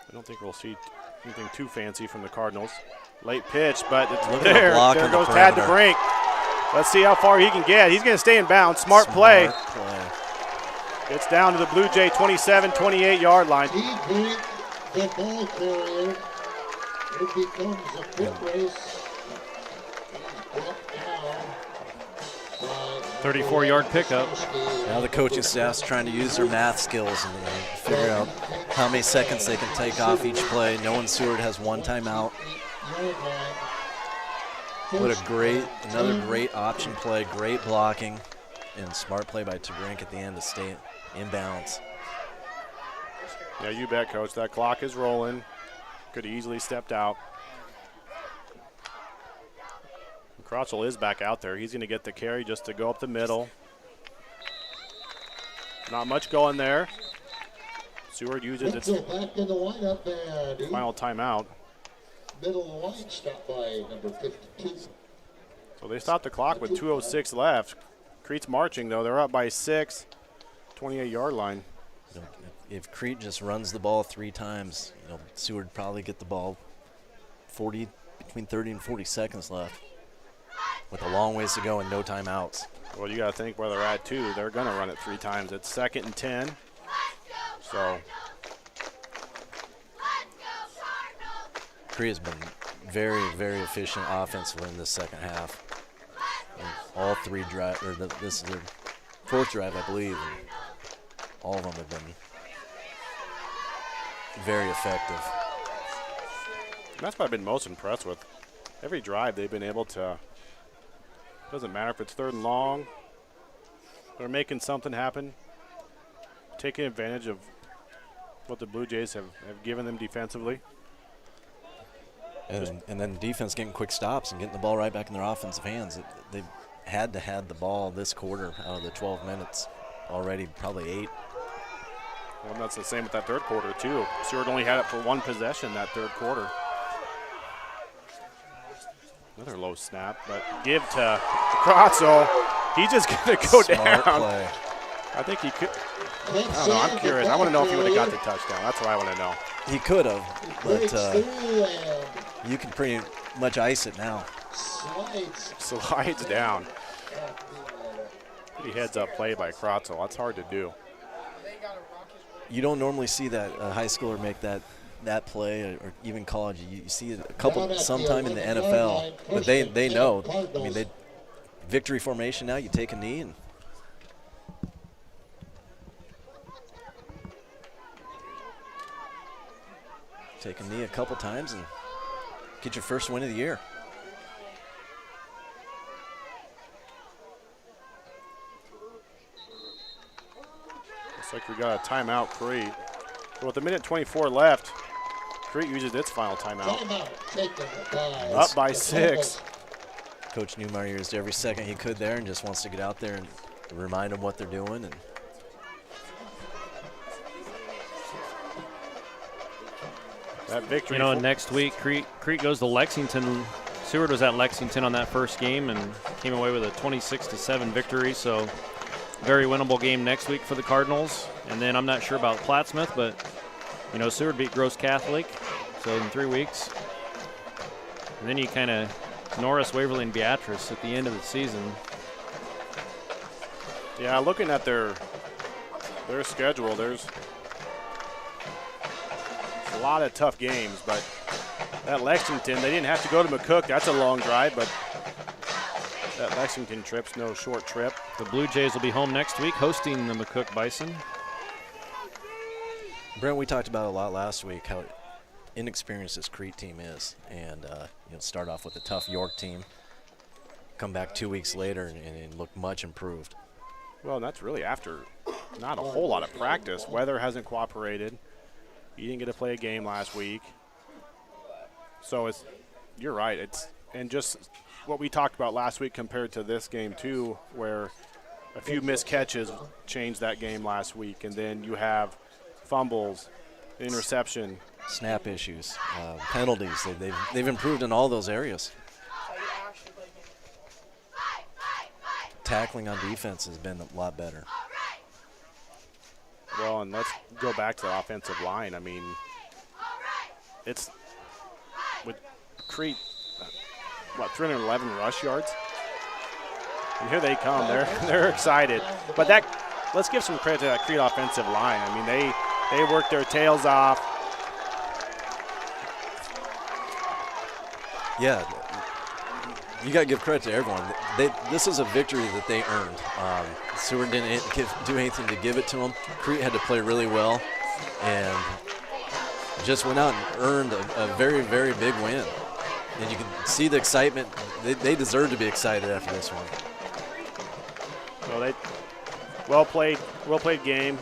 I don't think we'll see anything too fancy from the Cardinals. Late pitch, but it's there. There goes Tad DeBrink. Let's see how far he can get. He's going to stay in bounds. Smart play. Gets down to the Blue Jay 27, 28-yard line. DeBrink, the ball carrier. It becomes a foot race. 34-yard pickup. Now the coaching staff's trying to use their math skills and figure out how many seconds they can take off each play. Knowing Seward has 1 timeout. What a another great option play, great blocking, and smart play by DeBrink at the end to stay in bounds. Yeah, you bet, Coach. That clock is rolling. Could have easily stepped out. Crotchell is back out there. He's going to get the carry just to go up the middle. Not much going there. Seward uses its back in the lineup and final timeout. Middle of the line stopped by number 52. So they stopped the clock with 2:06 left. Crete's marching, though. They're up by 6, 28-yard line. If Crete just runs the ball 3 times, Seward probably get the ball between 30 and 40 seconds left, with a long ways to go and no timeouts. Well, you got to think where they're at, too. They're going to run it 3 times. It's 2nd and 10. So Crete has been very, very efficient offensively in this second half. And all 3 drives, this is their 4th drive, I believe. And all of them have been very effective. And that's what I've been most impressed with. Every drive they've been able to, doesn't matter if it's 3rd and long, they're making something happen, taking advantage of what the Blue Jays have given them defensively. And then defense getting quick stops and getting the ball right back in their offensive hands. They've had to have the ball this quarter out of the 12 minutes already, probably 8. Well, that's the same with that 3rd quarter, too. Seward only had it for 1 possession that 3rd quarter. Another low snap, but give to Crotzo. He's just going to go down. Play. I think he could. I don't know. I'm curious. I want to know if he would have got the touchdown. That's what I want to know. He could have, but you can pretty much ice it now. Slides down. Pretty heads-up play by Crotzo. That's hard to do. You don't normally see that high schooler make that play, or even college. You see it sometime in the NFL, but they know. I mean, victory formation now. You take a knee and take a knee a couple times and get your first win of the year. Looks like we got a timeout, Crete. So with 1:24 left, Crete uses its final timeout. Up by 6. Coach Newmeyer used every second he could there and just wants to get out there and remind them what they're doing. And that victory. Next week, Crete goes to Lexington. Seward was at Lexington on that first game and came away with a 26-7 victory. So very winnable game next week for the Cardinals. And then I'm not sure about Plattsmouth, but, you know, Seward beat Gross Catholic, so in 3 weeks. And then you kind of Norris, Waverly, and Beatrice at the end of the season. Yeah, looking at their schedule, there's a lot of tough games, but that Lexington, they didn't have to go to McCook. That's a long drive, but that Lexington trip's no short trip. The Blue Jays will be home next week hosting the McCook Bison. Brent, we talked about a lot last week how inexperienced this Crete team is, and you know, start off with a tough York team, come back 2 weeks later and look much improved. Well, that's really after not a whole lot of practice. Weather hasn't cooperated. You didn't get to play a game last week. So you're right. And just what we talked about last week compared to this game too, where a few missed catches changed that game last week, and then you have fumbles, interception, snap issues, penalties. They've improved in all those areas. Tackling on defense has been a lot better. Well, and let's go back to the offensive line. I mean, it's with Crete, 311 rush yards. And here they come. They're excited. But let's give some credit to that Crete offensive line. I mean, they worked their tails off. Yeah, you got to give credit to everyone. This is a victory that they earned. Seward didn't do anything to give it to them. Crete had to play really well and just went out and earned a very, very big win. And you can see the excitement. They deserve to be excited after this one. Well, well played game.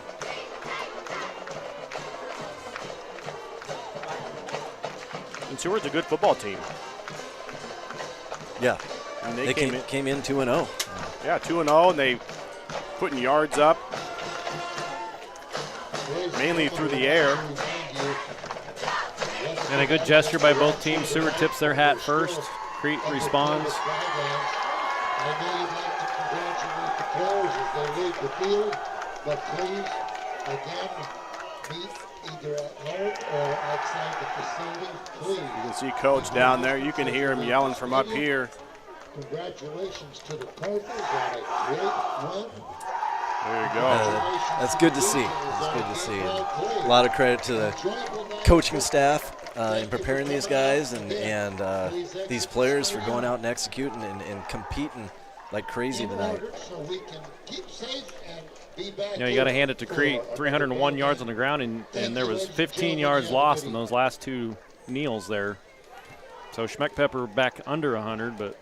And Seward's a good football team. Yeah, and they came in 2-0. Yeah, 2-0, and they putting yards up, mainly through the air. And a good gesture by both teams. Seward tips their hat first. Crete responds. I know you'd like to congratulate the players as they leave the field, but please, again, meet either at home or outside the facility, please. You can see Coach down there. You can hear him yelling from up here. Congratulations to the Cardinals on a great win. There you go. That's good to see. That's good to see. And a lot of credit to the coaching staff in preparing these guys and these players for going out and executing and competing like crazy tonight. You know, you got to hand it to Crete. 301 yards on the ground, and there was 15 yards lost in those last two kneels there. So Schmeckpepper back under 100, but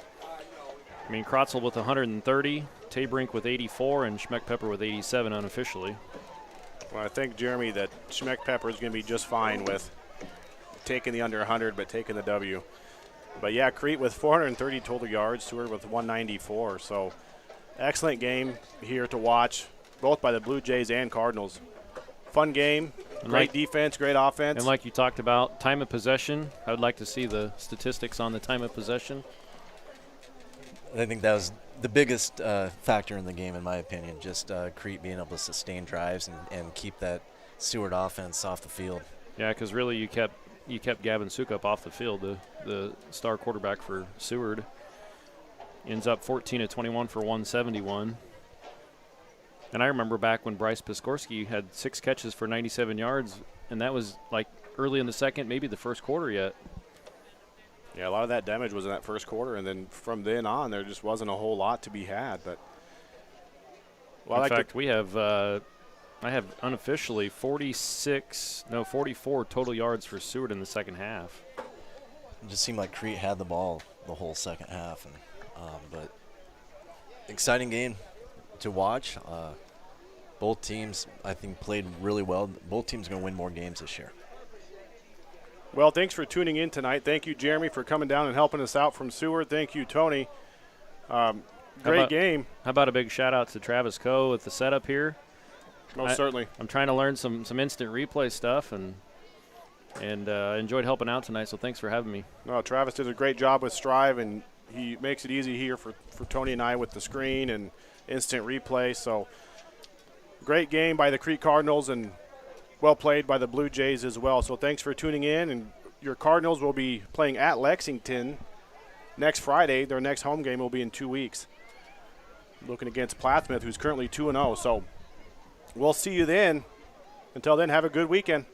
I mean, Krotzel with 130, Tabrink with 84, and Schmeckpepper with 87 unofficially. Well, I think, Jeremy, that Schmeckpepper is going to be just fine with taking the under 100, but taking the W. But, yeah, Crete with 430 total yards, Seward with 194. So, excellent game here to watch, both by the Blue Jays and Cardinals. Fun game, great defense, great offense. And like you talked about, time of possession, I would like to see the statistics on the time of possession. I think that was the biggest factor in the game, in my opinion, just Crete being able to sustain drives and keep that Seward offense off the field. Yeah, because really you kept Gavin Sukup off the field, the star quarterback for Seward. Ends up 14 of 21 for 171. And I remember back when Bryce Piskorski had 6 catches for 97 yards, and that was like early in the second, maybe the first quarter yet. Yeah, a lot of that damage was in that first quarter, and then from then on, there just wasn't a whole lot to be had. But in fact, we have I have unofficially 44 total yards for Seward in the second half. It just seemed like Crete had the ball the whole second half, and but exciting game to watch. Both teams, I think, played really well. Both teams are going to win more games this year. Well, thanks for tuning in tonight. Thank you, Jeremy, for coming down and helping us out from Seward. Thank you, Tony. Great game. How about a big shout-out to Travis Coe with the setup here? Most certainly. I'm trying to learn some instant replay stuff, and enjoyed helping out tonight, so thanks for having me. No, Travis did a great job with Strive, and he makes it easy here for Tony and I with the screen and instant replay. So great game by the Crete Cardinals and well played by the Blue Jays as well. So thanks for tuning in. And your Cardinals will be playing at Lexington next Friday. Their next home game will be in 2 weeks, looking against Plattsmouth, who's currently 2-0. So we'll see you then. Until then, have a good weekend.